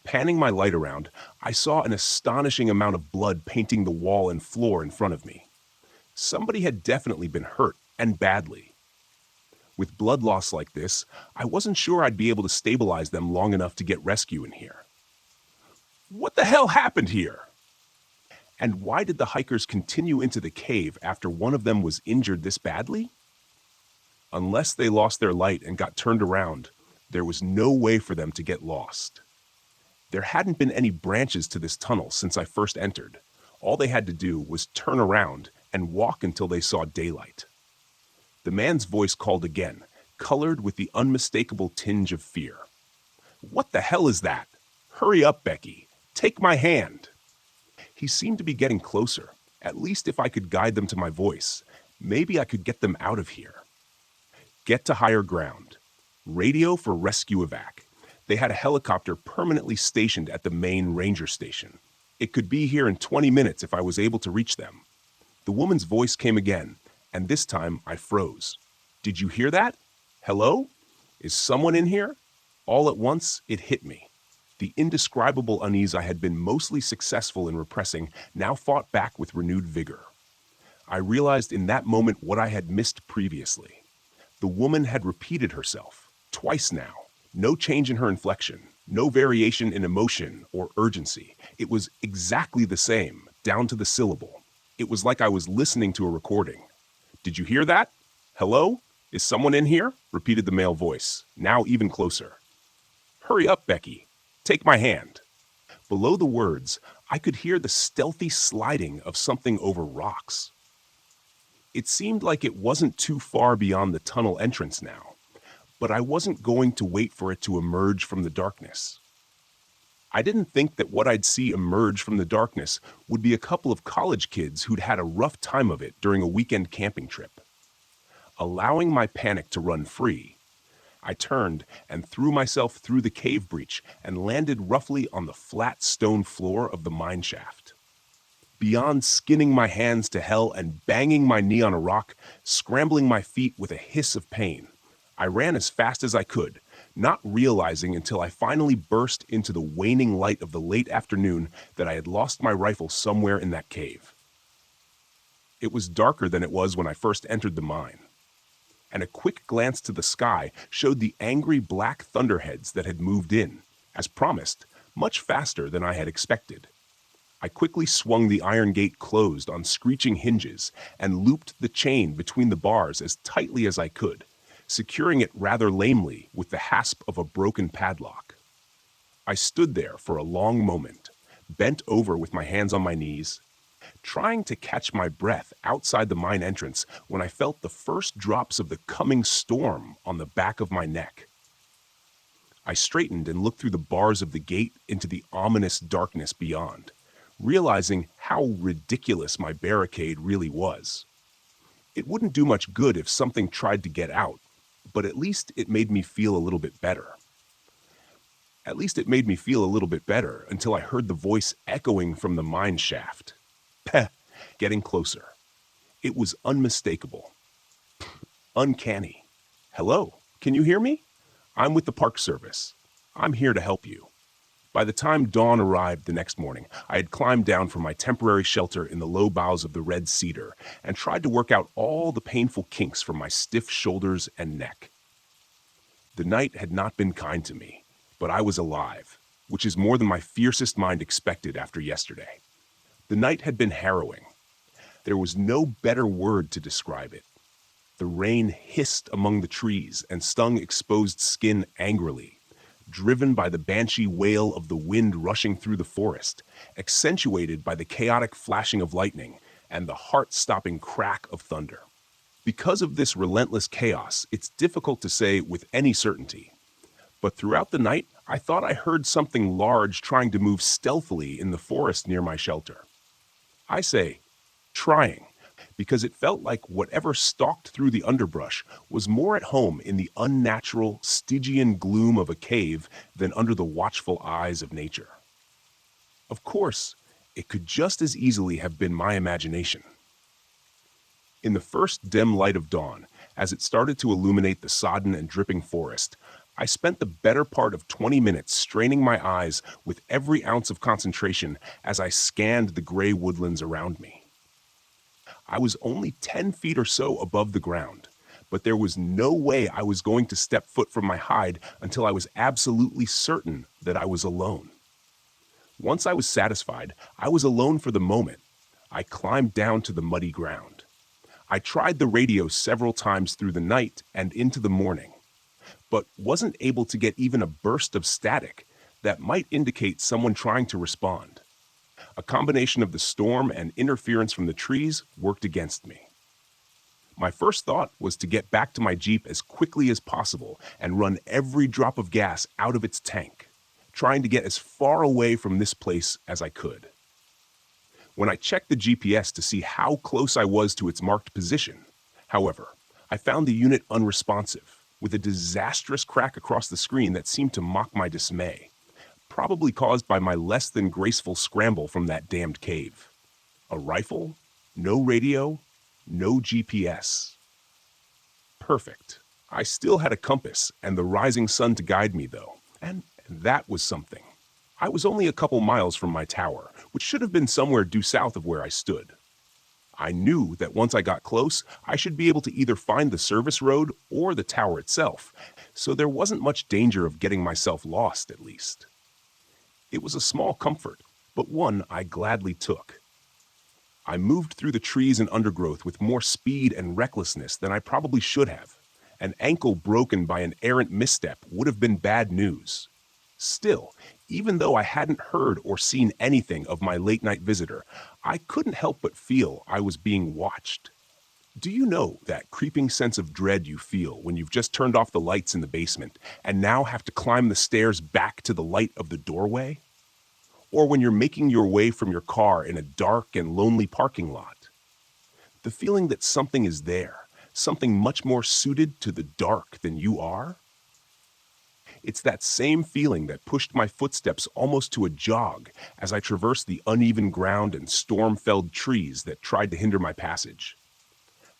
Panning my light around, I saw an astonishing amount of blood painting the wall and floor in front of me. Somebody had definitely been hurt, and badly. With blood loss like this, I wasn't sure I'd be able to stabilize them long enough to get rescue in here. What the hell happened here? And why did the hikers continue into the cave after one of them was injured this badly? Unless they lost their light and got turned around, there was no way for them to get lost. There hadn't been any branches to this tunnel since I first entered. All they had to do was turn around and walk until they saw daylight. The man's voice called again, colored with the unmistakable tinge of fear. "What the hell is that? Hurry up, Becky. Take my hand." He seemed to be getting closer. At least if I could guide them to my voice, maybe I could get them out of here. Get to higher ground. Radio for rescue evac. They had a helicopter permanently stationed at the main ranger station. It could be here in 20 minutes if I was able to reach them. The woman's voice came again, and this time I froze. "Did you hear that? Hello? Is someone in here?" All at once, it hit me. The indescribable unease I had been mostly successful in repressing now fought back with renewed vigor. I realized in that moment what I had missed previously. The woman had repeated herself, twice now. No change in her inflection, no variation in emotion or urgency. It was exactly the same, down to the syllable. It was like I was listening to a recording. "Did you hear that? Hello? Is someone in here?" repeated the male voice, now even closer. "Hurry up, Becky. Take my hand." Below the words, I could hear the stealthy sliding of something over rocks. It seemed like it wasn't too far beyond the tunnel entrance now, but I wasn't going to wait for it to emerge from the darkness. I didn't think that what I'd see emerge from the darkness would be a couple of college kids who'd had a rough time of it during a weekend camping trip. Allowing my panic to run free, I turned and threw myself through the cave breach and landed roughly on the flat stone floor of the mine shaft. Beyond skinning my hands to hell and banging my knee on a rock, scrambling my feet with a hiss of pain, I ran as fast as I could, not realizing until I finally burst into the waning light of the late afternoon that I had lost my rifle somewhere in that cave. It was darker than it was when I first entered the mine. and a quick glance to the sky showed the angry black thunderheads that had moved in, as promised, much faster than I had expected. I quickly swung the iron gate closed on screeching hinges and looped the chain between the bars as tightly as I could, securing it rather lamely with the hasp of a broken padlock. I stood there for a long moment, bent over with my hands on my knees, trying to catch my breath outside the mine entrance when I felt the first drops of the coming storm on the back of my neck. I straightened and looked through the bars of the gate into the ominous darkness beyond, realizing how ridiculous my barricade really was. It wouldn't do much good if something tried to get out, but at least it made me feel a little bit better. Until I heard the voice echoing from the mine shaft. Peh, getting closer. It was unmistakable. Uncanny. Hello, can you hear me? I'm with the Park Service. I'm here to help you. By the time dawn arrived the next morning, I had climbed down from my temporary shelter in the low boughs of the red cedar and tried to work out all the painful kinks from my stiff shoulders and neck. The night had not been kind to me, but I was alive, which is more than my fiercest mind expected after yesterday. The night had been harrowing. There was no better word to describe it. The rain hissed among the trees and stung exposed skin angrily, driven by the banshee wail of the wind rushing through the forest, accentuated by the chaotic flashing of lightning and the heart-stopping crack of thunder. Because of this relentless chaos, it's difficult to say with any certainty. But throughout the night, I thought I heard something large trying to move stealthily in the forest near my shelter. I say, trying, because it felt like whatever stalked through the underbrush was more at home in the unnatural, Stygian gloom of a cave than under the watchful eyes of nature. Of course, it could just as easily have been my imagination. In the first dim light of dawn, as it started to illuminate the sodden and dripping forest, I spent the better part of 20 minutes straining my eyes with every ounce of concentration as I scanned the gray woodlands around me. I was only 10 feet or so above the ground, but there was no way I was going to step foot from my hide until I was absolutely certain that I was alone. Once I was satisfied, I was alone for the moment. I climbed down to the muddy ground. I tried the radio several times through the night and into the morning, but wasn't able to get even a burst of static that might indicate someone trying to respond. A combination of the storm and interference from the trees worked against me. My first thought was to get back to my Jeep as quickly as possible and run every drop of gas out of its tank, trying to get as far away from this place as I could. When I checked the GPS to see how close I was to its marked position, however, I found the unit unresponsive, with a disastrous crack across the screen that seemed to mock my dismay, probably caused by my less than graceful scramble from that damned cave. A rifle? No radio? No GPS. Perfect. I still had a compass and the rising sun to guide me, though, and that was something. I was only a couple miles from my tower, which should have been somewhere due south of where I stood. I knew that once I got close, I should be able to either find the service road or the tower itself, so there wasn't much danger of getting myself lost, at least. It was a small comfort, but one I gladly took. I moved through the trees and undergrowth with more speed and recklessness than I probably should have. An ankle broken by an errant misstep would have been bad news. Still, even though I hadn't heard or seen anything of my late-night visitor, I couldn't help but feel I was being watched. Do you know that creeping sense of dread you feel when you've just turned off the lights in the basement and now have to climb the stairs back to the light of the doorway? Or when you're making your way from your car in a dark and lonely parking lot? The feeling that something is there, something much more suited to the dark than you are? It's that same feeling that pushed my footsteps almost to a jog as I traversed the uneven ground and storm-felled trees that tried to hinder my passage.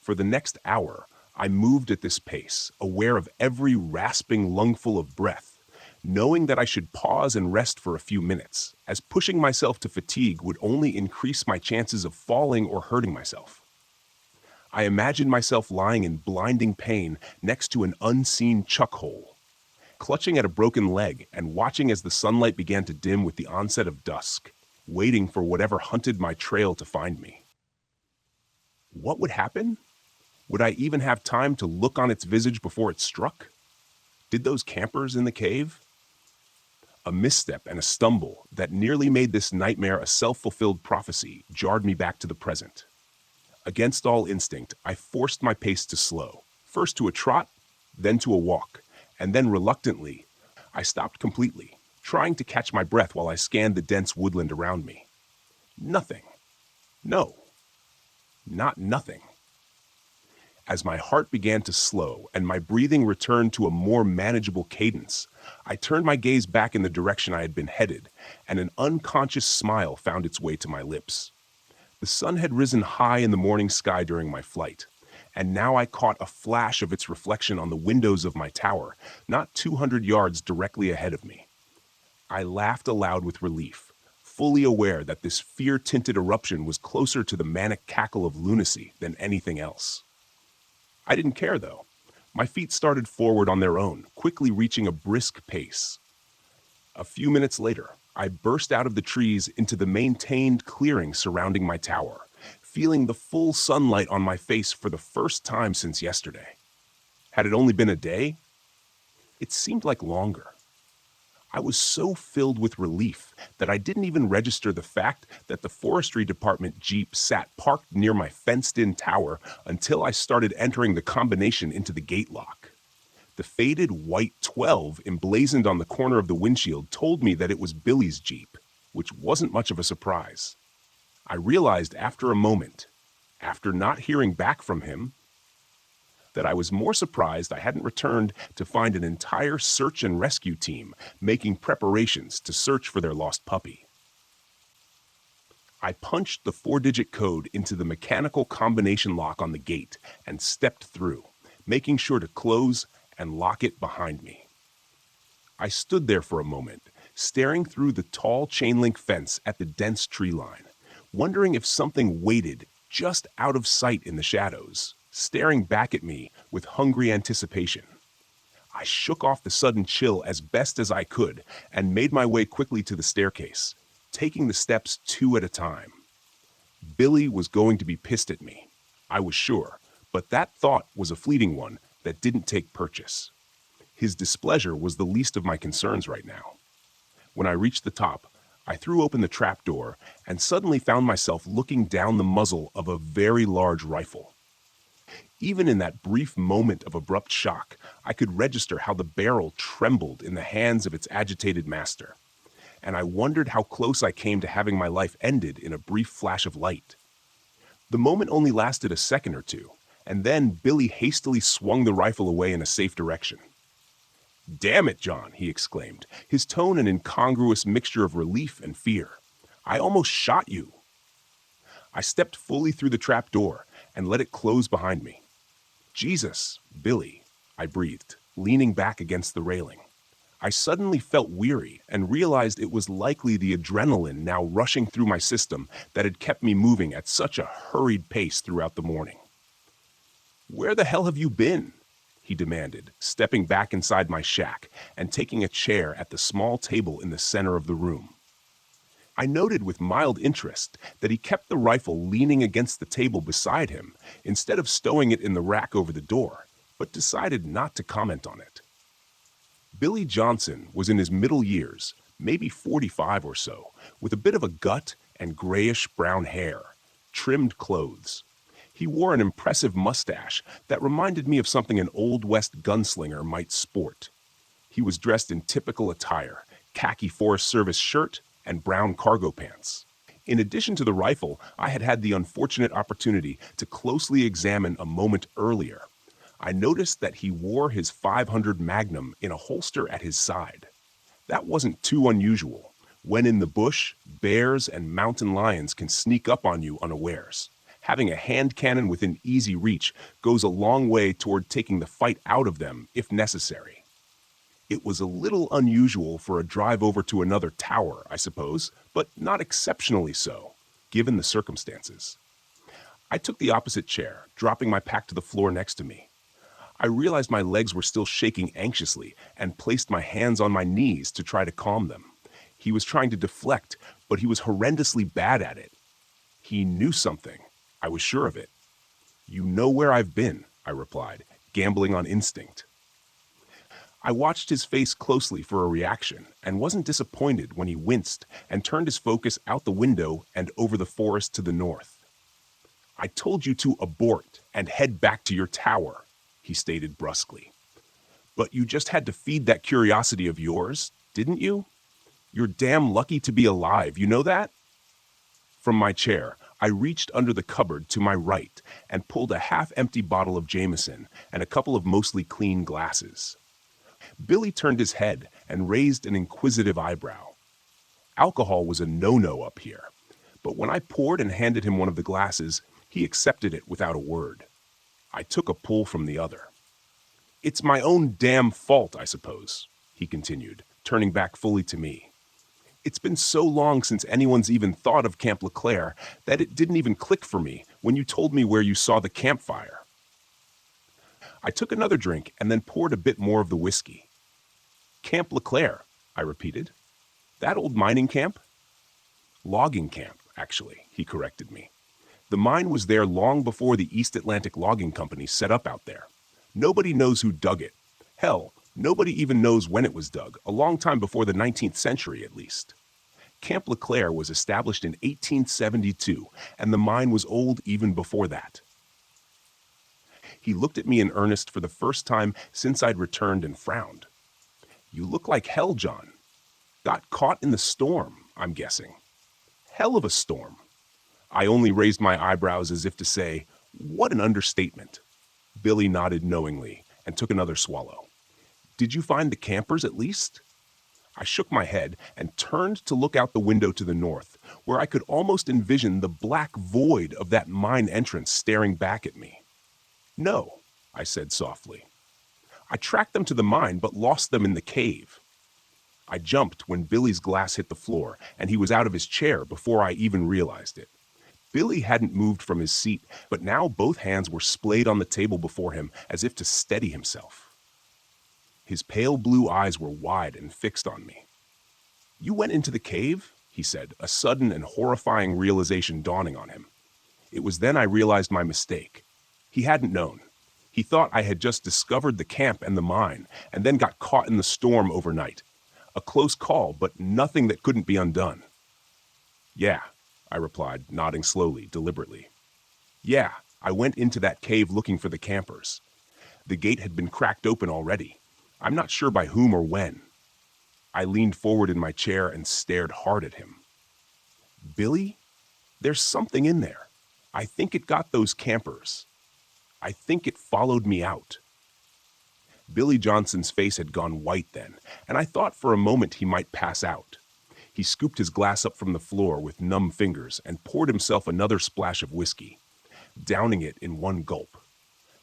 For the next hour, I moved at this pace, aware of every rasping lungful of breath, knowing that I should pause and rest for a few minutes, as pushing myself to fatigue would only increase my chances of falling or hurting myself. I imagined myself lying in blinding pain next to an unseen chuck hole, clutching at a broken leg and watching as the sunlight began to dim with the onset of dusk, waiting for whatever hunted my trail to find me. What would happen? Would I even have time to look on its visage before it struck? Did those campers in the cave? A misstep and a stumble that nearly made this nightmare a self-fulfilled prophecy jarred me back to the present. Against all instinct, I forced my pace to slow, first to a trot, then to a walk, and then reluctantly, I stopped completely, trying to catch my breath while I scanned the dense woodland around me. Nothing. No. Not nothing. As my heart began to slow and my breathing returned to a more manageable cadence, I turned my gaze back in the direction I had been headed, and an unconscious smile found its way to my lips. The sun had risen high in the morning sky during my flight, and now I caught a flash of its reflection on the windows of my tower, not 200 yards directly ahead of me. I laughed aloud with relief, fully aware that this fear-tinted eruption was closer to the manic cackle of lunacy than anything else. I didn't care, though. My feet started forward on their own, quickly reaching a brisk pace. A few minutes later, I burst out of the trees into the maintained clearing surrounding my tower, feeling the full sunlight on my face for the first time since yesterday. Had it only been a day? It seemed like longer. I was so filled with relief that I didn't even register the fact that the forestry department Jeep sat parked near my fenced-in tower until I started entering the combination into the gate lock. The faded white 12 emblazoned on the corner of the windshield told me that it was Billy's Jeep, which wasn't much of a surprise. I realized after a moment, after not hearing back from him, that I was more surprised I hadn't returned to find an entire search and rescue team making preparations to search for their lost puppy. I punched the 4-digit code into the mechanical combination lock on the gate and stepped through, making sure to close and lock it behind me. I stood there for a moment, staring through the tall chain-link fence at the dense tree line, wondering if something waited just out of sight in the shadows, staring back at me with hungry anticipation. I shook off the sudden chill as best as I could and made my way quickly to the staircase, taking the steps 2 at a time. Billy was going to be pissed at me, I was sure, but that thought was a fleeting one that didn't take purchase. His displeasure was the least of my concerns right now. When I reached the top, I threw open the trapdoor and suddenly found myself looking down the muzzle of a very large rifle. Even in that brief moment of abrupt shock, I could register how the barrel trembled in the hands of its agitated master, and I wondered how close I came to having my life ended in a brief flash of light. The moment only lasted a second or two, and then Billy hastily swung the rifle away in a safe direction. "Damn it, John," he exclaimed, his tone an incongruous mixture of relief and fear. "I almost shot you." I stepped fully through the trapdoor and let it close behind me. "Jesus, Billy," I breathed, leaning back against the railing. I suddenly felt weary and realized it was likely the adrenaline now rushing through my system that had kept me moving at such a hurried pace throughout the morning. "Where the hell have you been?" he demanded, stepping back inside my shack and taking a chair at the small table in the center of the room. I noted with mild interest that he kept the rifle leaning against the table beside him instead of stowing it in the rack over the door, but decided not to comment on it. Billy Johnson was in his middle years, maybe 45 or so, with a bit of a gut and grayish-brown hair, trimmed clothes. He wore an impressive mustache that reminded me of something an Old West gunslinger might sport. He was dressed in typical attire, khaki Forest Service shirt, and brown cargo pants. In addition to the rifle, I had had the unfortunate opportunity to closely examine a moment earlier. I noticed that he wore his .500 Magnum in a holster at his side. That wasn't too unusual. When in the bush, bears and mountain lions can sneak up on you unawares. Having a hand cannon within easy reach goes a long way toward taking the fight out of them if necessary. It was a little unusual for a drive over to another tower, I suppose, but not exceptionally so, given the circumstances. I took the opposite chair, dropping my pack to the floor next to me. I realized my legs were still shaking anxiously and placed my hands on my knees to try to calm them. He was trying to deflect, but he was horrendously bad at it. He knew something. I was sure of it. "You know where I've been," I replied, gambling on instinct. I watched his face closely for a reaction and wasn't disappointed when he winced and turned his focus out the window and over the forest to the north. "I told you to abort and head back to your tower," he stated brusquely. "But you just had to feed that curiosity of yours, didn't you? You're damn lucky to be alive, you know that?" From my chair, I reached under the cupboard to my right and pulled a half-empty bottle of Jameson and a couple of mostly clean glasses. Billy turned his head and raised an inquisitive eyebrow. Alcohol was a no-no up here, but when I poured and handed him one of the glasses, he accepted it without a word. I took a pull from the other. "It's my own damn fault, I suppose," he continued, turning back fully to me. "It's been so long since anyone's even thought of Camp LeClaire that it didn't even click for me when you told me where you saw the campfire." I took another drink and then poured a bit more of the whiskey. "Camp LeClaire," I repeated. "That old mining camp?" "Logging camp, actually," he corrected me. "The mine was there long before the East Atlantic Logging Company set up out there. Nobody knows who dug it. Hell, nobody even knows when it was dug, a long time before the 19th century at least. Camp LeClaire was established in 1872, and the mine was old even before that." He looked at me in earnest for the first time since I'd returned and frowned. "You look like hell, John. Got caught in the storm, I'm guessing. Hell of a storm." I only raised my eyebrows as if to say, "What an understatement." Billy nodded knowingly and took another swallow. "Did you find the campers at least?" I shook my head and turned to look out the window to the north, where I could almost envision the black void of that mine entrance staring back at me. "No," I said softly. "I tracked them to the mine but lost them in the cave." I jumped when Billy's glass hit the floor, and he was out of his chair before I even realized it. Billy hadn't moved from his seat, but now both hands were splayed on the table before him as if to steady himself. His pale blue eyes were wide and fixed on me. "You went into the cave?" he said, a sudden and horrifying realization dawning on him. It was then I realized my mistake. He hadn't known. He thought I had just discovered the camp and the mine, and then got caught in the storm overnight. A close call, but nothing that couldn't be undone. "Yeah," I replied, nodding slowly, deliberately. "Yeah, I went into that cave looking for the campers. The gate had been cracked open already. I'm not sure by whom or when." I leaned forward in my chair and stared hard at him. "Billy, there's something in there. I think it got those campers. I think it followed me out." Billy Johnson's face had gone white then, and I thought for a moment he might pass out. He scooped his glass up from the floor with numb fingers and poured himself another splash of whiskey, downing it in one gulp.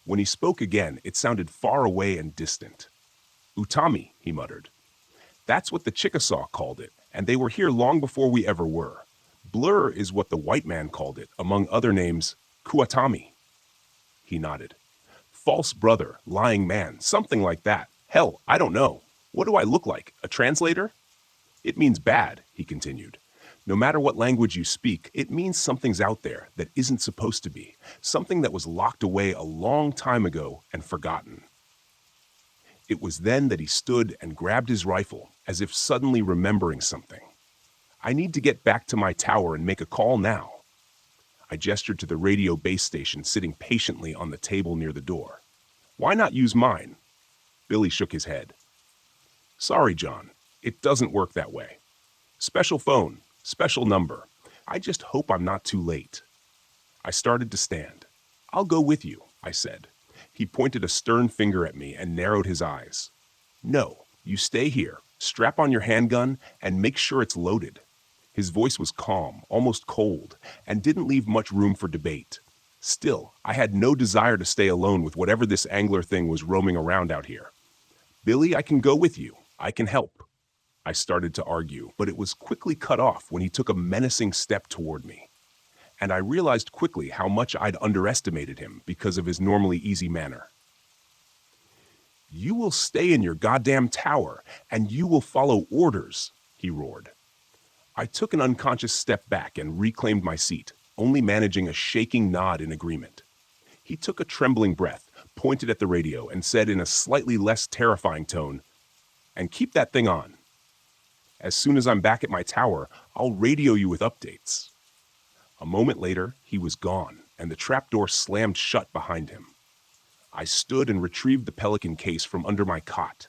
When he spoke again, it sounded far away and distant. "Utami," he muttered. "That's what the Chickasaw called it, and they were here long before we ever were. Blur is what the white man called it, among other names, Kuatami." He nodded. "False brother, lying man, something like that. Hell, I don't know. What do I look like, a translator?" "It means bad," he continued. "No matter what language you speak, it means something's out there that isn't supposed to be, something that was locked away a long time ago and forgotten." It was then that he stood and grabbed his rifle, as if suddenly remembering something. "I need to get back to my tower and make a call now." I gestured to the radio base station sitting patiently on the table near the door. "Why not use mine?" Billy shook his head. "Sorry, John. It doesn't work that way. Special phone, special number. I just hope I'm not too late." I started to stand. "I'll go with you," I said. He pointed a stern finger at me and narrowed his eyes. "No, you stay here, strap on your handgun, and make sure it's loaded." His voice was calm, almost cold, and didn't leave much room for debate. Still, I had no desire to stay alone with whatever this angler thing was roaming around out here. "Billy, I can go with you. I can help." I started to argue, but it was quickly cut off when he took a menacing step toward me. and I realized quickly how much I'd underestimated him because of his normally easy manner. "You will stay in your goddamn tower, and you will follow orders," he roared. I took an unconscious step back and reclaimed my seat, only managing a shaking nod in agreement. He took a trembling breath, pointed at the radio, and said in a slightly less terrifying tone, "And keep that thing on. As soon as I'm back at my tower, I'll radio you with updates." A moment later, he was gone, and the trapdoor slammed shut behind him. I stood and retrieved the Pelican case from under my cot.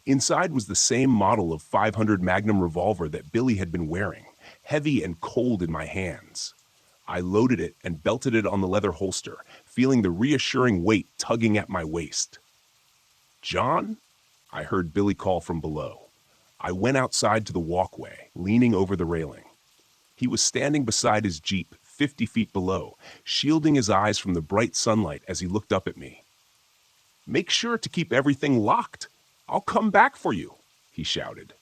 Inside was the same model of .500 Magnum revolver that Billy had been wearing, heavy and cold in my hands. I loaded it and belted it on the leather holster, feeling the reassuring weight tugging at my waist. "John?" I heard Billy call from below. I went outside to the walkway, leaning over the railing. He was standing beside his Jeep, 50 feet below, shielding his eyes from the bright sunlight as he looked up at me. "Make sure to keep everything locked. I'll come back for you," he shouted.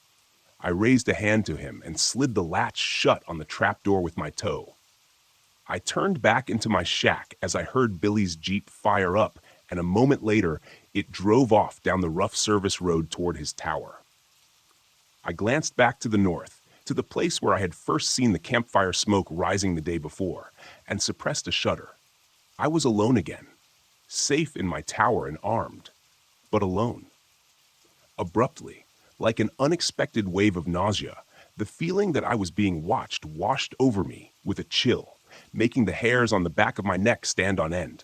I raised a hand to him and slid the latch shut on the trapdoor with my toe. I turned back into my shack as I heard Billy's Jeep fire up, and a moment later, it drove off down the rough service road toward his tower. I glanced back to the north, to the place where I had first seen the campfire smoke rising the day before, and suppressed a shudder. I was alone again, safe in my tower and armed, but alone. Abruptly, like an unexpected wave of nausea, the feeling that I was being watched washed over me with a chill, making the hairs on the back of my neck stand on end.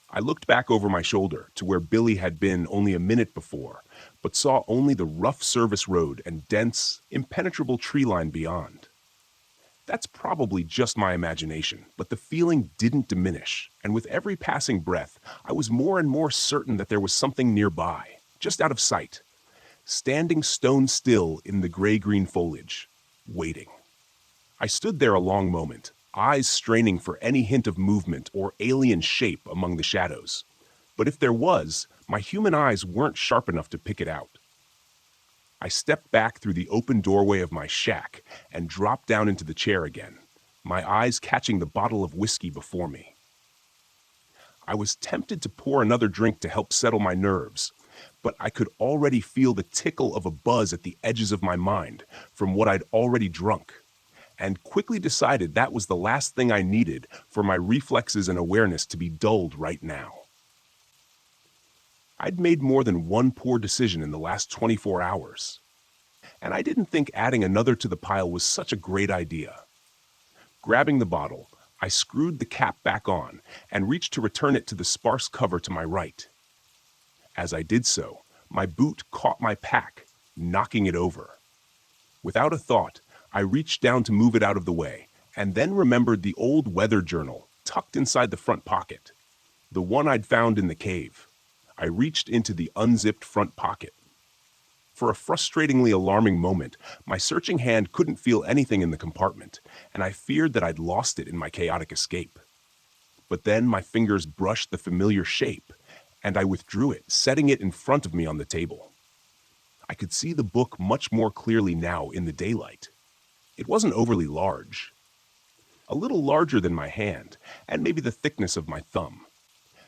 I looked back over my shoulder to where Billy had been only a minute before, but saw only the rough service road and dense, impenetrable tree line beyond. That's probably just my imagination, but the feeling didn't diminish, and with every passing breath, I was more and more certain that there was something nearby, just out of sight, standing stone still in the gray-green foliage, waiting. I stood there a long moment, eyes straining for any hint of movement or alien shape among the shadows. But if there was, my human eyes weren't sharp enough to pick it out. I stepped back through the open doorway of my shack and dropped down into the chair again, my eyes catching the bottle of whiskey before me. I was tempted to pour another drink to help settle my nerves, but I could already feel the tickle of a buzz at the edges of my mind from what I'd already drunk, and quickly decided that was the last thing I needed for my reflexes and awareness to be dulled right now. I'd made more than one poor decision in the last 24 hours, and I didn't think adding another to the pile was such a great idea. Grabbing the bottle, I screwed the cap back on and reached to return it to the sparse cover to my right. As I did so, my boot caught my pack, knocking it over. Without a thought, I reached down to move it out of the way, and then remembered the old weather journal tucked inside the front pocket, the one I'd found in the cave. I reached into the unzipped front pocket. For a frustratingly alarming moment, my searching hand couldn't feel anything in the compartment, and I feared that I'd lost it in my chaotic escape. But then my fingers brushed the familiar shape, and I withdrew it, setting it in front of me on the table. I could see the book much more clearly now in the daylight. It wasn't overly large. A little larger than my hand, and maybe the thickness of my thumb.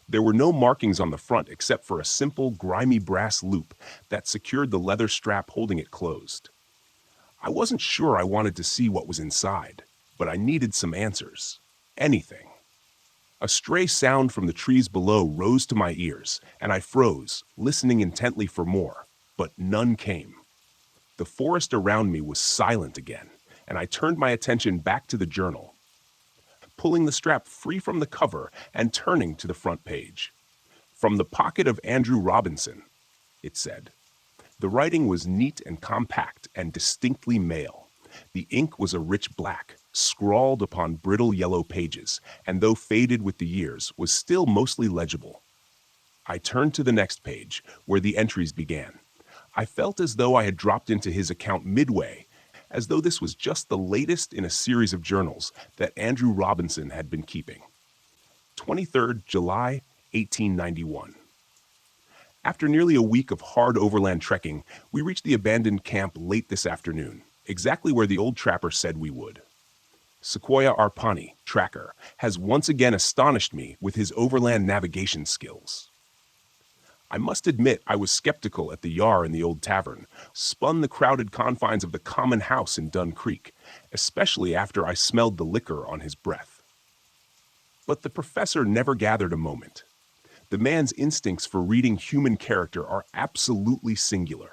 There were no markings on the front except for a simple, grimy brass loop that secured the leather strap holding it closed. I wasn't sure I wanted to see what was inside, but I needed some answers. Anything. A stray sound from the trees below rose to my ears, and I froze, listening intently for more, but none came. The forest around me was silent again, and I turned my attention back to the journal, pulling the strap free from the cover and turning to the front page. "From the pocket of Andrew Robinson," it said. The writing was neat and compact and distinctly male. The ink was a rich black, scrawled upon brittle yellow pages, and though faded with the years, was still mostly legible. I turned to the next page, where the entries began. I felt as though I had dropped into his account midway, as though this was just the latest in a series of journals that Andrew Robinson had been keeping. 23rd July, 1891. After nearly a week of hard overland trekking, we reached the abandoned camp late this afternoon, exactly where the old trapper said we would. Sequoia Arpani, tracker, has once again astonished me with his overland navigation skills. I must admit I was skeptical at the Yar in the old tavern, spun the crowded confines of the common house in Dun Creek, especially after I smelled the liquor on his breath. But the professor never gathered a moment. The man's instincts for reading human character are absolutely singular.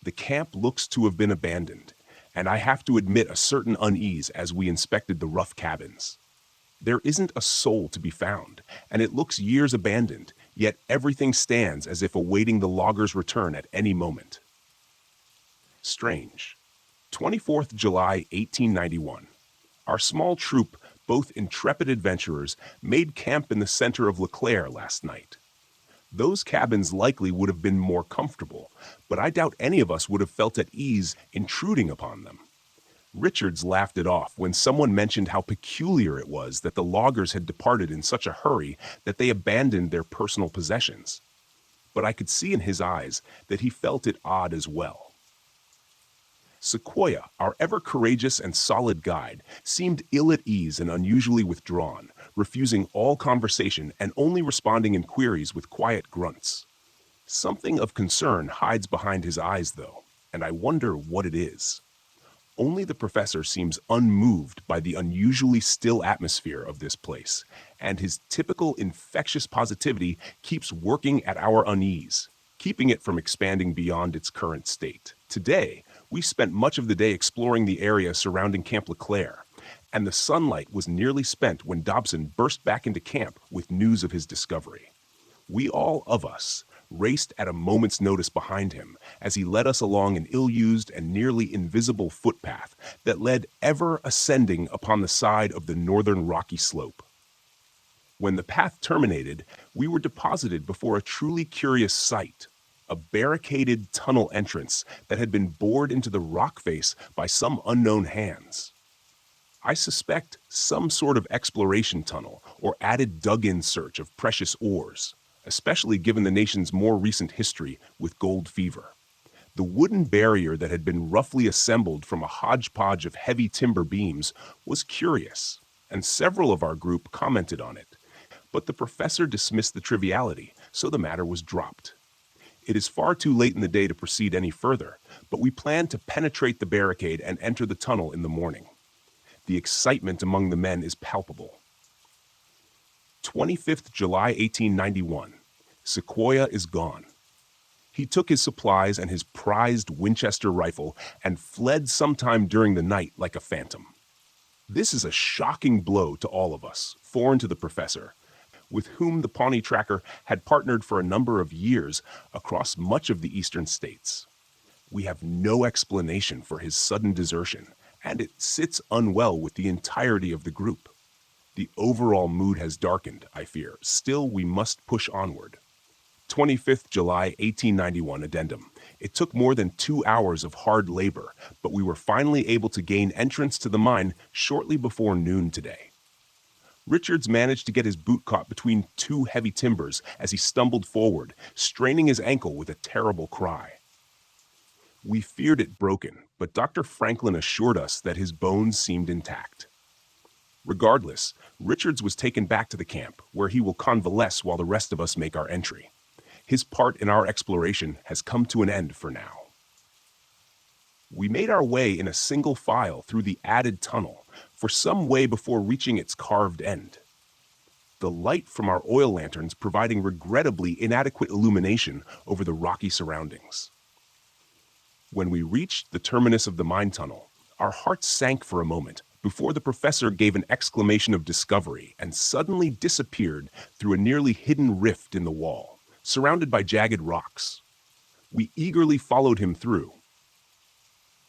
The camp looks to have been abandoned, and I have to admit a certain unease as we inspected the rough cabins. There isn't a soul to be found, and it looks years abandoned, yet everything stands as if awaiting the loggers' return at any moment. Strange. 24th July 1891. Our small troop, both intrepid adventurers, made camp in the center of LeClaire last night. Those cabins likely would have been more comfortable, but I doubt any of us would have felt at ease intruding upon them. Richards laughed it off when someone mentioned how peculiar it was that the loggers had departed in such a hurry that they abandoned their personal possessions. But I could see in his eyes that he felt it odd as well. Sequoia, our ever-courageous and solid guide, seemed ill at ease and unusually withdrawn, refusing all conversation and only responding in queries with quiet grunts. Something of concern hides behind his eyes, though, and I wonder what it is. Only the professor seems unmoved by the unusually still atmosphere of this place, and his typical infectious positivity keeps working at our unease, keeping it from expanding beyond its current state. Today, we spent much of the day exploring the area surrounding Camp LeClaire, and the sunlight was nearly spent when Dobson burst back into camp with news of his discovery. We all of us raced at a moment's notice behind him as he led us along an ill-used and nearly invisible footpath that led ever ascending upon the side of the northern rocky slope. When the path terminated, we were deposited before a truly curious sight, a barricaded tunnel entrance that had been bored into the rock face by some unknown hands. I suspect some sort of exploration tunnel or added dug-in search of precious ores, especially given the nation's more recent history with gold fever. The wooden barrier that had been roughly assembled from a hodgepodge of heavy timber beams was curious, and several of our group commented on it. But the professor dismissed the triviality, so the matter was dropped. It is far too late in the day to proceed any further, but we plan to penetrate the barricade and enter the tunnel in the morning. The excitement among the men is palpable. 25th July 1891. Sequoia is gone. He took his supplies and his prized Winchester rifle and fled sometime during the night like a phantom. This is a shocking blow to all of us, foreign to the professor, with whom the Pawnee tracker had partnered for a number of years across much of the eastern states. We have no explanation for his sudden desertion, and it sits unwell with the entirety of the group. The overall mood has darkened, I fear. Still, we must push onward. 25th July 1891 addendum. It took more than 2 hours of hard labor, but we were finally able to gain entrance to the mine shortly before noon today. Richards managed to get his boot caught between two heavy timbers as he stumbled forward, straining his ankle with a terrible cry. We feared it broken, but Dr. Franklin assured us that his bones seemed intact. Regardless, Richards was taken back to the camp, where he will convalesce while the rest of us make our entry. His part in our exploration has come to an end for now. We made our way in a single file through the added tunnel, for some way before reaching its carved end. The light from our oil lanterns providing regrettably inadequate illumination over the rocky surroundings. When we reached the terminus of the mine tunnel, our hearts sank for a moment before the professor gave an exclamation of discovery and suddenly disappeared through a nearly hidden rift in the wall, surrounded by jagged rocks. We eagerly followed him through,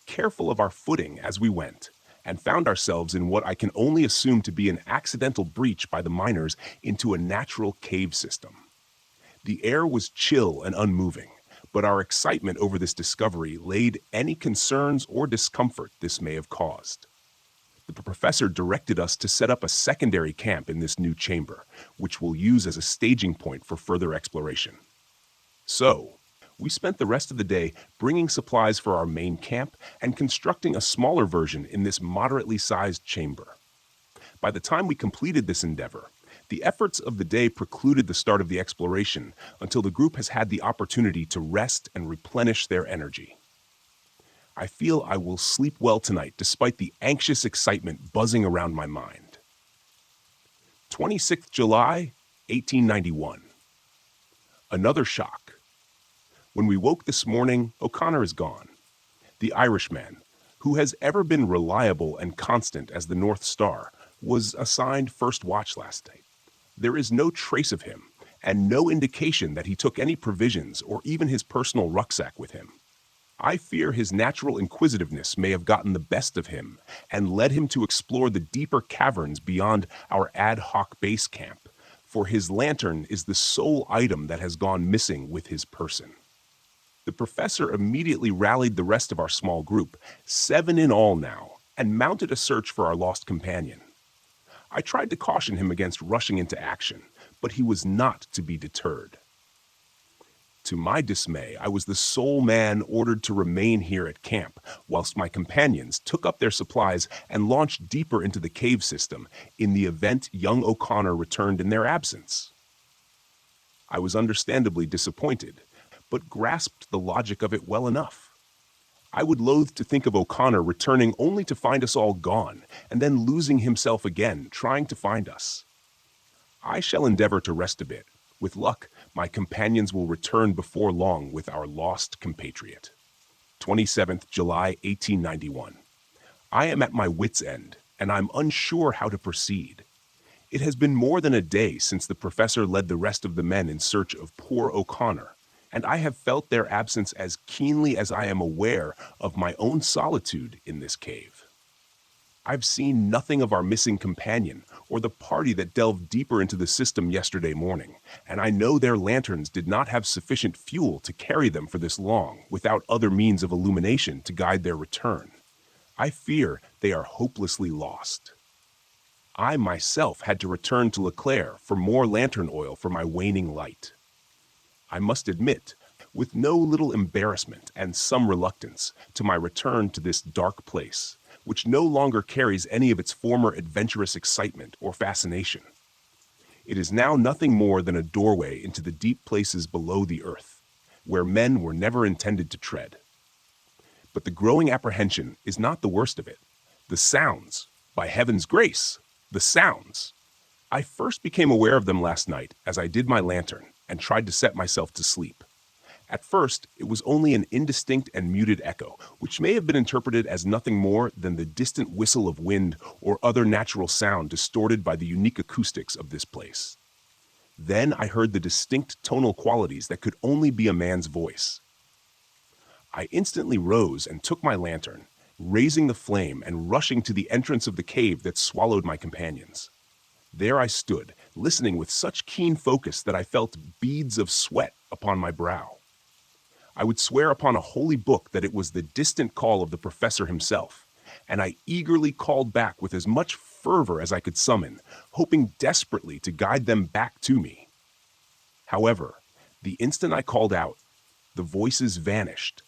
careful of our footing as we went, and found ourselves in what I can only assume to be an accidental breach by the miners into a natural cave system. The air was chill and unmoving, but our excitement over this discovery laid any concerns or discomfort this may have caused. The professor directed us to set up a secondary camp in this new chamber, which we'll use as a staging point for further exploration. So, We spent the rest of the day bringing supplies for our main camp and constructing a smaller version in this moderately sized chamber. By the time we completed this endeavor, the efforts of the day precluded the start of the exploration until the group has had the opportunity to rest and replenish their energy. I feel I will sleep well tonight despite the anxious excitement buzzing around my mind. 26th July, 1891. Another shock. When we woke this morning, O'Connor is gone. The Irishman, who has ever been reliable and constant as the North Star, was assigned first watch last night. There is no trace of him, and no indication that he took any provisions or even his personal rucksack with him. I fear his natural inquisitiveness may have gotten the best of him and led him to explore the deeper caverns beyond our ad hoc base camp, for his lantern is the sole item that has gone missing with his person. The professor immediately rallied the rest of our small group, 7 in all now, and mounted a search for our lost companion. I tried to caution him against rushing into action, but he was not to be deterred. To my dismay, I was the sole man ordered to remain here at camp, whilst my companions took up their supplies and launched deeper into the cave system in the event young O'Connor returned in their absence. I was understandably disappointed, but grasped the logic of it well enough. I would loathe to think of O'Connor returning only to find us all gone, and then losing himself again, trying to find us. I shall endeavor to rest a bit. With luck, my companions will return before long with our lost compatriot. 27th July, 1891. I am at my wit's end, and I'm unsure how to proceed. It has been more than a day since the professor led the rest of the men in search of poor O'Connor, and I have felt their absence as keenly as I am aware of my own solitude in this cave. I've seen nothing of our missing companion or the party that delved deeper into the system yesterday morning, and I know their lanterns did not have sufficient fuel to carry them for this long without other means of illumination to guide their return. I fear they are hopelessly lost. I myself had to return to Leclerc for more lantern oil for my waning light. I must admit, with no little embarrassment and some reluctance, to my return to this dark place, which no longer carries any of its former adventurous excitement or fascination. It is now nothing more than a doorway into the deep places below the earth, where men were never intended to tread. But the growing apprehension is not the worst of it. The sounds, by heaven's grace, the sounds. I first became aware of them last night as I did my lantern and tried to set myself to sleep. At first, it was only an indistinct and muted echo, which may have been interpreted as nothing more than the distant whistle of wind or other natural sound distorted by the unique acoustics of this place. Then I heard the distinct tonal qualities that could only be a man's voice. I instantly rose and took my lantern, raising the flame and rushing to the entrance of the cave that swallowed my companions. There I stood, listening with such keen focus that I felt beads of sweat upon my brow. I would swear upon a holy book that it was the distant call of the professor himself, and I eagerly called back with as much fervor as I could summon, hoping desperately to guide them back to me. However, the instant I called out, the voices vanished,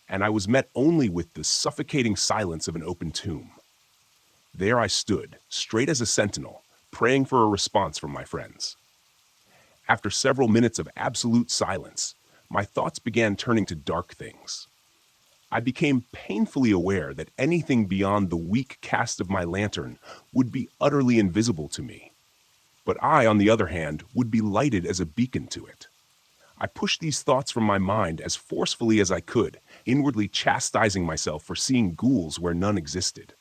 and I was met only with the suffocating silence of an open tomb. There I stood, straight as a sentinel, praying for a response from my friends. After several minutes of absolute silence, my thoughts began turning to dark things. I became painfully aware that anything beyond the weak cast of my lantern would be utterly invisible to me. But I, on the other hand, would be lighted as a beacon to it. I pushed these thoughts from my mind as forcefully as I could, inwardly chastising myself for seeing ghouls where none existed.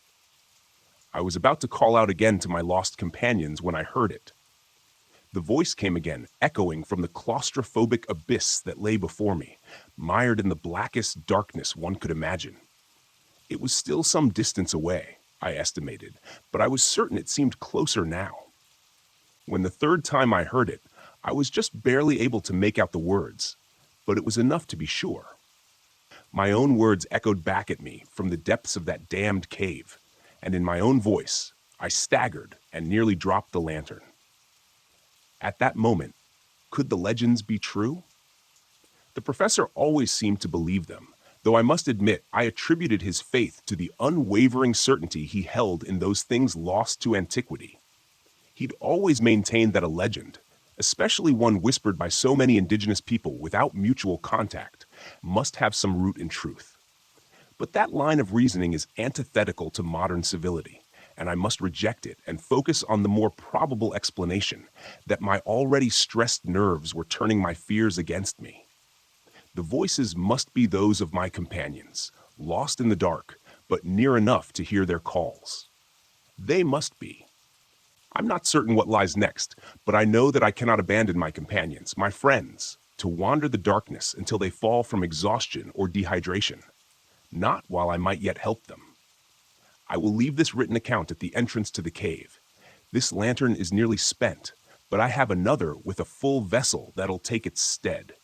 I was about to call out again to my lost companions when I heard it. The voice came again, echoing from the claustrophobic abyss that lay before me, mired in the blackest darkness one could imagine. It was still some distance away, I estimated, but I was certain it seemed closer now. When the third time I heard it, I was just barely able to make out the words, but it was enough to be sure. My own words echoed back at me from the depths of that damned cave, and in my own voice, I staggered and nearly dropped the lantern. At that moment, could the legends be true? The professor always seemed to believe them, though I must admit I attributed his faith to the unwavering certainty he held in those things lost to antiquity. He'd always maintained that a legend, especially one whispered by so many indigenous people without mutual contact, must have some root in truth. But that line of reasoning is antithetical to modern civility, and I must reject it and focus on the more probable explanation that my already stressed nerves were turning my fears against me. The voices must be those of my companions, lost in the dark, but near enough to hear their calls. They must be. I'm not certain what lies next, but I know that I cannot abandon my companions, my friends, to wander the darkness until they fall from exhaustion or dehydration. Not while I might yet help them. I will leave this written account at the entrance to the cave. This lantern is nearly spent, but I have another with a full vessel that'll take its stead.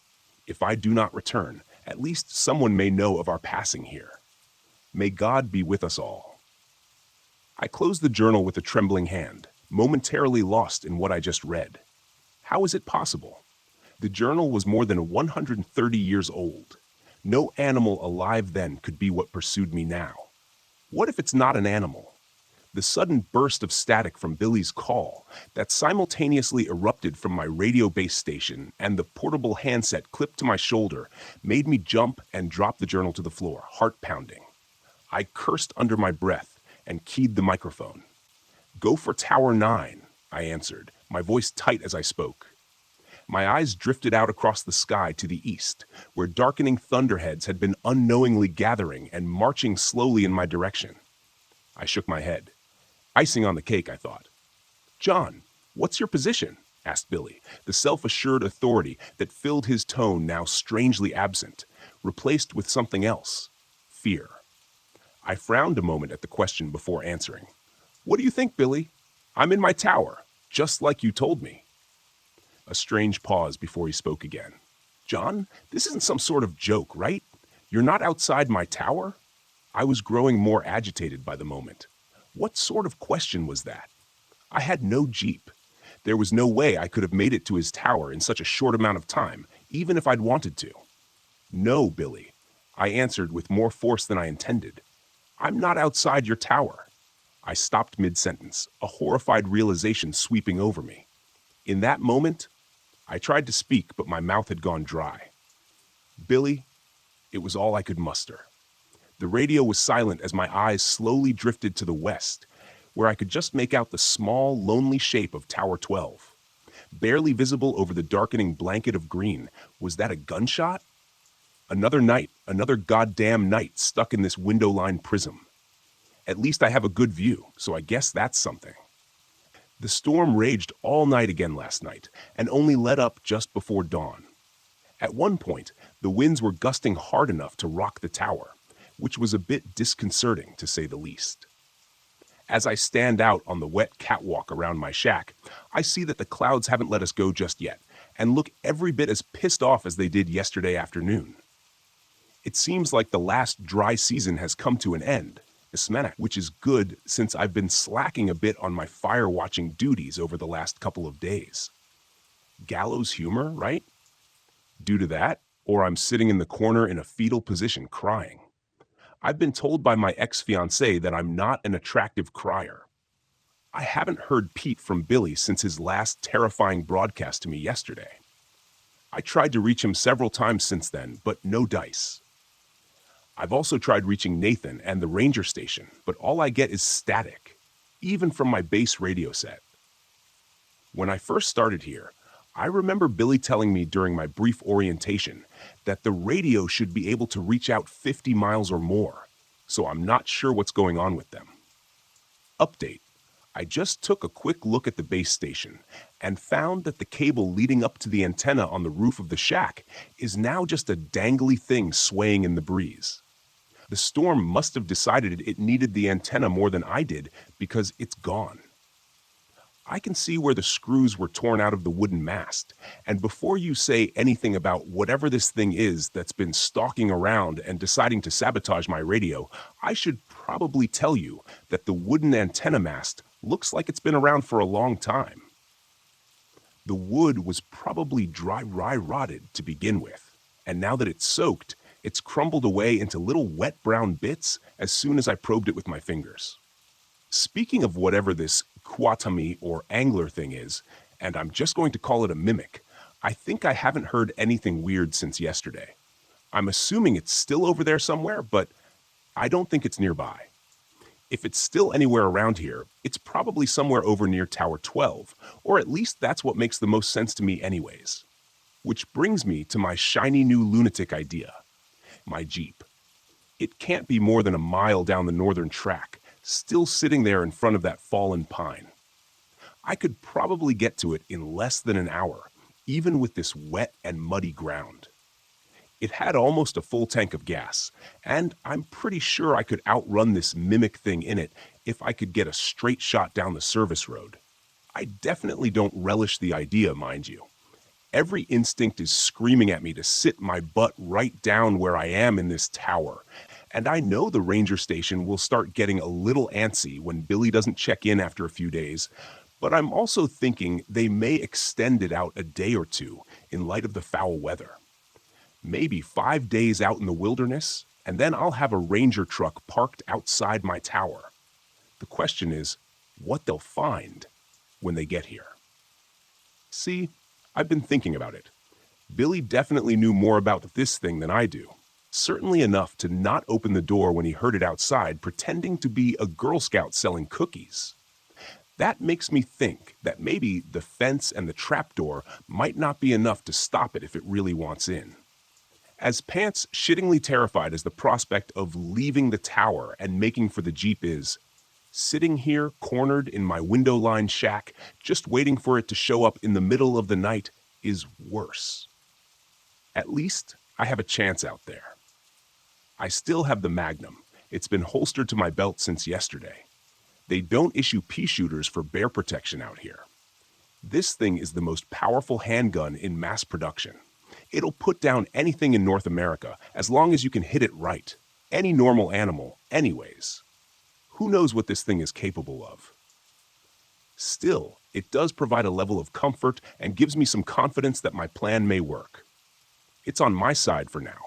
If I do not return, at least someone may know of our passing here. May God be with us all. I closed the journal with a trembling hand, momentarily lost in what I just read. How is it possible? The journal was more than 130 years old. No animal alive then could be what pursued me now. What if it's not an animal? The sudden burst of static from Billy's call that simultaneously erupted from my radio base station and the portable handset clipped to my shoulder made me jump and drop the journal to the floor, heart pounding. I cursed under my breath and keyed the microphone. "Go for Tower 9, I answered, my voice tight as I spoke. My eyes drifted out across the sky to the east, where darkening thunderheads had been unknowingly gathering and marching slowly in my direction. I shook my head. Icing on the cake, I thought. "John, what's your position?" asked Billy, the self-assured authority that filled his tone now strangely absent, replaced with something else, fear. I frowned a moment at the question before answering. "What do you think, Billy? I'm in my tower, just like you told me." A strange pause before he spoke again. "John, this isn't some sort of joke, right? You're not outside my tower?" I was growing more agitated by the moment. What sort of question was that? I had no jeep. There was no way I could have made it to his tower in such a short amount of time, even if I'd wanted to. "No, Billy," I answered with more force than I intended. "I'm not outside your tower." I stopped mid-sentence, a horrified realization sweeping over me. In that moment, I tried to speak, but my mouth had gone dry. "Billy," it was all I could muster. The radio was silent as my eyes slowly drifted to the west, where I could just make out the small, lonely shape of Tower 12. Barely visible over the darkening blanket of green, was that a gunshot? Another night, another goddamn night stuck in this window-lined prism. At least I have a good view, so I guess that's something. The storm raged all night again last night, and only let up just before dawn. At one point, the winds were gusting hard enough to rock the tower, which was a bit disconcerting, to say the least. As I stand out on the wet catwalk around my shack, I see that the clouds haven't let us go just yet, and look every bit as pissed off as they did yesterday afternoon. It seems like the last dry season has come to an end, which is good since I've been slacking a bit on my fire-watching duties over the last couple of days. Gallows humor, right? Due to that, or I'm sitting in the corner in a fetal position crying. I've been told by my ex-fiancée that I'm not an attractive crier. I haven't heard Pete from Billy since his last terrifying broadcast to me yesterday. I tried to reach him several times since then, but no dice. I've also tried reaching Nathan and the ranger station, but all I get is static, even from my base radio set. When I first started here, I remember Billy telling me during my brief orientation that the radio should be able to reach out 50 miles or more, so I'm not sure what's going on with them. Update. I just took a quick look at the base station and found that the cable leading up to the antenna on the roof of the shack is now just a dangly thing swaying in the breeze. The storm must have decided it needed the antenna more than I did because it's gone. I can see where the screws were torn out of the wooden mast, and before you say anything about whatever this thing is that's been stalking around and deciding to sabotage my radio, I should probably tell you that the wooden antenna mast looks like it's been around for a long time. The wood was probably dry rotted to begin with, and now that it's soaked, it's crumbled away into little wet brown bits as soon as I probed it with my fingers. Speaking of whatever this kwatami or angler thing is, and I'm just going to call it a mimic, I think I haven't heard anything weird since yesterday. I'm assuming it's still over there somewhere, but I don't think it's nearby. If it's still anywhere around here, it's probably somewhere over near Tower 12, or at least that's what makes the most sense to me anyways. Which brings me to my shiny new lunatic idea, my Jeep. It can't be more than a mile down the northern track, still sitting there in front of that fallen pine. I could probably get to it in less than an hour, even with this wet and muddy ground. It had almost a full tank of gas, and I'm pretty sure I could outrun this mimic thing in it if I could get a straight shot down the service road. I definitely don't relish the idea, mind you. Every instinct is screaming at me to sit my butt right down where I am in this tower, and I know the ranger station will start getting a little antsy when Billy doesn't check in after a few days, but I'm also thinking they may extend it out a day or two in light of the foul weather. Maybe 5 days out in the wilderness, and then I'll have a ranger truck parked outside my tower. The question is, what they'll find when they get here. See, I've been thinking about it. Billy definitely knew more about this thing than I do. Certainly enough to not open the door when he heard it outside pretending to be a Girl Scout selling cookies. That makes me think that maybe the fence and the trapdoor might not be enough to stop it if it really wants in. As pants shittingly terrified as the prospect of leaving the tower and making for the Jeep is, sitting here cornered in my window-lined shack, just waiting for it to show up in the middle of the night is worse. At least I have a chance out there. I still have the Magnum. It's been holstered to my belt since yesterday. They don't issue pea shooters for bear protection out here. This thing is the most powerful handgun in mass production. It'll put down anything in North America as long as you can hit it right. Any normal animal, anyways. Who knows what this thing is capable of? Still, it does provide a level of comfort and gives me some confidence that my plan may work. It's on my side for now.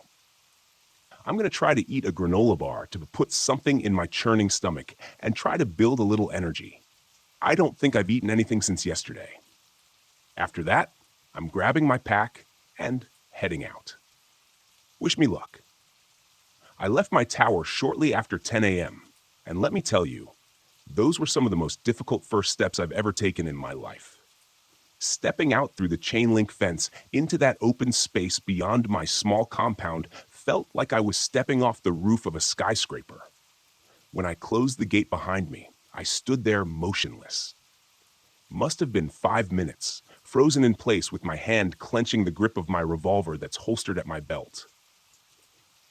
I'm going to try to eat a granola bar to put something in my churning stomach and try to build a little energy. I don't think I've eaten anything since yesterday. After that, I'm grabbing my pack and heading out. Wish me luck. I left my tower shortly after 10 a.m., and let me tell you, those were some of the most difficult first steps I've ever taken in my life. Stepping out through the chain link fence into that open space beyond my small compound felt like I was stepping off the roof of a skyscraper. When I closed the gate behind me, I stood there motionless. Must have been 5 minutes, frozen in place with my hand clenching the grip of my revolver that's holstered at my belt.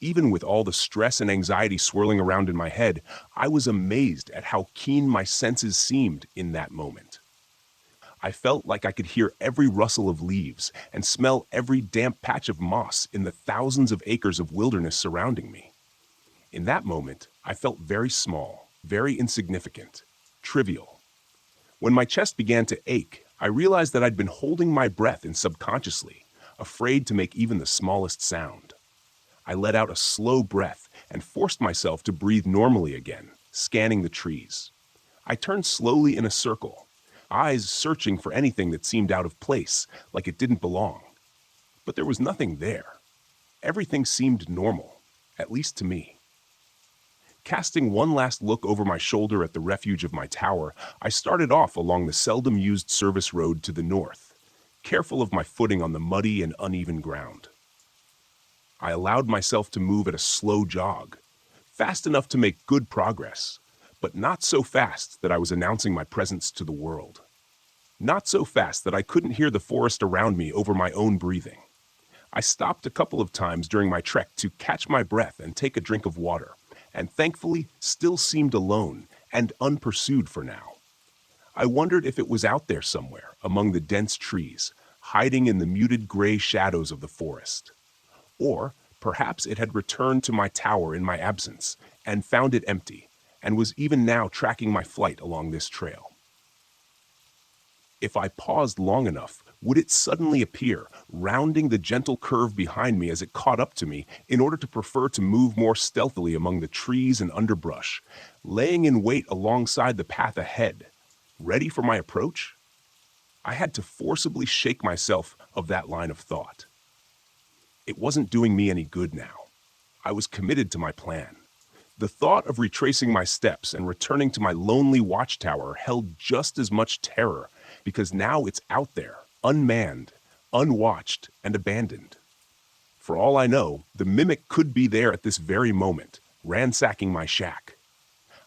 Even with all the stress and anxiety swirling around in my head, I was amazed at how keen my senses seemed in that moment. I felt like I could hear every rustle of leaves and smell every damp patch of moss in the thousands of acres of wilderness surrounding me. In that moment, I felt very small, very insignificant, trivial. When my chest began to ache, I realized that I'd been holding my breath in subconsciously, afraid to make even the smallest sound. I let out a slow breath and forced myself to breathe normally again, scanning the trees. I turned slowly in a circle, eyes searching for anything that seemed out of place, like it didn't belong. But there was nothing there. Everything seemed normal, at least to me. Casting one last look over my shoulder at the refuge of my tower, I started off along the seldom-used service road to the north, careful of my footing on the muddy and uneven ground. I allowed myself to move at a slow jog, fast enough to make good progress, but not so fast that I was announcing my presence to the world. Not so fast that I couldn't hear the forest around me over my own breathing. I stopped a couple of times during my trek to catch my breath and take a drink of water, and thankfully still seemed alone and unpursued for now. I wondered if it was out there somewhere among the dense trees, hiding in the muted gray shadows of the forest. Or perhaps it had returned to my tower in my absence and found it empty, and was even now tracking my flight along this trail. If I paused long enough, Would it suddenly appear, rounding the gentle curve behind me as it caught up to me in order to prefer to move more stealthily among the trees and underbrush, laying in wait alongside the path ahead, ready for my approach? I had to forcibly shake myself of that line of thought. It wasn't doing me any good now. I was committed to my plan. The thought of retracing my steps and returning to my lonely watchtower held just as much terror, because now it's out there, unmanned, unwatched, and abandoned. For all I know, the mimic could be there at this very moment, ransacking my shack.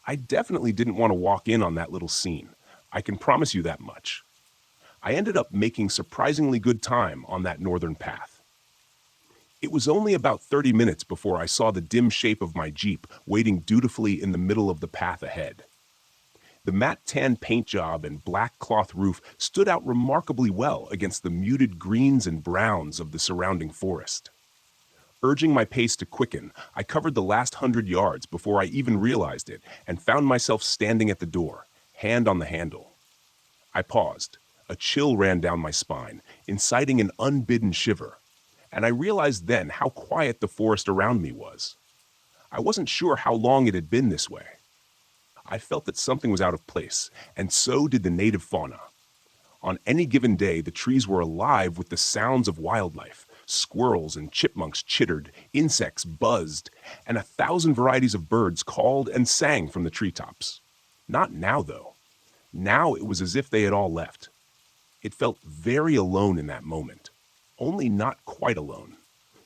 I definitely didn't want to walk in on that little scene. I can promise you that much. I ended up making surprisingly good time on that northern path. It was only about 30 minutes before I saw the dim shape of my Jeep waiting dutifully in the middle of the path ahead. The matte tan paint job and black cloth roof stood out remarkably well against the muted greens and browns of the surrounding forest. Urging my pace to quicken, I covered the last 100 yards before I even realized it and found myself standing at the door, hand on the handle. I paused. A chill ran down my spine, inciting an unbidden shiver, and I realized then how quiet the forest around me was. I wasn't sure how long it had been this way. I felt that something was out of place, and so did the native fauna. On any given day, the trees were alive with the sounds of wildlife. Squirrels and chipmunks chittered, insects buzzed, and 1,000 varieties of birds called and sang from the treetops. Not now, though. Now it was as if they had all left. It felt very alone in that moment, only not quite alone.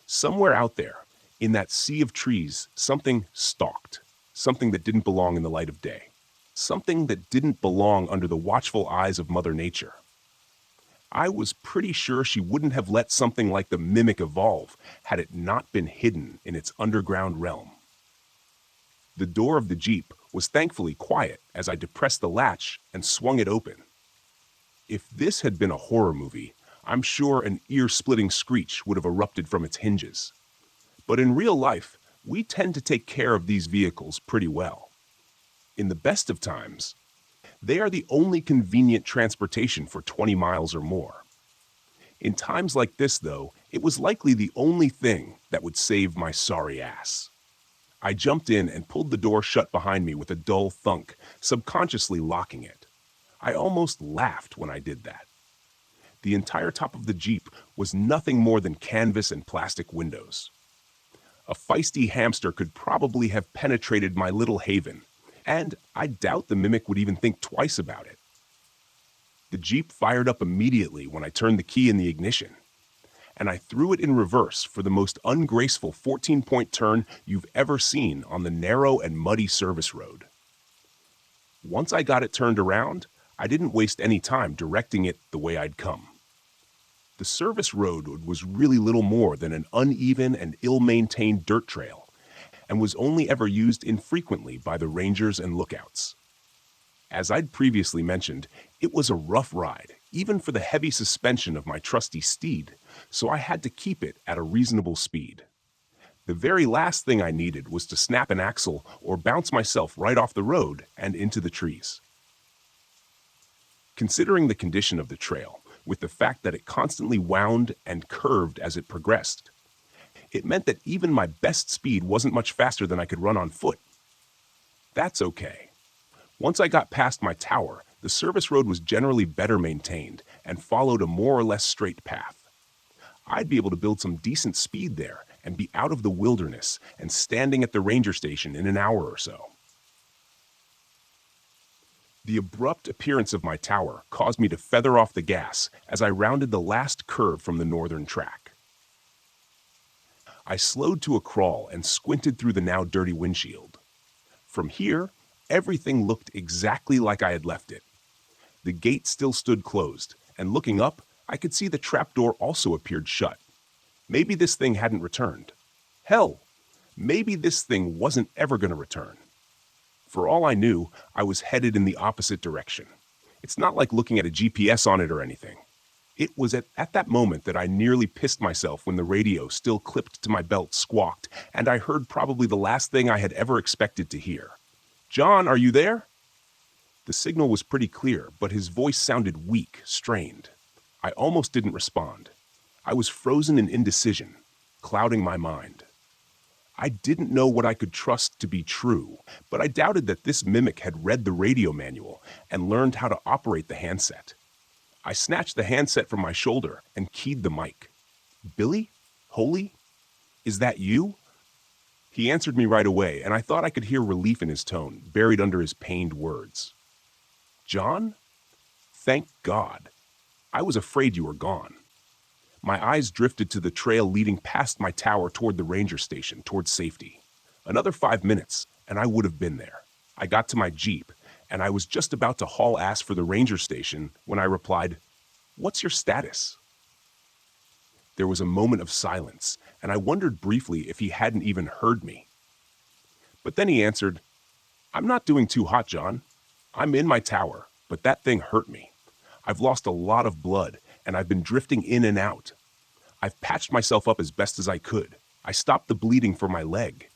Somewhere out there, in that sea of trees, something stalked, something that didn't belong in the light of day, something that didn't belong under the watchful eyes of Mother Nature. I was pretty sure she wouldn't have let something like the mimic evolve had it not been hidden in its underground realm. The door of the Jeep was thankfully quiet as I depressed the latch and swung it open. If this had been a horror movie, I'm sure an ear-splitting screech would have erupted from its hinges. But in real life, we tend to take care of these vehicles pretty well. In the best of times, they are the only convenient transportation for 20 miles or more. In times like this, though, it was likely the only thing that would save my sorry ass. I jumped in and pulled the door shut behind me with a dull thunk, subconsciously locking it. I almost laughed when I did that. The entire top of the Jeep was nothing more than canvas and plastic windows. A feisty hamster could probably have penetrated my little haven, and I doubt the mimic would even think twice about it. The Jeep fired up immediately when I turned the key in the ignition, and I threw it in reverse for the most ungraceful 14-point turn you've ever seen on the narrow and muddy service road. Once I got it turned around, I didn't waste any time directing it the way I'd come. The service road was really little more than an uneven and ill-maintained dirt trail, and was only ever used infrequently by the rangers and lookouts. As I'd previously mentioned, it was a rough ride, even for the heavy suspension of my trusty steed, so I had to keep it at a reasonable speed. The very last thing I needed was to snap an axle or bounce myself right off the road and into the trees. Considering the condition of the trail, with the fact that it constantly wound and curved as it progressed, it meant that even my best speed wasn't much faster than I could run on foot. That's okay. Once I got past my tower, the service road was generally better maintained and followed a more or less straight path. I'd be able to build some decent speed there and be out of the wilderness and standing at the ranger station in an hour or so. The abrupt appearance of my tower caused me to feather off the gas as I rounded the last curve from the northern track. I slowed to a crawl and squinted through the now dirty windshield. From here, everything looked exactly like I had left it. The gate still stood closed, and looking up, I could see the trapdoor also appeared shut. Maybe this thing hadn't returned. Hell, maybe this thing wasn't ever going to return. For all I knew, I was headed in the opposite direction. It's not like looking at a GPS on it or anything. It was at that moment that I nearly pissed myself when the radio, still clipped to my belt, squawked, and I heard probably the last thing I had ever expected to hear. "John, are you there?" The signal was pretty clear, but his voice sounded weak, strained. I almost didn't respond. I was frozen in indecision, clouding my mind. I didn't know what I could trust to be true, but I doubted that this mimic had read the radio manual and learned how to operate the handset. I snatched the handset from my shoulder and keyed the mic. "Billy? Holy? Is that you?" He answered me right away, and I thought I could hear relief in his tone, buried under his pained words. "John? Thank God. I was afraid you were gone." My eyes drifted to the trail leading past my tower toward the ranger station, toward safety. Another 5 minutes, and I would have been there. I got to my Jeep, and I was just about to haul ass for the ranger station when I replied, "What's your status?" There was a moment of silence, and I wondered briefly if he hadn't even heard me. But then he answered, "I'm not doing too hot, John. I'm in my tower, but that thing hurt me. I've lost a lot of blood, and I've been drifting in and out. I've patched myself up as best as I could. I stopped the bleeding for my leg."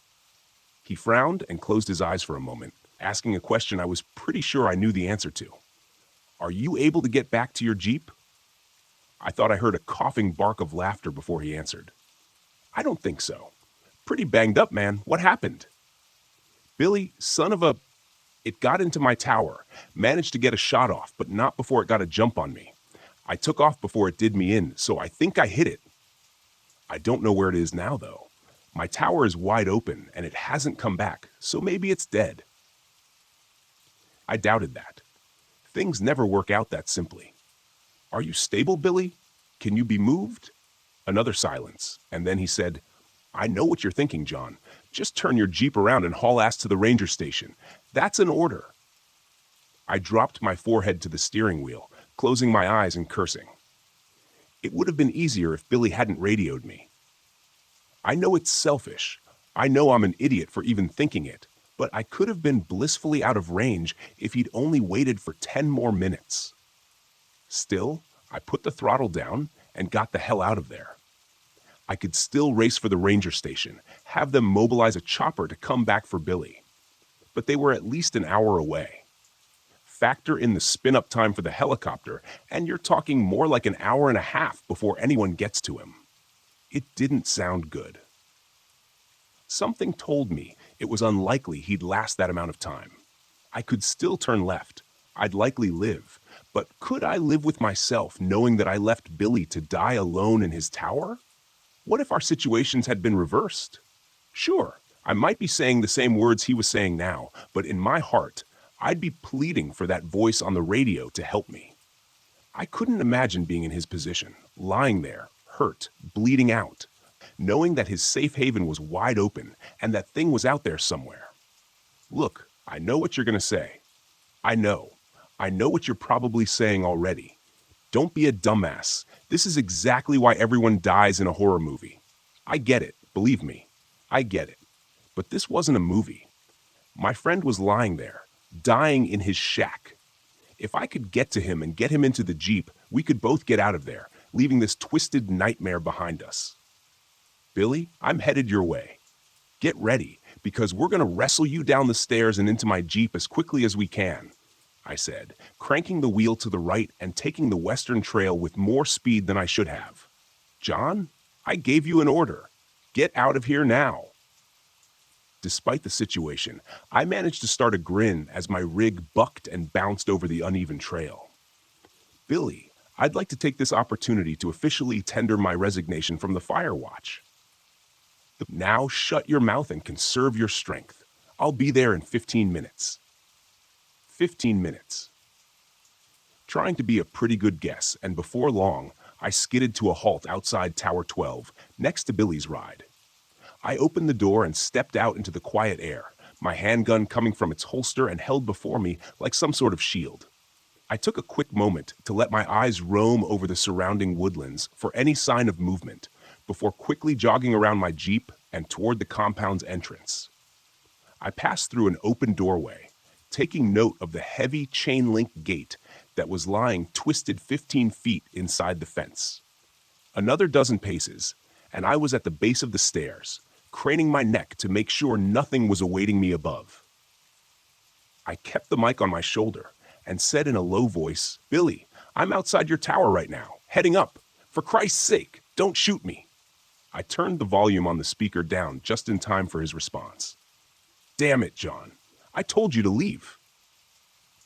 He frowned and closed his eyes for a moment, asking a question I was pretty sure I knew the answer to. "Are you able to get back to your Jeep?" I thought I heard a coughing bark of laughter before he answered. "I don't think so. Pretty banged up, man. What happened?" "Billy, son of a... It got into my tower, managed to get a shot off, but not before it got a jump on me. I took off before it did me in, so I think I hit it. I don't know where it is now, though. My tower is wide open, and it hasn't come back, so maybe it's dead." I doubted that. Things never work out that simply. "Are you stable, Billy? Can you be moved?" Another silence, and then he said, "I know what you're thinking, John. Just turn your Jeep around and haul ass to the ranger station. That's an order." I dropped my forehead to the steering wheel, closing my eyes and cursing. It would have been easier if Billy hadn't radioed me. I know it's selfish. I know I'm an idiot for even thinking it, but I could have been blissfully out of range if he'd only waited for 10 more minutes. Still, I put the throttle down and got the hell out of there. I could still race for the ranger station, have them mobilize a chopper to come back for Billy. But they were at least an hour away. Factor in the spin-up time for the helicopter, and you're talking more like an hour and a half before anyone gets to him. It didn't sound good. Something told me it was unlikely he'd last that amount of time. I could still turn left. I'd likely live. But could I live with myself knowing that I left Billy to die alone in his tower? What if our situations had been reversed? Sure, I might be saying the same words he was saying now, but in my heart, I'd be pleading for that voice on the radio to help me. I couldn't imagine being in his position, lying there, hurt, bleeding out, knowing that his safe haven was wide open and that thing was out there somewhere. Look, I know what you're going to say. I know what you're probably saying already. Don't be a dumbass. This is exactly why everyone dies in a horror movie. I get it, believe me. I get it. But this wasn't a movie. My friend was lying there, dying in his shack. If I could get to him and get him into the Jeep, we could both get out of there, leaving this twisted nightmare behind us. Billy, I'm headed your way. Get ready, because we're going to wrestle you down the stairs and into my Jeep as quickly as we can, I said, cranking the wheel to the right and taking the western trail with more speed than I should have. John, I gave you an order. Get out of here now. Despite the situation, I managed to start a grin as my rig bucked and bounced over the uneven trail. Billy, I'd like to take this opportunity to officially tender my resignation from the fire watch. Now shut your mouth and conserve your strength. I'll be there in 15 minutes. 15 minutes. Trying to be a pretty good guess, and before long, I skidded to a halt outside Tower 12, next to Billy's ride. I opened the door and stepped out into the quiet air, my handgun coming from its holster and held before me like some sort of shield. I took a quick moment to let my eyes roam over the surrounding woodlands for any sign of movement, before quickly jogging around my Jeep and toward the compound's entrance. I passed through an open doorway, taking note of the heavy chain-link gate that was lying twisted 15 feet inside the fence. Another dozen paces, and I was at the base of the stairs, craning my neck to make sure nothing was awaiting me above. I kept the mic on my shoulder and said in a low voice, Billy, I'm outside your tower right now, heading up. For Christ's sake, don't shoot me. I turned the volume on the speaker down just in time for his response. Damn it, John. I told you to leave.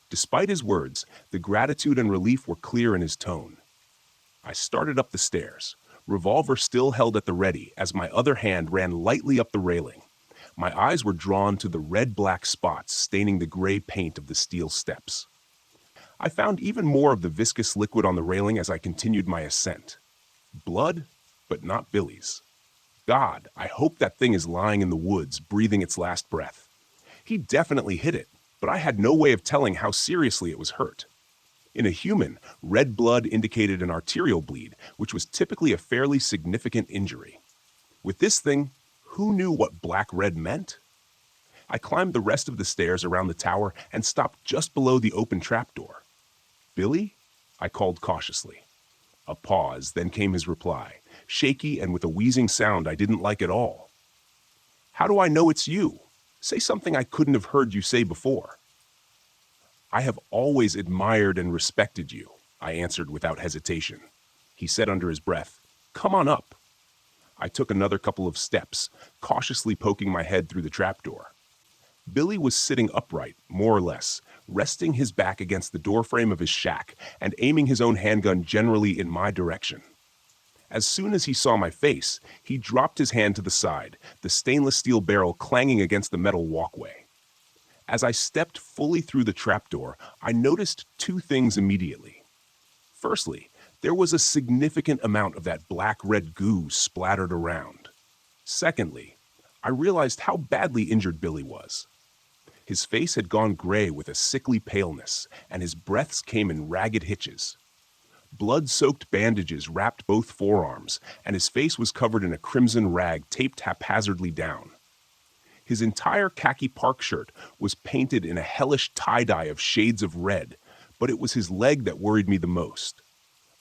Despite his words, the gratitude and relief were clear in his tone. I started up the stairs, revolver still held at the ready as my other hand ran lightly up the railing. My eyes were drawn to the red-black spots staining the gray paint of the steel steps. I found even more of the viscous liquid on the railing as I continued my ascent. Blood, but not Billy's. God, I hope that thing is lying in the woods, breathing its last breath. He definitely hit it, but I had no way of telling how seriously it was hurt. In a human, red blood indicated an arterial bleed, which was typically a fairly significant injury. With this thing, who knew what black-red meant? I climbed the rest of the stairs around the tower and stopped just below the open trapdoor. Billy? I called cautiously. A pause, then came his reply, shaky and with a wheezing sound I didn't like at all. How do I know it's you? Say something I couldn't have heard you say before. I have always admired and respected you, I answered without hesitation. He said under his breath, Come on up. I took another couple of steps, cautiously poking my head through the trapdoor. Billy was sitting upright, more or less, resting his back against the doorframe of his shack and aiming his own handgun generally in my direction. As soon as he saw my face, he dropped his hand to the side, the stainless steel barrel clanging against the metal walkway. As I stepped fully through the trapdoor, I noticed two things immediately. Firstly, there was a significant amount of that black-red goo splattered around. Secondly, I realized how badly injured Billy was. His face had gone gray with a sickly paleness, and his breaths came in ragged hitches. Blood-soaked bandages wrapped both forearms, and his face was covered in a crimson rag taped haphazardly down. His entire khaki park shirt was painted in a hellish tie-dye of shades of red, but it was his leg that worried me the most.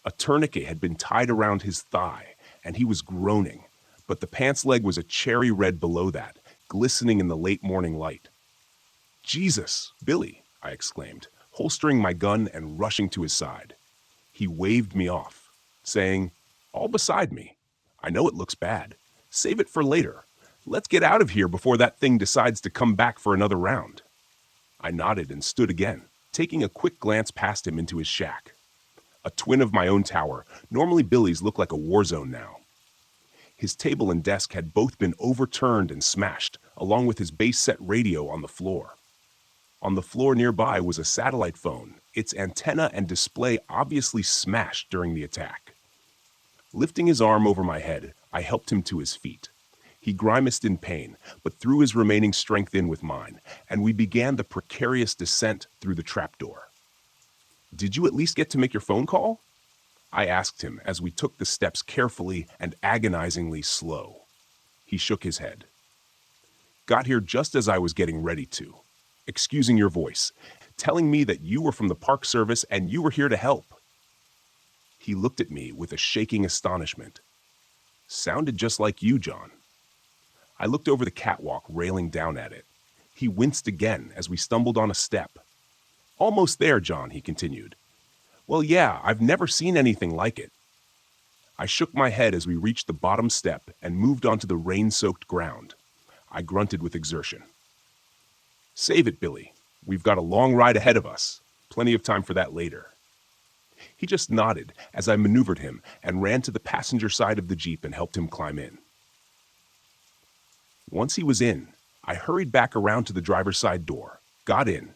A tourniquet had been tied around his thigh, and he was groaning, but the pants leg was a cherry red below that, glistening in the late morning light. Jesus, Billy, I exclaimed, holstering my gun and rushing to his side. He waved me off, saying, All beside me. I know it looks bad. Save it for later. Let's get out of here before that thing decides to come back for another round. I nodded and stood again, taking a quick glance past him into his shack. A twin of my own tower, normally Billy's looked like a war zone now. His table and desk had both been overturned and smashed, along with his base-set radio on the floor. On the floor nearby was a satellite phone, its antenna and display obviously smashed during the attack. Lifting his arm over my head, I helped him to his feet. He grimaced in pain, but threw his remaining strength in with mine, and we began the precarious descent through the trapdoor. Did you at least get to make your phone call? I asked him as we took the steps carefully and agonizingly slow. He shook his head. Got here just as I was getting ready to. Excusing your voice, telling me that you were from the Park Service and you were here to help. He looked at me with a shaking astonishment. Sounded just like you, John. I looked over the catwalk, railing down at it. He winced again as we stumbled on a step. Almost there, John, he continued. Well, yeah, I've never seen anything like it. I shook my head as we reached the bottom step and moved onto the rain-soaked ground. I grunted with exertion. Save it, Billy. We've got a long ride ahead of us. Plenty of time for that later. He just nodded as I maneuvered him and ran to the passenger side of the Jeep and helped him climb in. Once he was in, I hurried back around to the driver's side door, got in,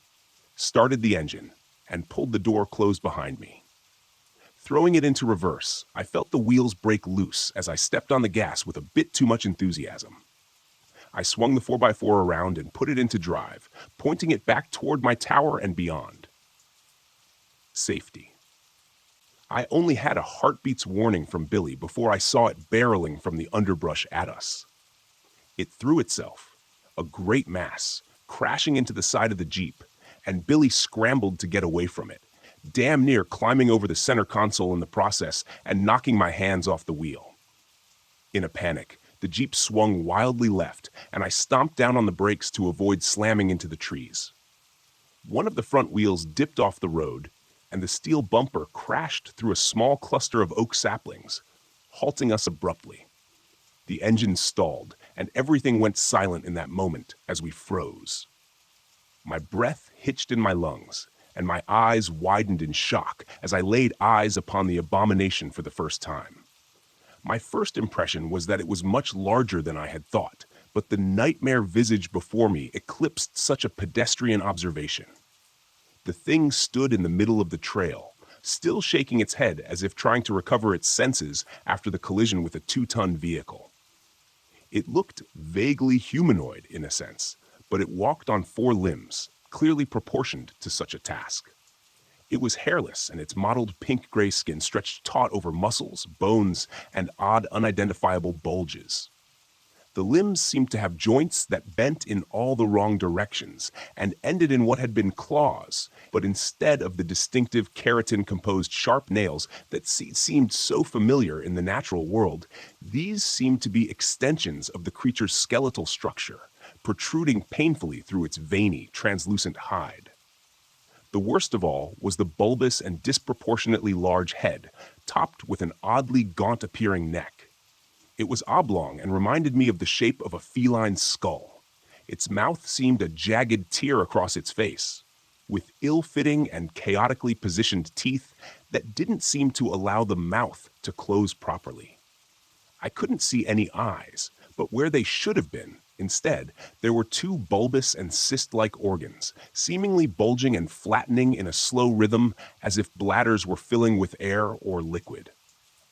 started the engine, and pulled the door closed behind me. Throwing it into reverse, I felt the wheels break loose as I stepped on the gas with a bit too much enthusiasm. I swung the 4x4 around and put it into drive, pointing it back toward my tower and beyond. Safety. I only had a heartbeat's warning from Billy before I saw it barreling from the underbrush at us. It threw itself, a great mass, crashing into the side of the Jeep, and Billy scrambled to get away from it, damn near climbing over the center console in the process and knocking my hands off the wheel. In a panic, the Jeep swung wildly left, and I stomped down on the brakes to avoid slamming into the trees. One of the front wheels dipped off the road, and the steel bumper crashed through a small cluster of oak saplings, halting us abruptly. The engine stalled, and everything went silent in that moment as we froze. My breath hitched in my lungs, and my eyes widened in shock as I laid eyes upon the abomination for the first time. My first impression was that it was much larger than I had thought, but the nightmare visage before me eclipsed such a pedestrian observation. The thing stood in the middle of the trail, still shaking its head as if trying to recover its senses after the collision with a 2-ton vehicle. It looked vaguely humanoid in a sense, but it walked on 4 limbs, clearly proportioned to such a task. It was hairless, and its mottled pink-gray skin stretched taut over muscles, bones, and odd unidentifiable bulges. The limbs seemed to have joints that bent in all the wrong directions and ended in what had been claws, but instead of the distinctive keratin-composed sharp nails that seemed so familiar in the natural world, these seemed to be extensions of the creature's skeletal structure, protruding painfully through its veiny, translucent hide. The worst of all was the bulbous and disproportionately large head, topped with an oddly gaunt-appearing neck. It was oblong and reminded me of the shape of a feline's skull. Its mouth seemed a jagged tear across its face, with ill-fitting and chaotically positioned teeth that didn't seem to allow the mouth to close properly. I couldn't see any eyes, but where they should have been, instead, there were 2 bulbous and cyst-like organs, seemingly bulging and flattening in a slow rhythm as if bladders were filling with air or liquid.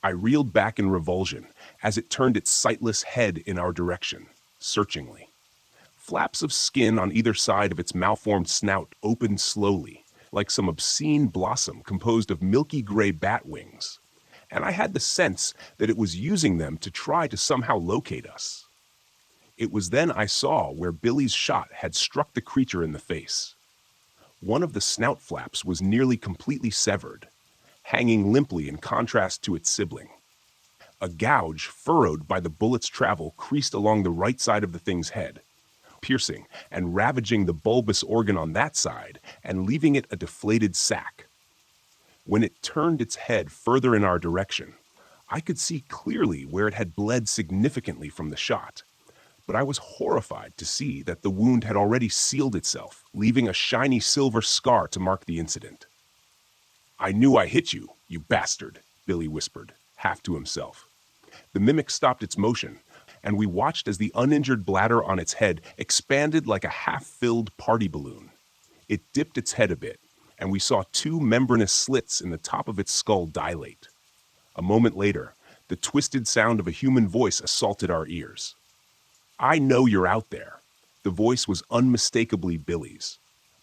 I reeled back in revulsion as it turned its sightless head in our direction, searchingly. Flaps of skin on either side of its malformed snout opened slowly, like some obscene blossom composed of milky gray bat wings, and I had the sense that it was using them to try to somehow locate us. It was then I saw where Billy's shot had struck the creature in the face. One of the snout flaps was nearly completely severed, hanging limply in contrast to its sibling. A gouge furrowed by the bullet's travel creased along the right side of the thing's head, piercing and ravaging the bulbous organ on that side and leaving it a deflated sac. When it turned its head further in our direction, I could see clearly where it had bled significantly from the shot, but I was horrified to see that the wound had already sealed itself, leaving a shiny silver scar to mark the incident. "I knew I hit you, you bastard," Billy whispered, half to himself. The mimic stopped its motion, and we watched as the uninjured bladder on its head expanded like a half-filled party balloon. It dipped its head a bit, and we saw 2 membranous slits in the top of its skull dilate. A moment later, the twisted sound of a human voice assaulted our ears. "I know you're out there." The voice was unmistakably Billy's,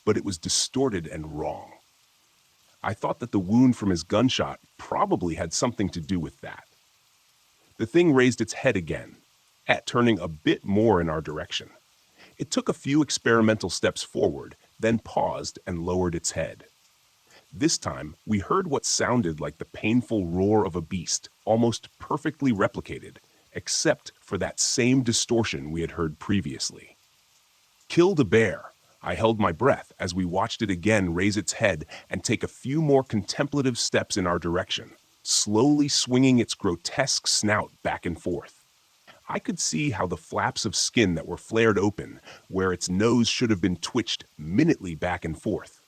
but it was distorted and wrong. I thought that the wound from his gunshot probably had something to do with that. The thing raised its head again, turning a bit more in our direction. It took a few experimental steps forward, then paused and lowered its head. This time, we heard what sounded like the painful roar of a beast, almost perfectly replicated, except for that same distortion we had heard previously. "Killed a bear." I held my breath as we watched it again raise its head and take a few more contemplative steps in our direction, slowly swinging its grotesque snout back and forth. I could see how the flaps of skin that were flared open, where its nose should have been twitched minutely back and forth,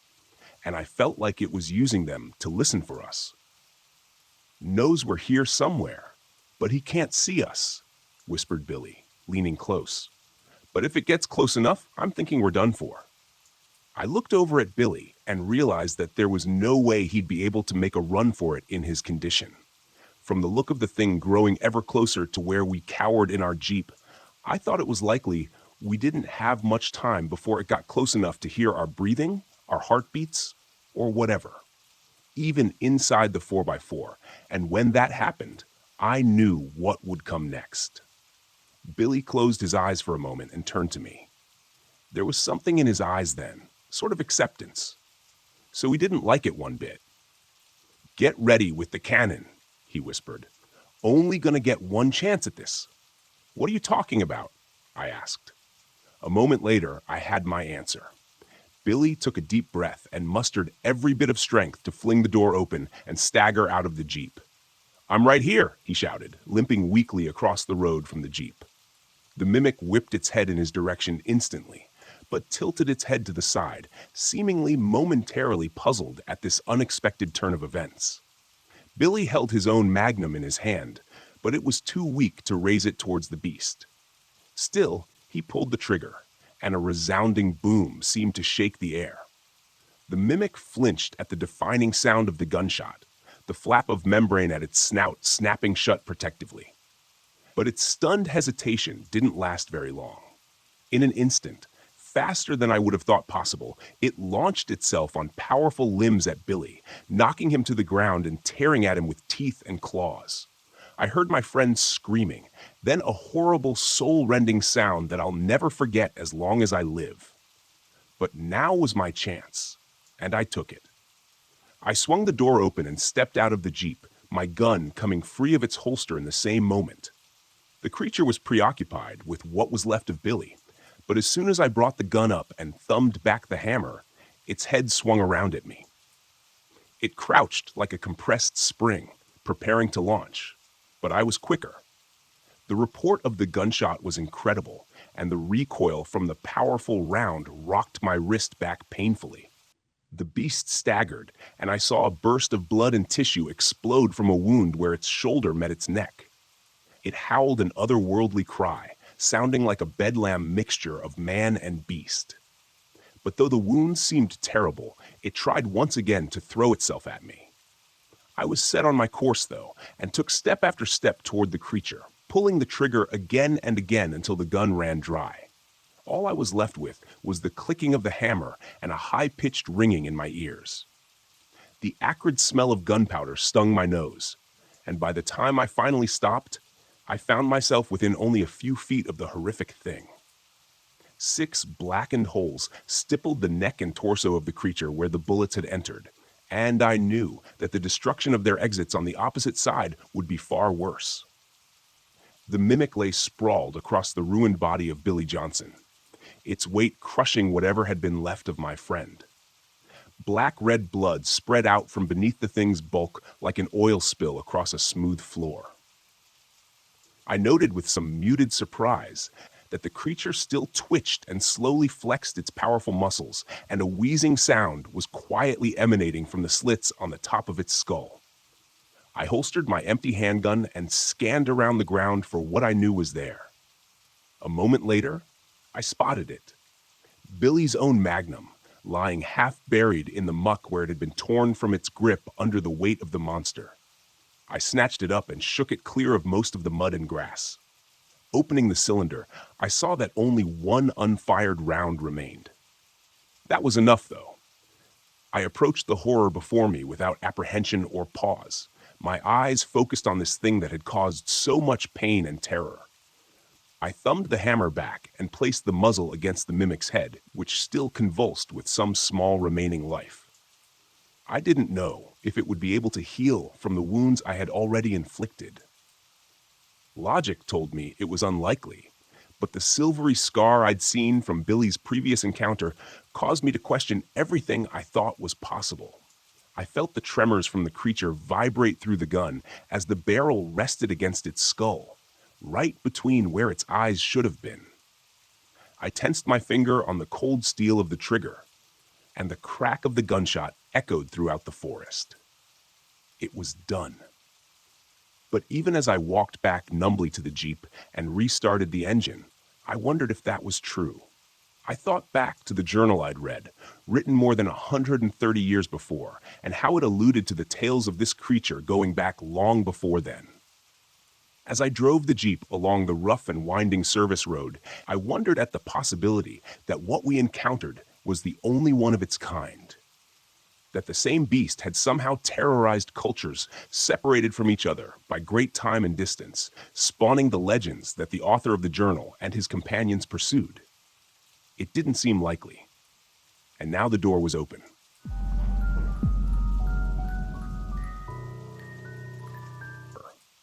and I felt like it was using them to listen for us. "Knows we're here somewhere, but he can't see us," whispered Billy, leaning close. "But if it gets close enough, I'm thinking we're done for." I looked over at Billy and realized that there was no way he'd be able to make a run for it in his condition. From the look of the thing growing ever closer to where we cowered in our Jeep, I thought it was likely we didn't have much time before it got close enough to hear our breathing, our heartbeats, or whatever, even inside the 4x4, and when that happened, I knew what would come next. Billy closed his eyes for a moment and turned to me. There was something in his eyes then, sort of acceptance. So he didn't like it one bit. "Get ready with the cannon," he whispered. "Only gonna get one chance at this." "What are you talking about?" I asked. A moment later, I had my answer. Billy took a deep breath and mustered every bit of strength to fling the door open and stagger out of the Jeep. "I'm right here," he shouted, limping weakly across the road from the Jeep. The mimic whipped its head in his direction instantly, but tilted its head to the side, seemingly momentarily puzzled at this unexpected turn of events. Billy held his own magnum in his hand, but it was too weak to raise it towards the beast. Still, he pulled the trigger, and a resounding boom seemed to shake the air. The mimic flinched at the defining sound of the gunshot, the flap of membrane at its snout snapping shut protectively. But its stunned hesitation didn't last very long. In an instant, faster than I would have thought possible, it launched itself on powerful limbs at Billy, knocking him to the ground and tearing at him with teeth and claws. I heard my friend screaming, then a horrible, soul-rending sound that I'll never forget as long as I live. But now was my chance, and I took it. I swung the door open and stepped out of the Jeep, my gun coming free of its holster in the same moment. The creature was preoccupied with what was left of Billy, but as soon as I brought the gun up and thumbed back the hammer, its head swung around at me. It crouched like a compressed spring, preparing to launch, but I was quicker. The report of the gunshot was incredible, and the recoil from the powerful round rocked my wrist back painfully. The beast staggered, and I saw a burst of blood and tissue explode from a wound where its shoulder met its neck. It howled an otherworldly cry, sounding like a bedlam mixture of man and beast. But though the wound seemed terrible, it tried once again to throw itself at me. I was set on my course, though, and took step after step toward the creature, pulling the trigger again and again until the gun ran dry. All I was left with was the clicking of the hammer and a high-pitched ringing in my ears. The acrid smell of gunpowder stung my nose, and by the time I finally stopped, I found myself within only a few feet of the horrific thing. 6 blackened holes stippled the neck and torso of the creature where the bullets had entered, and I knew that the destruction of their exits on the opposite side would be far worse. The mimic lay sprawled across the ruined body of Billy Johnson, its weight crushing whatever had been left of my friend. Black-red blood spread out from beneath the thing's bulk like an oil spill across a smooth floor. I noted with some muted surprise that the creature still twitched and slowly flexed its powerful muscles, and a wheezing sound was quietly emanating from the slits on the top of its skull. I holstered my empty handgun and scanned around the ground for what I knew was there. A moment later, I spotted it. Billy's own magnum, lying half buried in the muck where it had been torn from its grip under the weight of the monster. I snatched it up and shook it clear of most of the mud and grass. Opening the cylinder, I saw that only one unfired round remained. That was enough, though. I approached the horror before me without apprehension or pause, my eyes focused on this thing that had caused so much pain and terror. I thumbed the hammer back and placed the muzzle against the mimic's head, which still convulsed with some small remaining life. I didn't know if it would be able to heal from the wounds I had already inflicted. Logic told me it was unlikely, but the silvery scar I'd seen from Billy's previous encounter caused me to question everything I thought was possible. I felt the tremors from the creature vibrate through the gun as the barrel rested against its skull, right between where its eyes should have been. I tensed my finger on the cold steel of the trigger, and the crack of the gunshot echoed throughout the forest. It was done. But even as I walked back numbly to the Jeep and restarted the engine, I wondered if that was true. I thought back to the journal I'd read, written more than 130 years before, and how it alluded to the tales of this creature going back long before then. As I drove the Jeep along the rough and winding service road, I wondered at the possibility that what we encountered was the only one of its kind. That the same beast had somehow terrorized cultures separated from each other by great time and distance, spawning the legends that the author of the journal and his companions pursued. It didn't seem likely. And now the door was open.